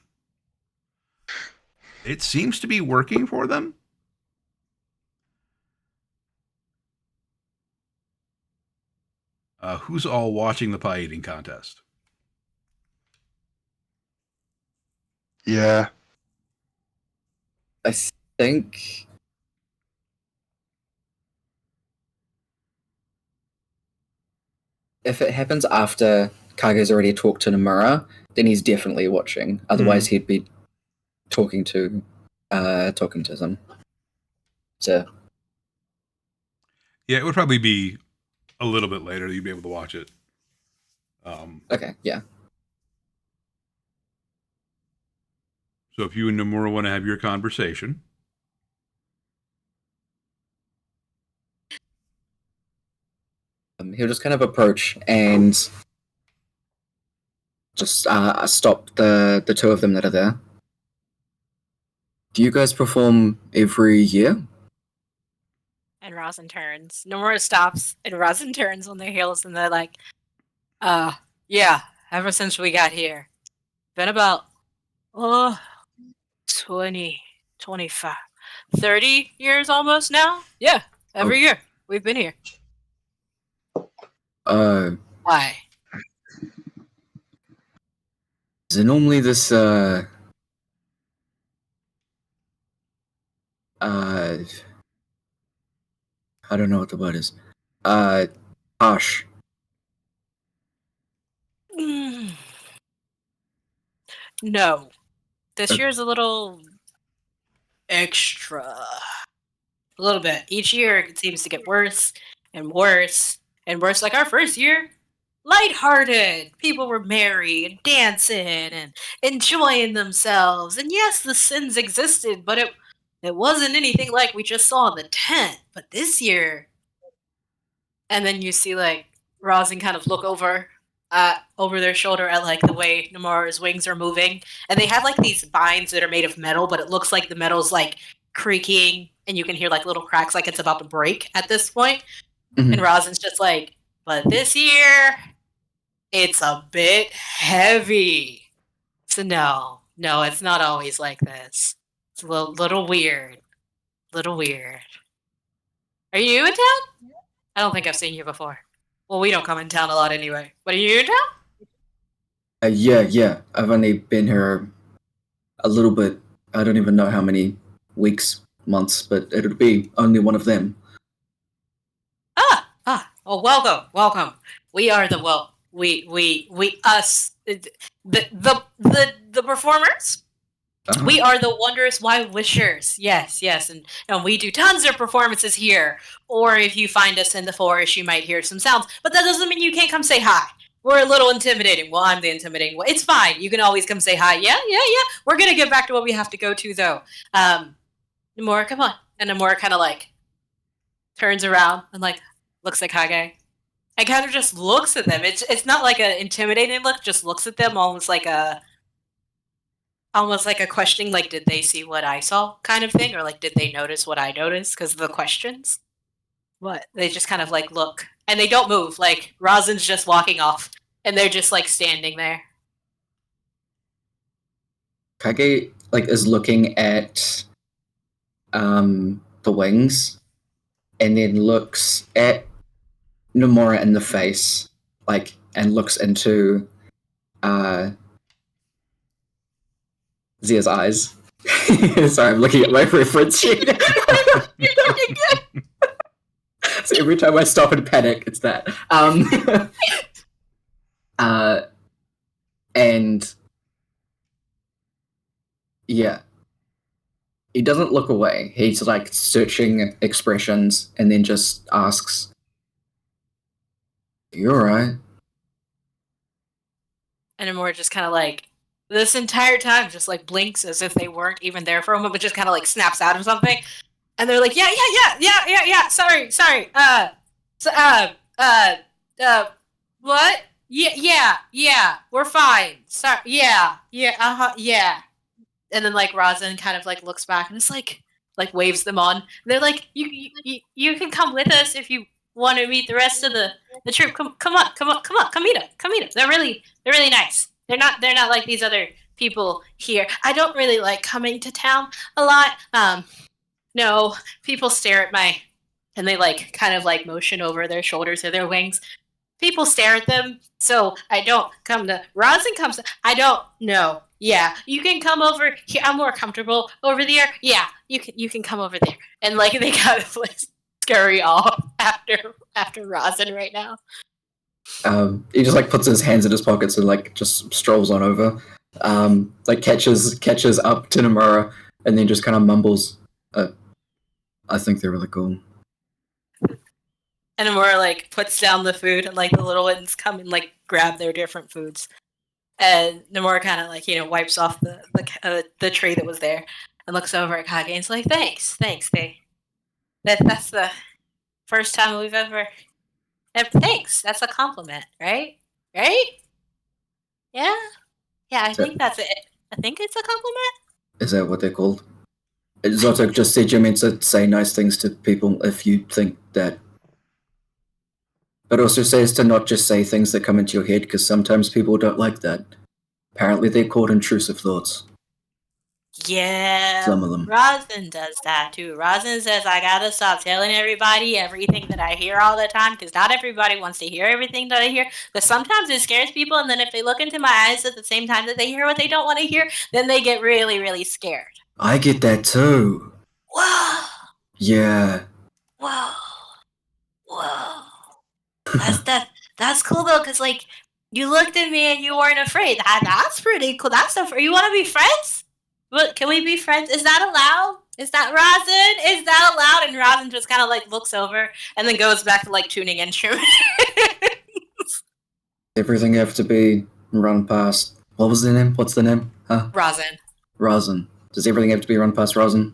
It seems to be working for them. Who's all watching the pie eating contest? Yeah. I think if it happens after Kage's already talked to Nomura, then he's definitely watching. Otherwise, he'd be talking to them. So yeah, it would probably be a little bit later that you'd be able to watch it. Okay, yeah. So if you and Nomura want to have your conversation. He'll just kind of approach and just stop the two of them that are there. Do you guys perform every year? And Rosin turns. Nomura stops, and Rosin turns on their heels, and they're like, yeah, ever since we got here. Been about, 20, 25, 30 years almost now? Yeah, every year. We've been here. Why? Is it normally this, I don't know what the word is. Harsh No. This year's a little extra. A little bit. Each year it seems to get worse and worse and worse. Like our first year, lighthearted. People were merry and dancing and enjoying themselves. And yes, the sins existed, but it wasn't anything like we just saw in the tent. But this year, and then you see like Rosin kind of look over their shoulder at like the way Namara's wings are moving, and they have like these vines that are made of metal, but it looks like the metal's like creaking, and you can hear like little cracks, like it's about to break at this point. Mhm. And Rosin's just like, but this year, it's a bit heavy. So no, it's not always like this. It's a little weird. Little weird. Are you in town? I don't think I've seen you before. Well, we don't come in town a lot anyway. But are you in town? Yeah. I've only been here a little bit. I don't even know how many weeks, months, but it'll be only one of them. Oh, welcome. We are the us, the performers. Uh-huh. We are the Wondrous Wild Wishers. Yes, and we do tons of performances here. Or if you find us in the forest, you might hear some sounds. But that doesn't mean you can't come say hi. We're a little intimidating. Well, I'm the intimidating one. It's fine. You can always come say hi. Yeah. We're gonna get back to what we have to go to, though. Namora, come on. And Namora kind of like turns around and like looks at Kage. And kind of just looks at them. It's not like an intimidating look. Just looks at them almost like a questioning, like, did they see what I saw kind of thing? Or like, did they notice what I noticed? Because of the questions. What? They just kind of like look. And they don't move. Like, Rosin's just walking off. And they're just like standing there. Kage like is looking at the wings and then looks at Nomura in the face, like, and looks into Zia's eyes. Sorry, I'm looking at my reference sheet. So every time I stop and panic, it's that. And yeah, he doesn't look away. He's like searching expressions and then just asks, "You alright?" And Namora just kind of like, this entire time, just like blinks as if they weren't even there for a moment, but just kind of like snaps out of something. And they're like, yeah. Sorry. What? Yeah. We're fine. Sorry. Yeah. Yeah. And then like Rosin kind of like looks back and it's like waves them on. And they're like, you can come with us if you want to meet the rest of the troop. Come on. Come meet them. They're really nice. They're not like these other people here. I don't really like coming to town a lot. No, people stare at and they like kind of like motion over their shoulders or their wings. People stare at them, so I don't come to. Rosin comes. I don't know. Yeah, you can come over here. I'm more comfortable over there. Yeah, you can come over there. And like they kind of like scurry off after Rosin right now. He just like puts his hands in his pockets and like just strolls on over. Like catches up to Nomura and then just kind of mumbles, "I think they're really cool." And Namora like puts down the food and like the little ones come and like grab their different foods. And Namora kind of like, wipes off the tray that was there and looks over at Kage and is like, thanks. That's the first time we've ever. And thanks. That's a compliment, right? Right? Yeah. I think that's it. I think it's a compliment. Is that what they're called? Zotok just said you're meant to say nice things to people if you think that. But also says to not just say things that come into your head, because sometimes people don't like that. Apparently they're called intrusive thoughts. Yeah, Some of them. Rosin does that too. Rosin says, I gotta stop telling everybody everything that I hear all the time, because not everybody wants to hear everything that I hear, but sometimes it scares people, and then if they look into my eyes at the same time that they hear what they don't want to hear, then they get really, really scared. I get that too. Whoa! Yeah. Whoa! That's cool though, because like You looked at me and you weren't afraid. That's pretty cool. That's so. You want to be friends? What? Can we be friends? Is that allowed? Is that Rosin? Is that allowed? And Rosin just kind of like looks over and then goes back to like tuning instruments. Everything have to be run past. What was the name? What's the name? Huh? Rosin. Rosin. Does everything have to be run past Rosin?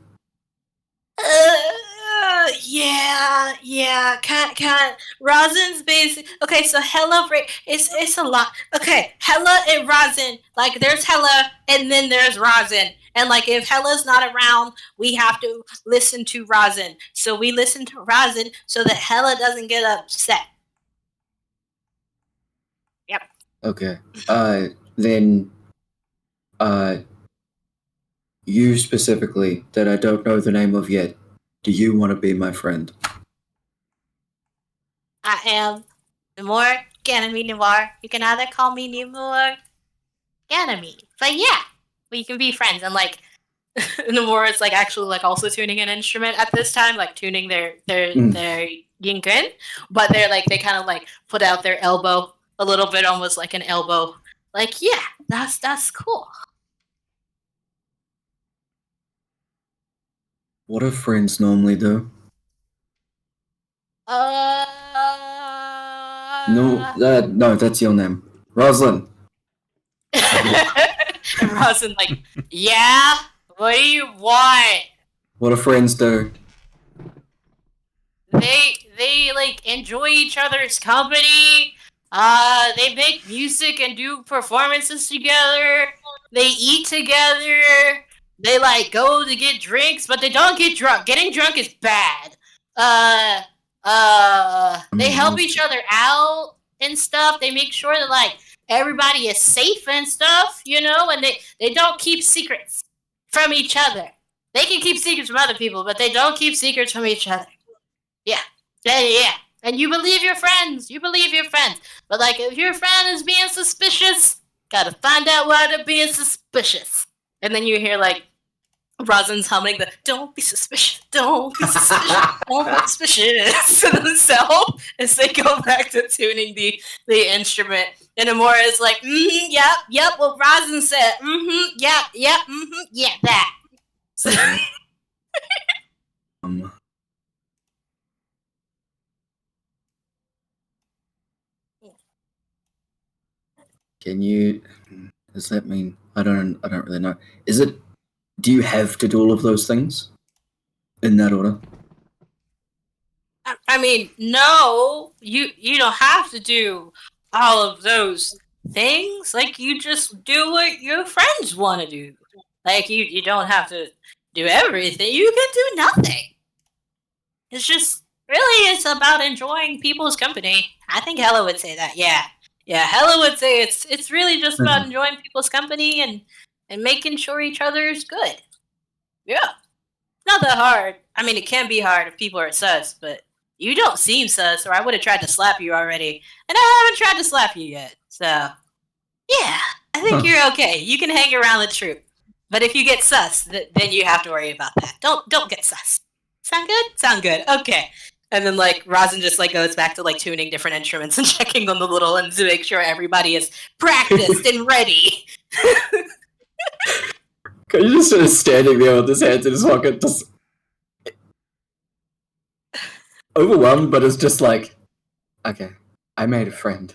Yeah. Can't. Rosin's basic. Okay, so Hella, it's a lot. Okay, Hella and Rosin. Like, there's Hella, and then there's Rosin. And, like, if Hella's not around, we have to listen to Rosin. So we listen to Rosin so that Hella doesn't get upset. Yep. Okay. Then, you specifically, that I don't know the name of yet, do you want to be my friend? I am Nemor Ganymede Noir. You can either call me Nemor Ganymede. But yeah, we can be friends. And like Nemor is like actually like also tuning an instrument at this time, like tuning their yinken. But they're like they kind of like put out their elbow a little bit, almost like an elbow. Like, yeah, that's cool. What do friends normally do? No, that's your name. Rosalind. And Rosin like, yeah? What do you want? What do friends do? They like enjoy each other's company. They make music and do performances together. They eat together. They like go to get drinks, but they don't get drunk. Getting drunk is bad. They help each other out and stuff. They make sure that like everybody is safe and stuff, you know, and they don't keep secrets from each other. They can keep secrets from other people, but they don't keep secrets from each other. Yeah. And you believe your friends. But like if your friend is being suspicious, gotta find out why they're being suspicious. And then you hear like Rosin's humming the "Don't be suspicious, don't be suspicious, don't be suspicious" to themselves as they go back to tuning the instrument. And Amora is like, yep, what Rosin said, yeah, that. So, Can you? Does that mean I don't really know? Is it? Do you have to do all of those things in that order? I mean, no, you don't have to do all of those things. Like, you just do what your friends want to do. Like, you don't have to do everything. You can do nothing. It's just, really, it's about enjoying people's company. I think Hella would say that, yeah. Yeah, Hella would say it's really just about enjoying people's company and making sure each other is good. Yeah. Not that hard. I mean, it can be hard if people are sus, but you don't seem sus, or I would have tried to slap you already. And I haven't tried to slap you yet. So, yeah, I think you're okay. You can hang around the troop. But if you get sus, then you have to worry about that. Don't get sus. Sound good? Sound good. Okay. And then, like, Rosin just, like, goes back to, like, tuning different instruments and checking on the little ones to make sure everybody is practiced and ready. Are you just sort of standing there with his hands in his pocket, just overwhelmed, but it's just like, okay, I made a friend.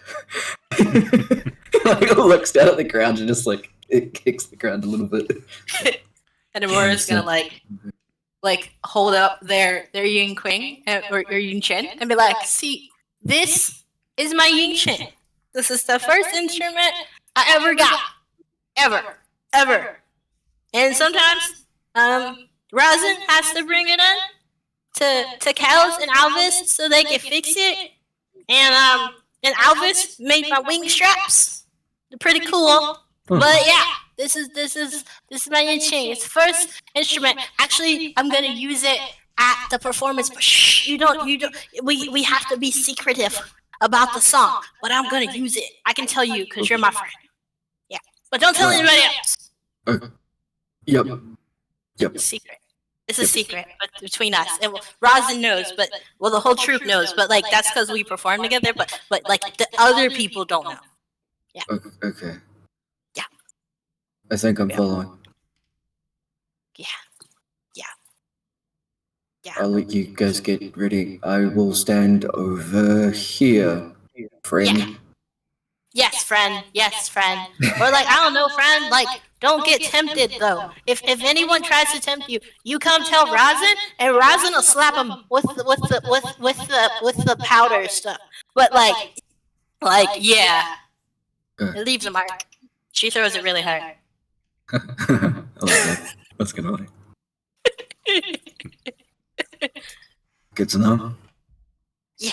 Like, looks down at the ground and just, like, it kicks the ground a little bit. And Amora's gonna, like hold up their yin quing or yin chin and be like, see, this is my yin chin. This is the first instrument I ever got. Ever. And sometimes Rosin has to bring it in to Cal's and Alvis so they can fix it. And Alvis made my wing straps. They're pretty cool. But yeah, this is my yin chin. It's the first instrument. Actually, I'm gonna use it at the performance. But shh, you don't. We have to be secretive about the song. But I'm gonna use it. I can tell you because you're my friend. Yeah, but don't tell anybody else. Yep. It's a secret. It's a secret, but between us. And Rosin knows, but the whole troop knows. But like that's because we perform together. But like the other people don't know. Okay. Yeah. I think I'm following. Yeah. I'll let you guys get ready. I will stand over here, friend. Yes, friend. Yes, friend. Or like, I don't know, friend. Like, don't get tempted though. If anyone tries to tempt you, you come tell Razin, and Razin will slap him with the powder stuff. But yeah, it leaves a mark. She throws it really hard. I like that. That's good one. Good to know. Yeah.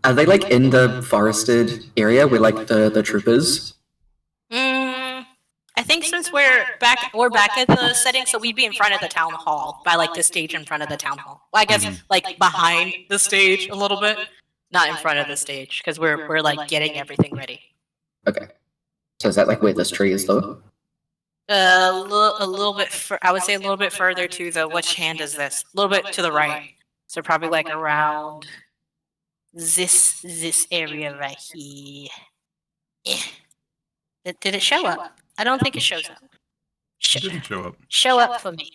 Are they like in the forested area where like the troopers? I think since we're back at the setting, so we'd be in front of the town hall by like the stage in front of the town hall. Well, I guess like behind the stage a little bit, not in front of the stage because we're like getting everything ready. Okay. So is that like where this tree is though? A little bit. I would say a little bit further to the. Which hand is this? A little bit to the right. So probably like around this area right here. Did it show up? I don't think it shows up. It didn't show up. Show up for me.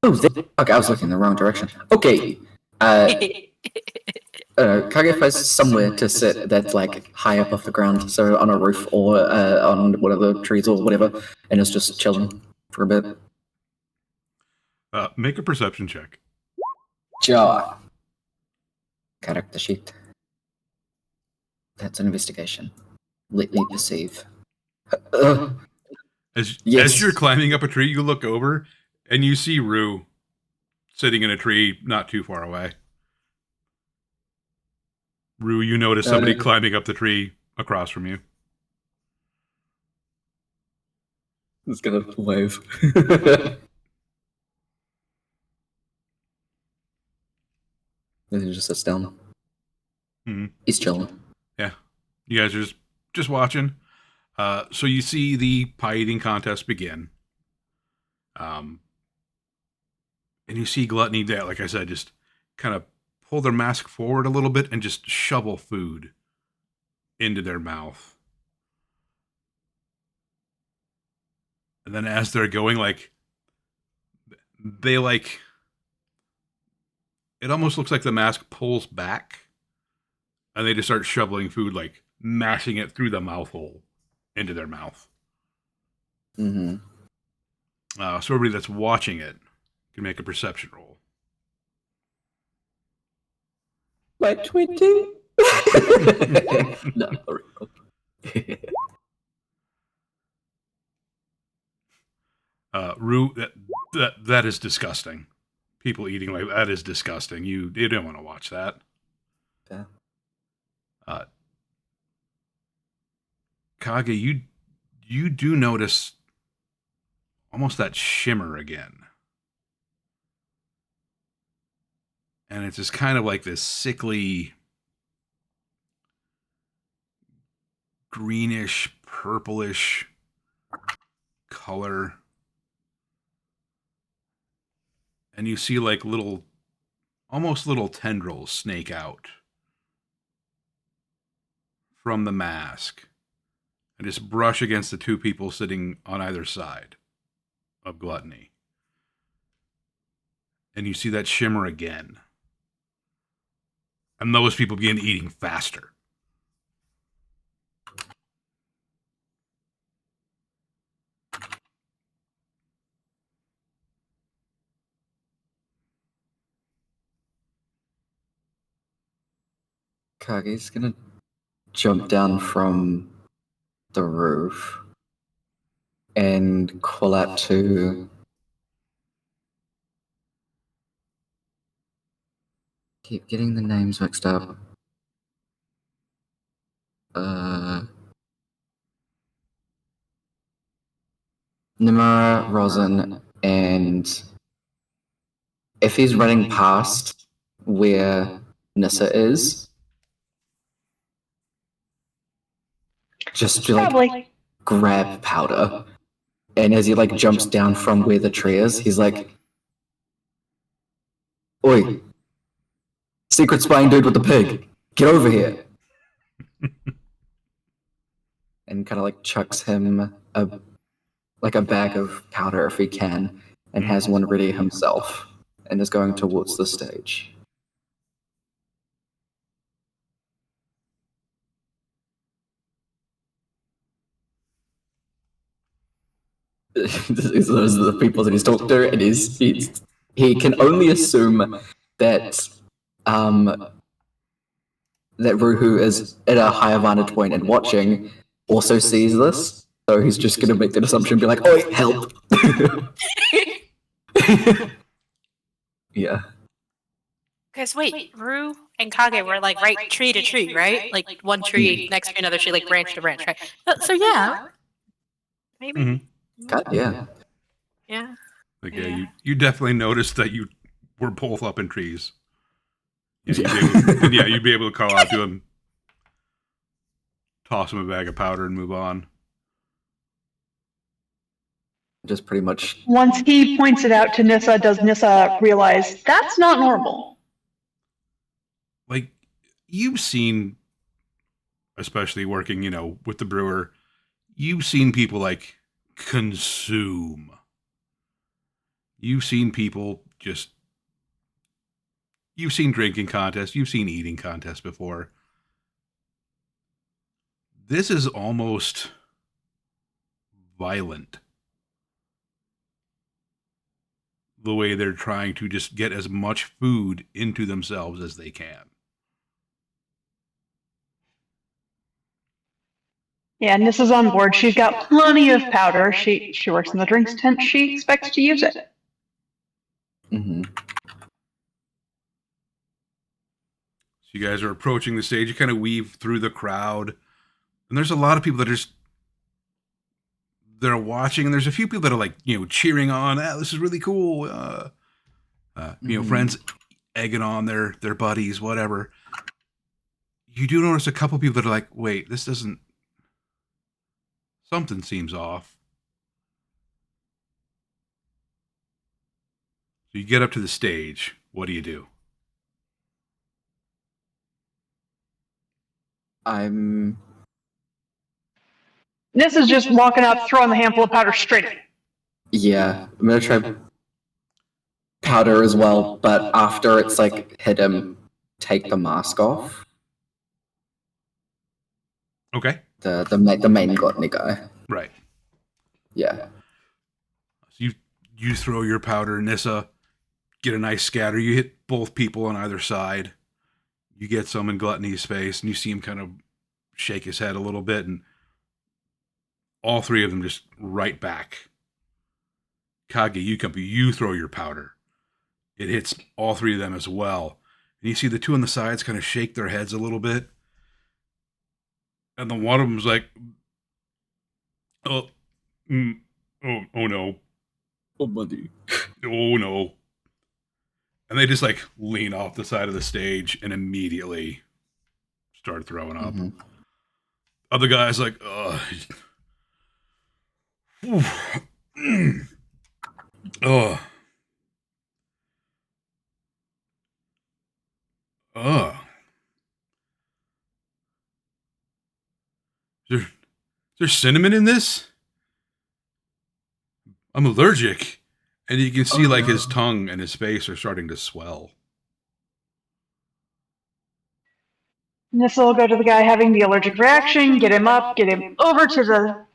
Oh, okay, I was looking in the wrong direction. Okay. Kage finds somewhere to sit that's like high up off the ground, so on a roof or on one of the trees or whatever, and is just chilling for a bit. Make a perception check. Jaw. Character sheet. That's an investigation. Let me perceive. As Yes. you're climbing up a tree, you look over and you see Rue sitting in a tree not too far away. Rue, you notice somebody climbing up the tree across from you. It's gonna wave. Then he just sits down. He's chilling. Yeah. You guys are just watching. So you see the pie eating contest begin. And you see Gluttony there, like I said, just kind of pull their mask forward a little bit and just shovel food into their mouth. And then as they're going, it almost looks like the mask pulls back and they just start shoveling food, like mashing it through the mouth hole into their mouth. Mm-hmm. So everybody that's watching it can make a perception roll. My 20? No. Rue, that is disgusting. People eating like that is disgusting. You don't want to watch that. Yeah. Kage, you do notice almost that shimmer again. And it's just kind of like this sickly, greenish, purplish color. And you see like almost little tendrils snake out from the mask and just brush against the two people sitting on either side of Gluttony. And you see that shimmer again. And those people begin eating faster. Kage's gonna jump down from the roof and call out to... Keep getting the names mixed up. Nimara, Rosin, and if he's running past where Nissa is, just to like grab powder. And as he like jumps down from where the tree is, he's like, "Oi, secret spying dude with the pig, Get over here. And kind of like chucks him a bag of powder if he can, and has one ready himself, and is going towards the stage. Those are the people that he's talked to, and he can only assume that that Ruhu is at a higher vantage point and watching also sees this, so he's just going to make that assumption and be like, "Oh, help!" Yeah. Because wait, Rue and Kage were like right tree to tree, right? Like one tree next to another tree, like branch to branch, right? So yeah, maybe. Mm-hmm. God, yeah. Yeah. Like, yeah, you definitely noticed that you were both up in trees. Yeah, you'd be able to call out to him, toss him a bag of powder, and move on. Just pretty much. Once he points it out to Nissa, does Nissa realize that's not normal? Like, you've seen, especially working, with the brewer, you've seen people like consume. You've seen people just. You've seen drinking contests. You've seen eating contests before. This is almost violent. The way they're trying to just get as much food into themselves as they can. Yeah, Nissa's on board. She's got plenty of powder. She works in the drinks tent. She expects to use it. Mm-hmm. So you guys are approaching the stage. You kind of weave through the crowd. And there's a lot of people that are just... They're watching. And there's a few people that are like, cheering on. This is really cool. Friends egging on their buddies, whatever. You do notice a couple people that are like, wait, this doesn't... Something seems off. So you get up to the stage. What do you do? Nissa's just walking up, throwing the handful of powder straight in. Yeah, I'm gonna try powder as well, but after it's like hit him, take the mask off. Okay. The main gluttony guy. Right. Yeah. So you throw your powder, Nissa, get a nice scatter. You hit both people on either side. You get some in Gluttony's face, and you see him kind of shake his head a little bit, and all three of them just right back. Kage, you throw your powder. It hits all three of them as well. And you see the two on the sides kind of shake their heads a little bit. And then one of them's like, oh no. Oh, buddy. Oh, no. And they just like lean off the side of the stage and immediately start throwing up. Mm-hmm. Other guy's like, Is there cinnamon in this? I'm allergic. And you can see like his tongue and his face are starting to swell. Nissa will go to the guy having the allergic reaction, get him up, get him over to the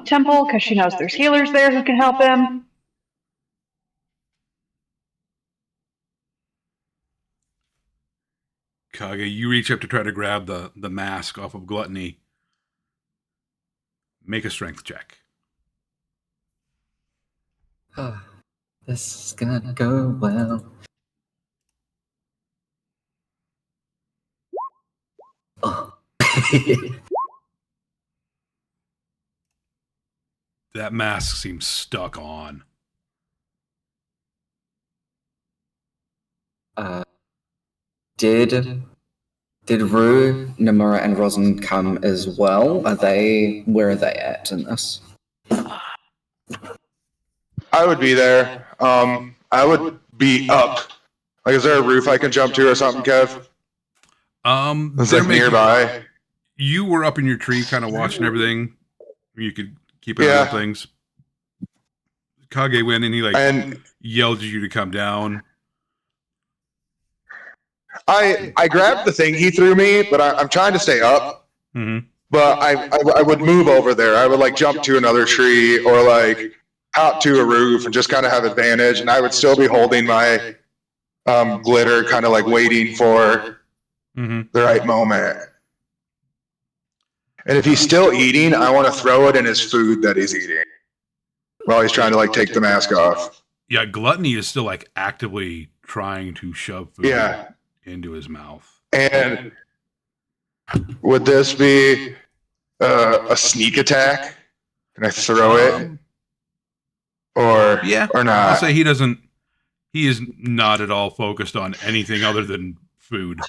temple, because she knows there's healers there who can help him. Kage, you reach up to try to grab the mask off of Gluttony. Make a strength check. This is gonna go well. Oh. That mask seems stuck on. Did Rue, Namura, and Rosin come as well? Where are they at in this? I would be there. I would be up. Like, is there a roof I can jump to or something, Kev? It's like nearby. You were up in your tree, kind of watching everything. You could keep an eye on things. Kage went and he yelled at you to come down. I grabbed the thing he threw me, but I'm trying to stay up. Mm-hmm. But I would move over there. I would jump to another tree or hop to a roof and just kind of have advantage. And I would still be holding my glitter, kind of waiting for the right moment. And if he's still eating, I want to throw it in his food that he's eating while he's trying to take the mask off. Yeah, Gluttony is still actively trying to shove food into his mouth. And would this be a sneak attack? Can I throw it? Or not? I'll say he is not at all focused on anything other than food.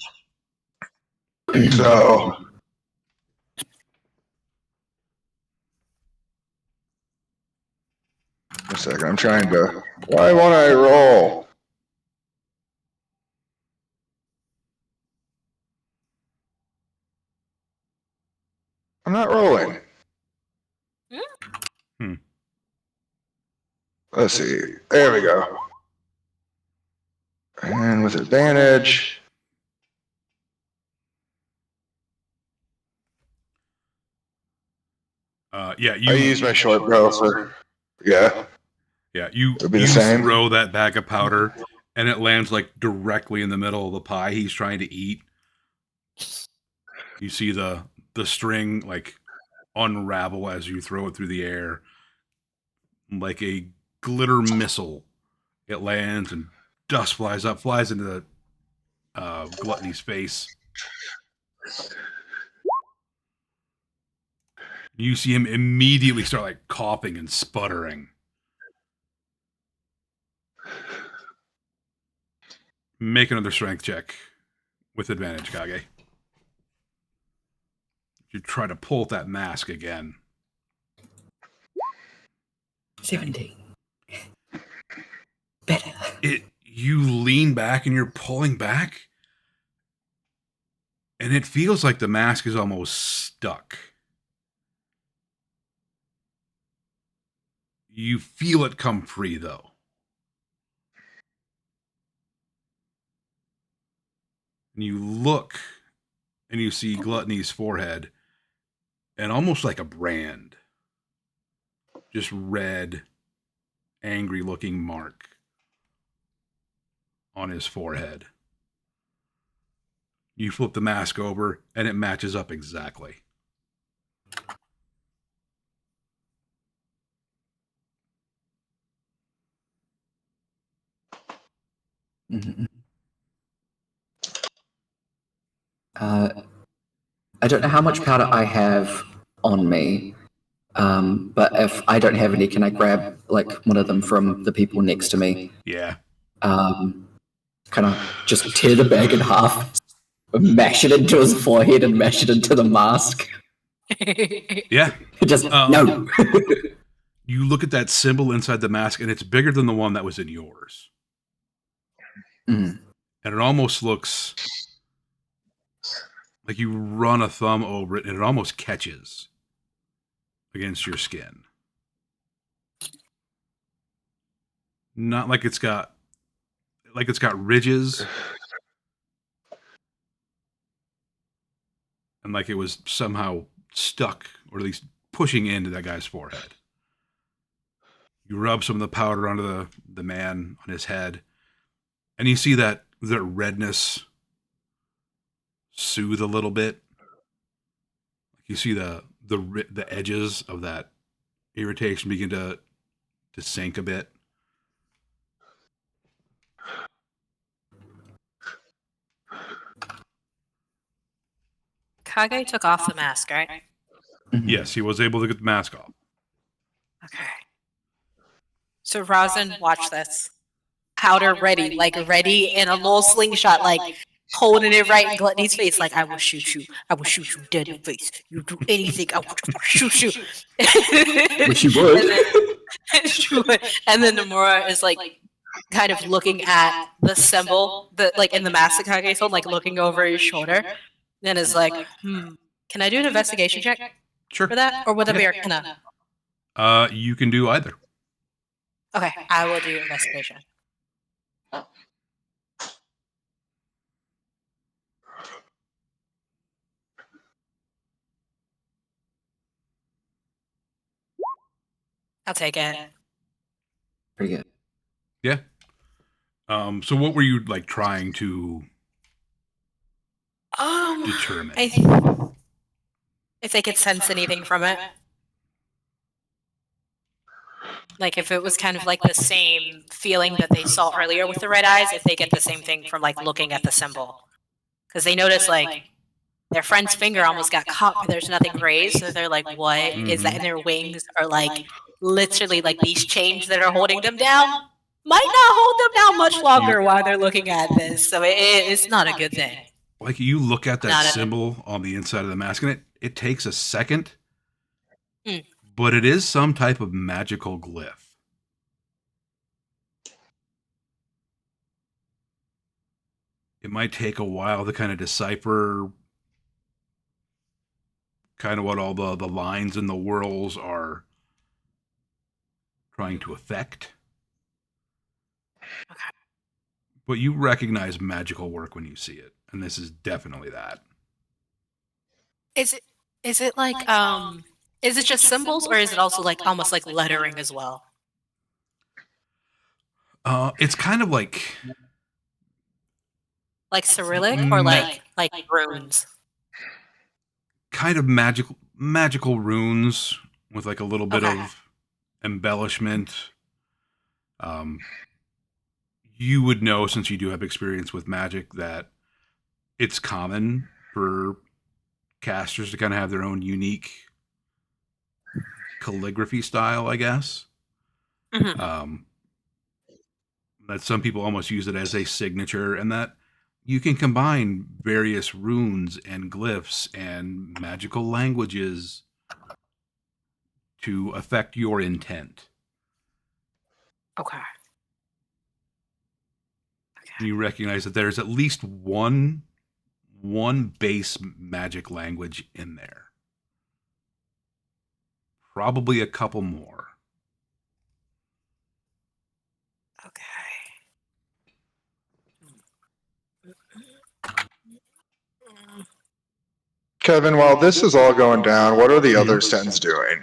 So a second, I'm trying to. Why won't I roll? I'm not rolling. Let's see. There we go. And with advantage. I use my short bow for. Yeah. Yeah, you throw that bag of powder, and it lands directly in the middle of the pie he's trying to eat. You see the string unravel as you throw it through the air, like a glitter missile. It lands and dust flies into Gluttony's face. You see him immediately start coughing and sputtering. Make another strength check with advantage, Kage. You try to pull that mask again. 17. Better. You lean back and you're pulling back, and it feels like the mask is almost stuck. You feel it come free, though. And you look, and you see Gluttony's forehead, and almost like a brand. Just red, angry-looking mark on his forehead. You flip the mask over, and it matches up exactly. Mm-hmm. I don't know how much powder I have on me, but if I don't have any, can I grab one of them from the people next to me? Yeah. Kind of just tear the bag in half, mash it into his forehead, and mash it into the mask. Yeah. Just no. You look at that symbol inside the mask, and it's bigger than the one that was in yours. Mm. And it almost looks like you run a thumb over it, and it almost catches against your skin. Not like it's got ridges, and like it was somehow stuck, or at least pushing into that guy's forehead. You rub some of the powder onto the man on his head, and you see that redness soothe a little bit. You see the edges of that irritation begin to sink a bit. Kage took off the mask, right? Mm-hmm. Yes, he was able to get the mask off. Okay. So Rosin, watch this. Powder ready, ready in a little slingshot, holding it right in Gluttony's face, I will shoot you. I will shoot you dead in the face. You do anything, I will shoot you. Which you would. And then Nomura is kind of looking at the symbol that, like, in the mask that Kage's holding, like, looking over his shoulder, then is like, can I do an investigation check Sure. for that? Or would that be Arcana? You can do either. Okay, I will do investigation. I'll take it. Pretty good. Yeah. So what were you like trying to determine? If they could sense anything from it. Like if it was kind of like the same feeling that they saw earlier with the red eyes, if they get the same thing from like looking at the symbol. Because they notice like their friend's finger almost got caught, but there's nothing raised. So they're like, what is that? And their wings are like literally like these chains that are holding them down might not hold them down much longer while they're looking at this. So it's not a good thing. Like you look at that symbol on the inside of the mask, and it takes a second, but it is some type of magical glyph. It might take a while to kind of decipher kind of what all the lines and the whirls are trying to affect. Okay. But you recognize magical work when you see it, and this is definitely that. Is it like is it just symbols, or is it also like almost like lettering as well? It's kind of like Cyrillic or like runes. Kind of magical runes with like a little bit of embellishment. You would know, since you do have experience with magic, that it's common for casters to kind of have their own unique calligraphy style, I guess. That some people almost use it as a signature, and that you can combine various runes and glyphs and magical languages to affect your intent. Okay. You recognize that there's at least one base magic language in there. Probably a couple more. Okay. Kevin, while this is all going down, what are the other Sens doing?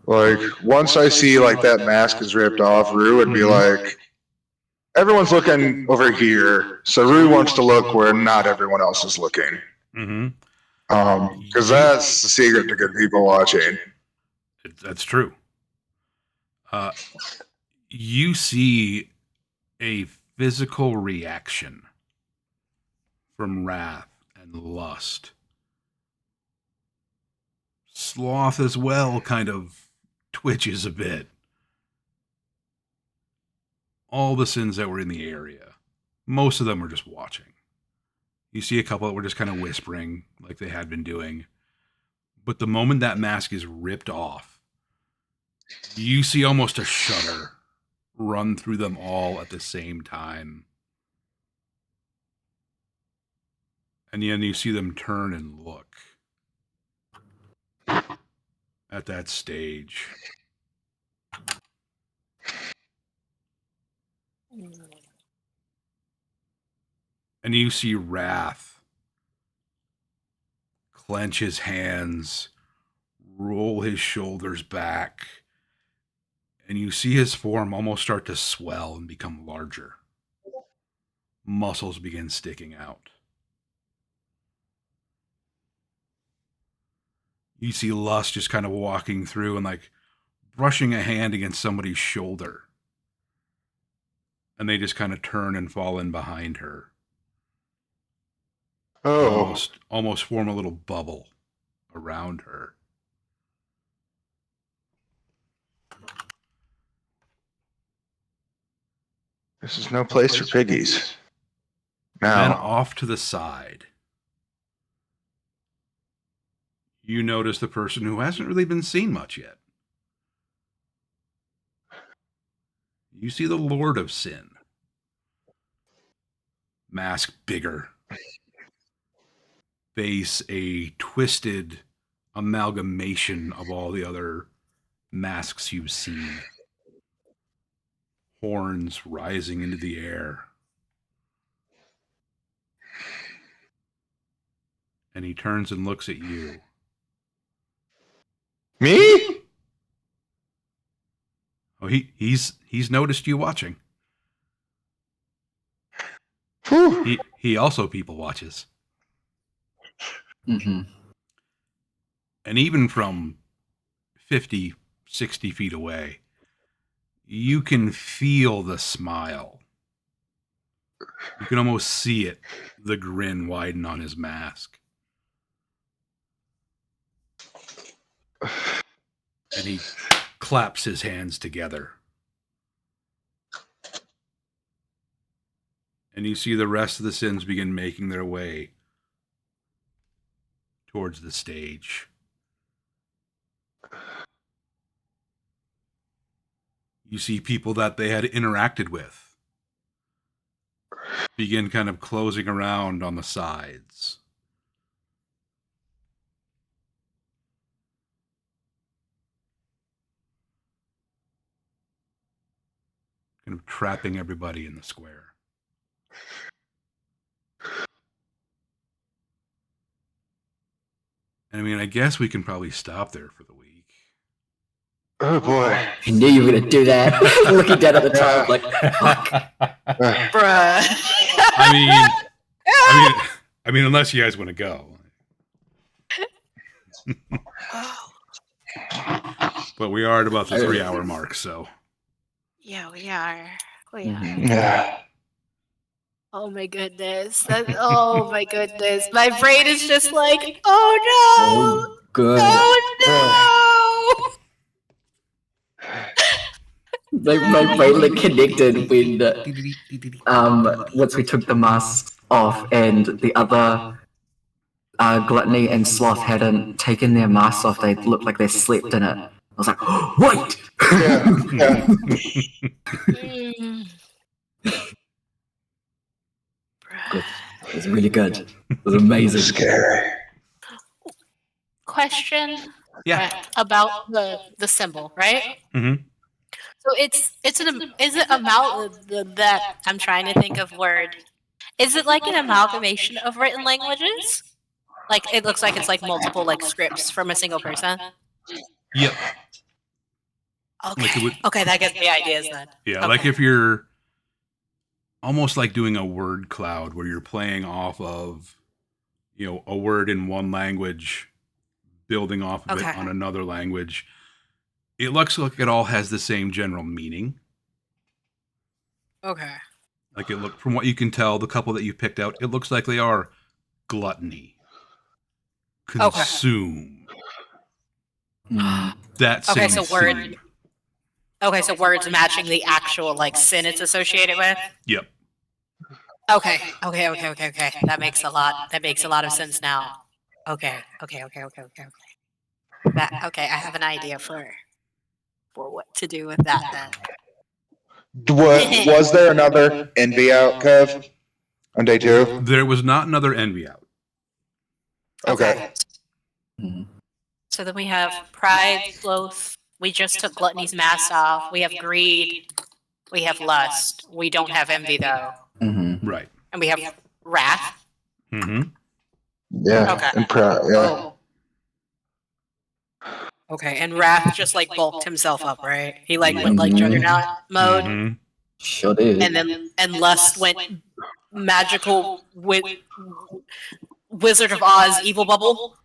Like, once I see like that mask is ripped off, Rue would be like, everyone's looking over here, so Rue wants to look where not everyone else is looking. Because that's the secret to good people watching. That's true. You see a physical reaction from wrath and lust. Sloth as well kind of twitches a bit. All the Sins that were in the area, most of them were just watching. You see a couple that were just kind of whispering like they had been doing. But the moment that mask is ripped off, you see almost a shudder run through them all at the same time. And then you see them turn and look at that stage. And you see Wrath clench his hands, roll his shoulders back, and you see his form almost start to swell and become larger. Muscles begin sticking out. You see Lust just kind of walking through and like brushing a hand against somebody's shoulder. And they just kind of turn and fall in behind her. Oh. Almost form a little bubble around her. This is no place for piggies. Now. Then off to the side, you notice the person who hasn't really been seen much yet. You see the Lord of Sin. Mask bigger. Face a twisted amalgamation of all the other masks you've seen. Horns rising into the air. And he turns and looks at you. Me? Oh, he's noticed you watching. Whew. He also people watches. Mm-hmm. And even from 50, 60 feet away, you can feel the smile. You can almost see it, the grin widen on his mask. And he claps his hands together. And you see the rest of the sins begin making their way towards the stage. You see people that they had interacted with begin kind of closing around on the sides. Kind of trapping everybody in the square. And I mean, I guess we can probably stop there for the week. Oh boy. I knew you were going to do that. Looking down at the top, like, fuck. Bruh. I mean, unless you guys want to go. But we are at about the 3-hour mark, so. Yeah, we are. We are. Yeah. Oh my goodness. Oh my goodness. My brain is just like, oh no. Good. Oh no. My brain like connected when once we took the masks off and the other Gluttony and Sloth hadn't taken their masks off. They looked like they slept in it. I was like, oh, wait! Yeah. Good. It was really good. It was amazing. Scary. Question Yeah. about the symbol, right? Mm-hmm. So is it that I'm trying to think of word. Is it like an amalgamation of written languages? Like it looks like it's like multiple like scripts from a single person. Yep. Okay. Like it would- Okay, that gets me ideas then. Yeah, Okay. like if you're almost like doing a word cloud where you're playing off of, a word in one language, building off of it Okay. on another language. It looks like it all has the same general meaning. Okay. Like from what you can tell, the couple that you picked out, it looks like they are gluttony. Consume. That same Okay, so word- theme. Okay, so words matching the actual like sin it's associated with. Yep. Okay. That makes a lot of sense now. Okay. I have an idea for what to do with that then. Was there another envy out, Kev? On day 2? There was not another envy out. Okay. So then we have pride, sloth. We just took gluttony's mask off. We have greed. We have lust. We don't have envy though. Mm-hmm. Right. And we have wrath. Mm-hmm. Yeah. Okay. And proud. Yeah. Okay, and wrath just like bulked himself up, right? He like went like juggernaut mode, Mm-hmm. Sure did. and then lust went magical Wizard of Oz evil bubble.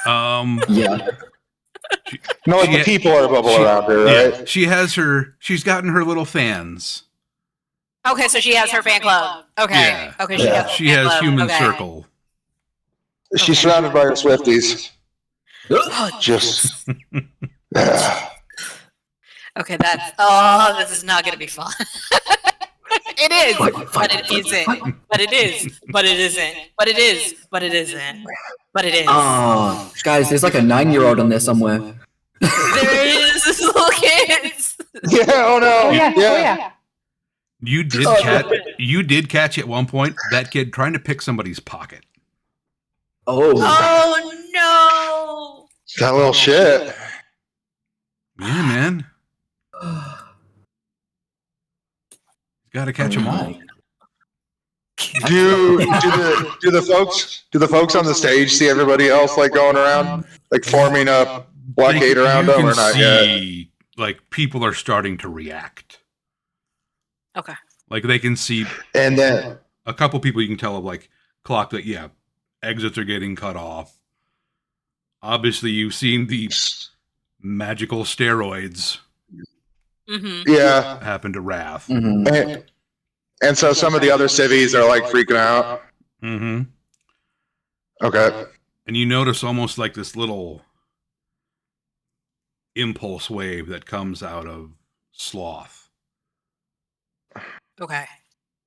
Yeah. No, like the people are bubble around her, right? Yeah, she's gotten her little fans. Okay, so she has her fan club. Okay, Yeah. okay, Yeah. She fan has club. human Okay. circle. She's surrounded by her Swifties. Oh, Just. Yeah. okay, this is not gonna be fun. It is, but it isn't. But it is, but it isn't. But it is, but it isn't. But it is. Oh, guys, there's like a 9-year-old in there somewhere. There is this little kid. Yeah. Oh no. Oh yeah. Yeah. Oh yeah. You did Oh, catch. You did catch at one point that kid trying to pick somebody's pocket. Oh. Oh no! That little shit. Yeah, man. Got to catch them all. Do the folks on the stage see everybody else like going around, like forming a blockade around them, or not yet? See, like people are starting to react. Okay. Like they can see And then a couple people. You can tell of like clock that exits are getting cut off. Obviously, you've seen the magical steroids yeah, happen to Wrath. and so some of the other civvies are like freaking out. Mm-hmm. Okay. And you notice almost like this little impulse wave that comes out of Sloth. Okay.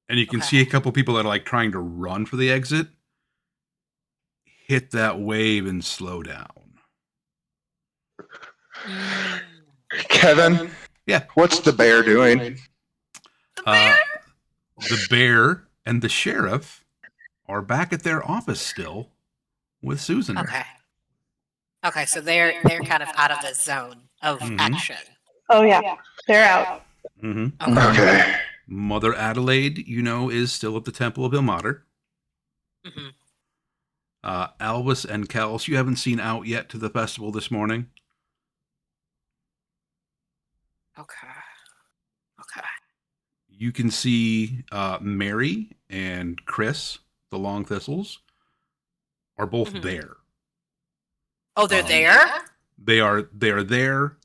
And you can Okay. see a couple people that are like trying to run for the exit, hit that wave and slow down. Kevin, Yeah. what's the bear doing? The bear and the sheriff are back at their office still with Susan. Okay. Okay, so they're kind of out of the zone of action. Oh yeah. They're out. Mm-hmm. Okay. Mother Adelaide, is still at the Temple of Ilmater. Mhm. Albus and Kels, you haven't seen out yet to the festival this morning. Okay. Okay. You can see Mary and Chris, the Long Thistles, are both there. Oh, they're there? They are there.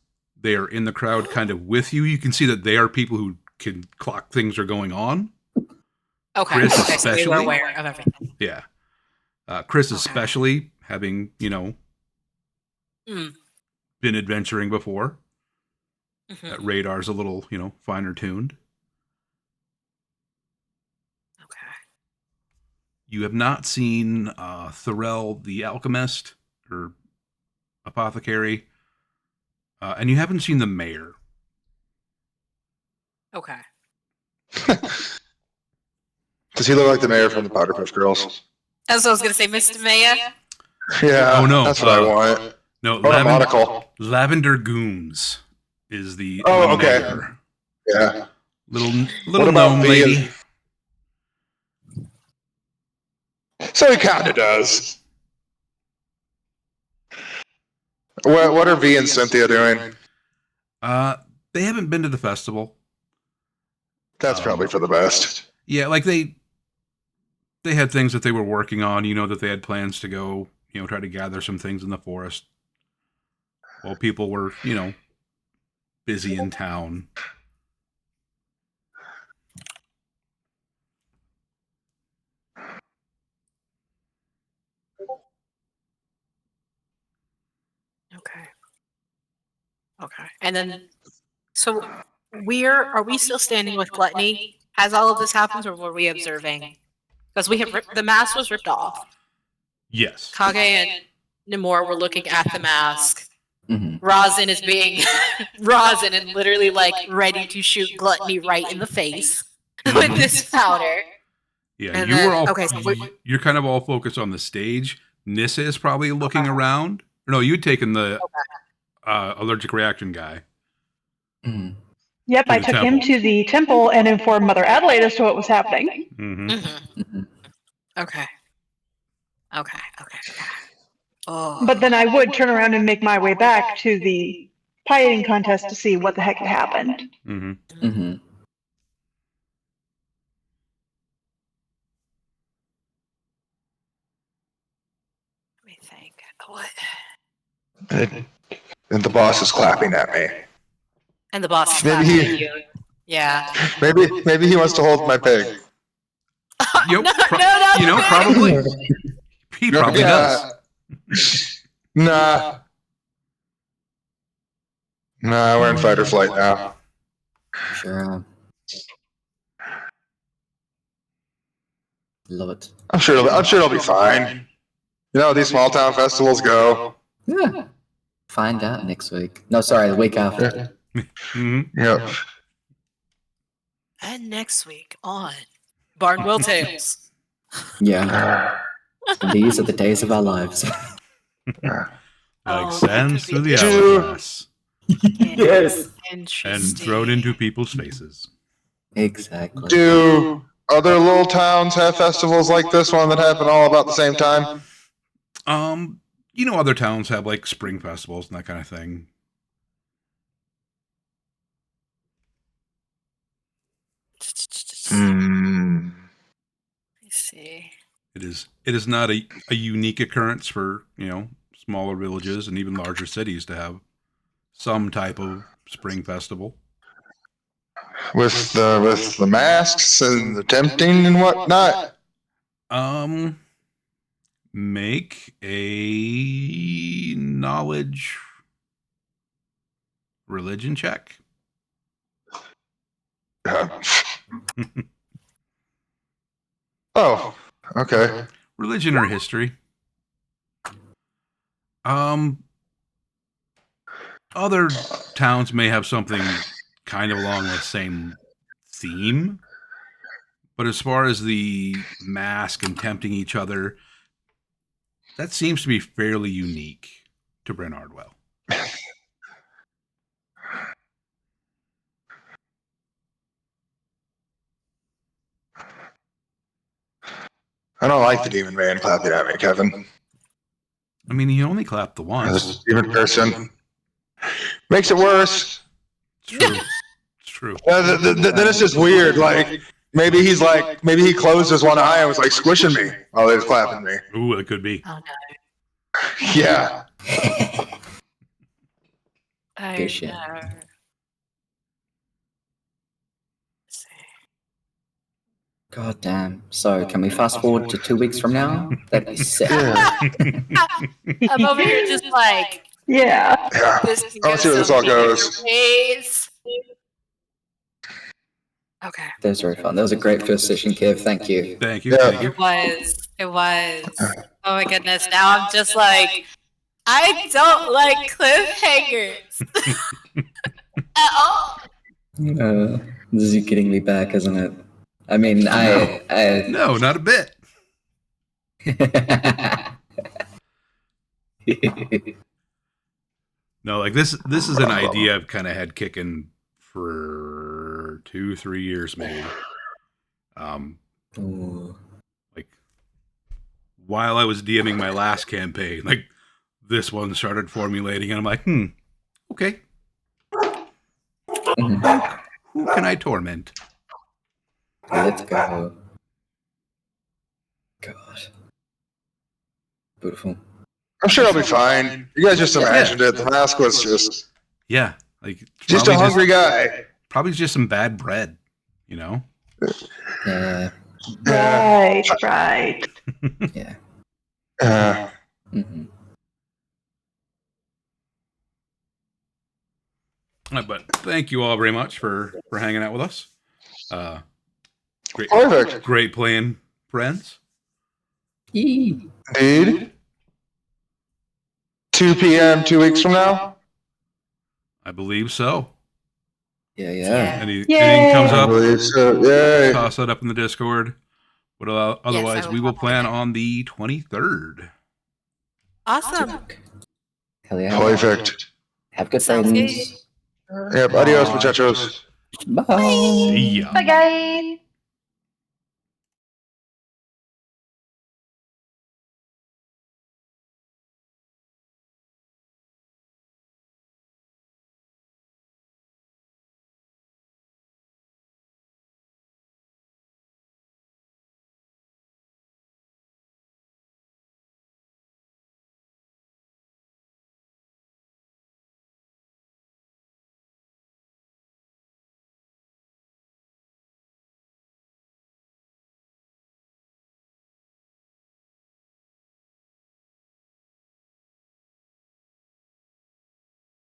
They are in the crowd kind of with you. You can see that they are people who can clock things are going on. Okay. Chris So they especially. were aware of everything. Yeah. Chris especially, having, been adventuring before. That radar's a little, finer tuned. Okay. You have not seen Thorell the Alchemist or Apothecary, and you haven't seen the Mayor. Okay. Does he look like the mayor from the Powderpuff Girls? That's what I was going to say, Mr. Mayor. Yeah. Oh, no. That's what I want. No, Or a monocle. Lavender Gooms is the Oh, okay. Mayor. Yeah. Little about gnome V lady. So he kind of does. What are V and Cynthia doing? They haven't been to the festival. That's probably for the best. Yeah, like they had things that they were working on, that they had plans to go, try to gather some things in the forest while people were, busy in town. Okay. Okay. And then, so are we still standing with Gluttony as all of this happens, or were we observing? Because the mask was ripped off. Yes. Kage and Namor were looking at the mask. Mhm. Rosin is being Rosin and literally like ready to shoot Gluttony right in the face with this powder. Yeah, And you then- were all. okay, so you're kind of all focused on the stage. Nissa is probably looking around. No, you'd taken the allergic reaction guy. Mhm. Yep, To I the took temple. him to the temple and informed Mother Adelaide as to what was happening. Mm-hmm. Mhm. Okay. Okay. Oh. But then I would turn around and make my way back to the pie eating contest to see what the heck had happened. Mm-hmm. Mhm. Let me think. What? And the boss is clapping at me. And the boss is Maybe laughing he- at you. Yeah. Maybe he wants to hold my pig. Yep. No, Probably. He probably does. Nah. Nah, we're in fight or flight now. Sure. Love it. I'm sure it'll be fine. You know how these small town festivals go. Yeah. Find out next week. No, sorry, the week after. Yep. And next week on Barnwell Tales. Yeah. These are the days of our lives. Like Oh, sands that could through be the Two. hourglass Yes. and interesting. thrown into people's faces. Exactly. Do other little towns have festivals like this one that happen all about the same time? Other towns have like spring festivals and that kind of thing. Hmm. Let's see. It is not a unique occurrence for, smaller villages and even larger cities to have some type of spring festival. With the masks and the tempting and whatnot. Make a knowledge religion check. Oh, okay. Religion or history. Other towns may have something kind of along the same theme, but as far as the mask and tempting each other, that seems to be fairly unique to Bryn Ardwell. I don't like the demon man clapping at me, Kevin. I mean, he only clapped the once. This demon person makes it worse. It's true. It's true. Then it's just weird. Like maybe he closed his one eye and was like squishing me while he was clapping me. Ooh, it could be. Oh no. Yeah. Good shit. know. Let's see. God damn. So, can we fast forward to 2 weeks from now? That'd be sick. Yeah. I'm over here just like Yeah. Yeah. this. I want to see where this all goes. Okay. That was very fun. That was a great first session, Kev. Thank you. Thank you. Yeah. Thank you. It was. Oh my goodness. Now I'm just like, I don't like cliffhangers at all. This is getting me back, isn't it? I mean, I No, not a bit. No, like this is an idea I've kind of had kicking for 2-3 years maybe. Ooh. Like while I was DMing my last campaign, like this one started formulating and I'm like, okay. Mhm. Who can I torment? Let's go. God. Beautiful. I'm sure I'll be fine. You guys just imagined it. The mask was just Yeah, like a probably hungry guy. Probably just some bad bread, you know? Yeah. Right. Yeah. Mm-hmm. But thank you all very much for hanging out with us. Perfect. Great playing friends. Yee. Indeed. 2 p.m. 2 weeks from now. I believe so. Yeah. Anything comes I up, believe so. Yay. toss that up in the Discord. But otherwise, will we will pop plan in. on the 23rd. Awesome. Hell yeah. Perfect. Have good Sounds friends. Yep. Adios, muchachos. Bye. See ya. Bye, guys.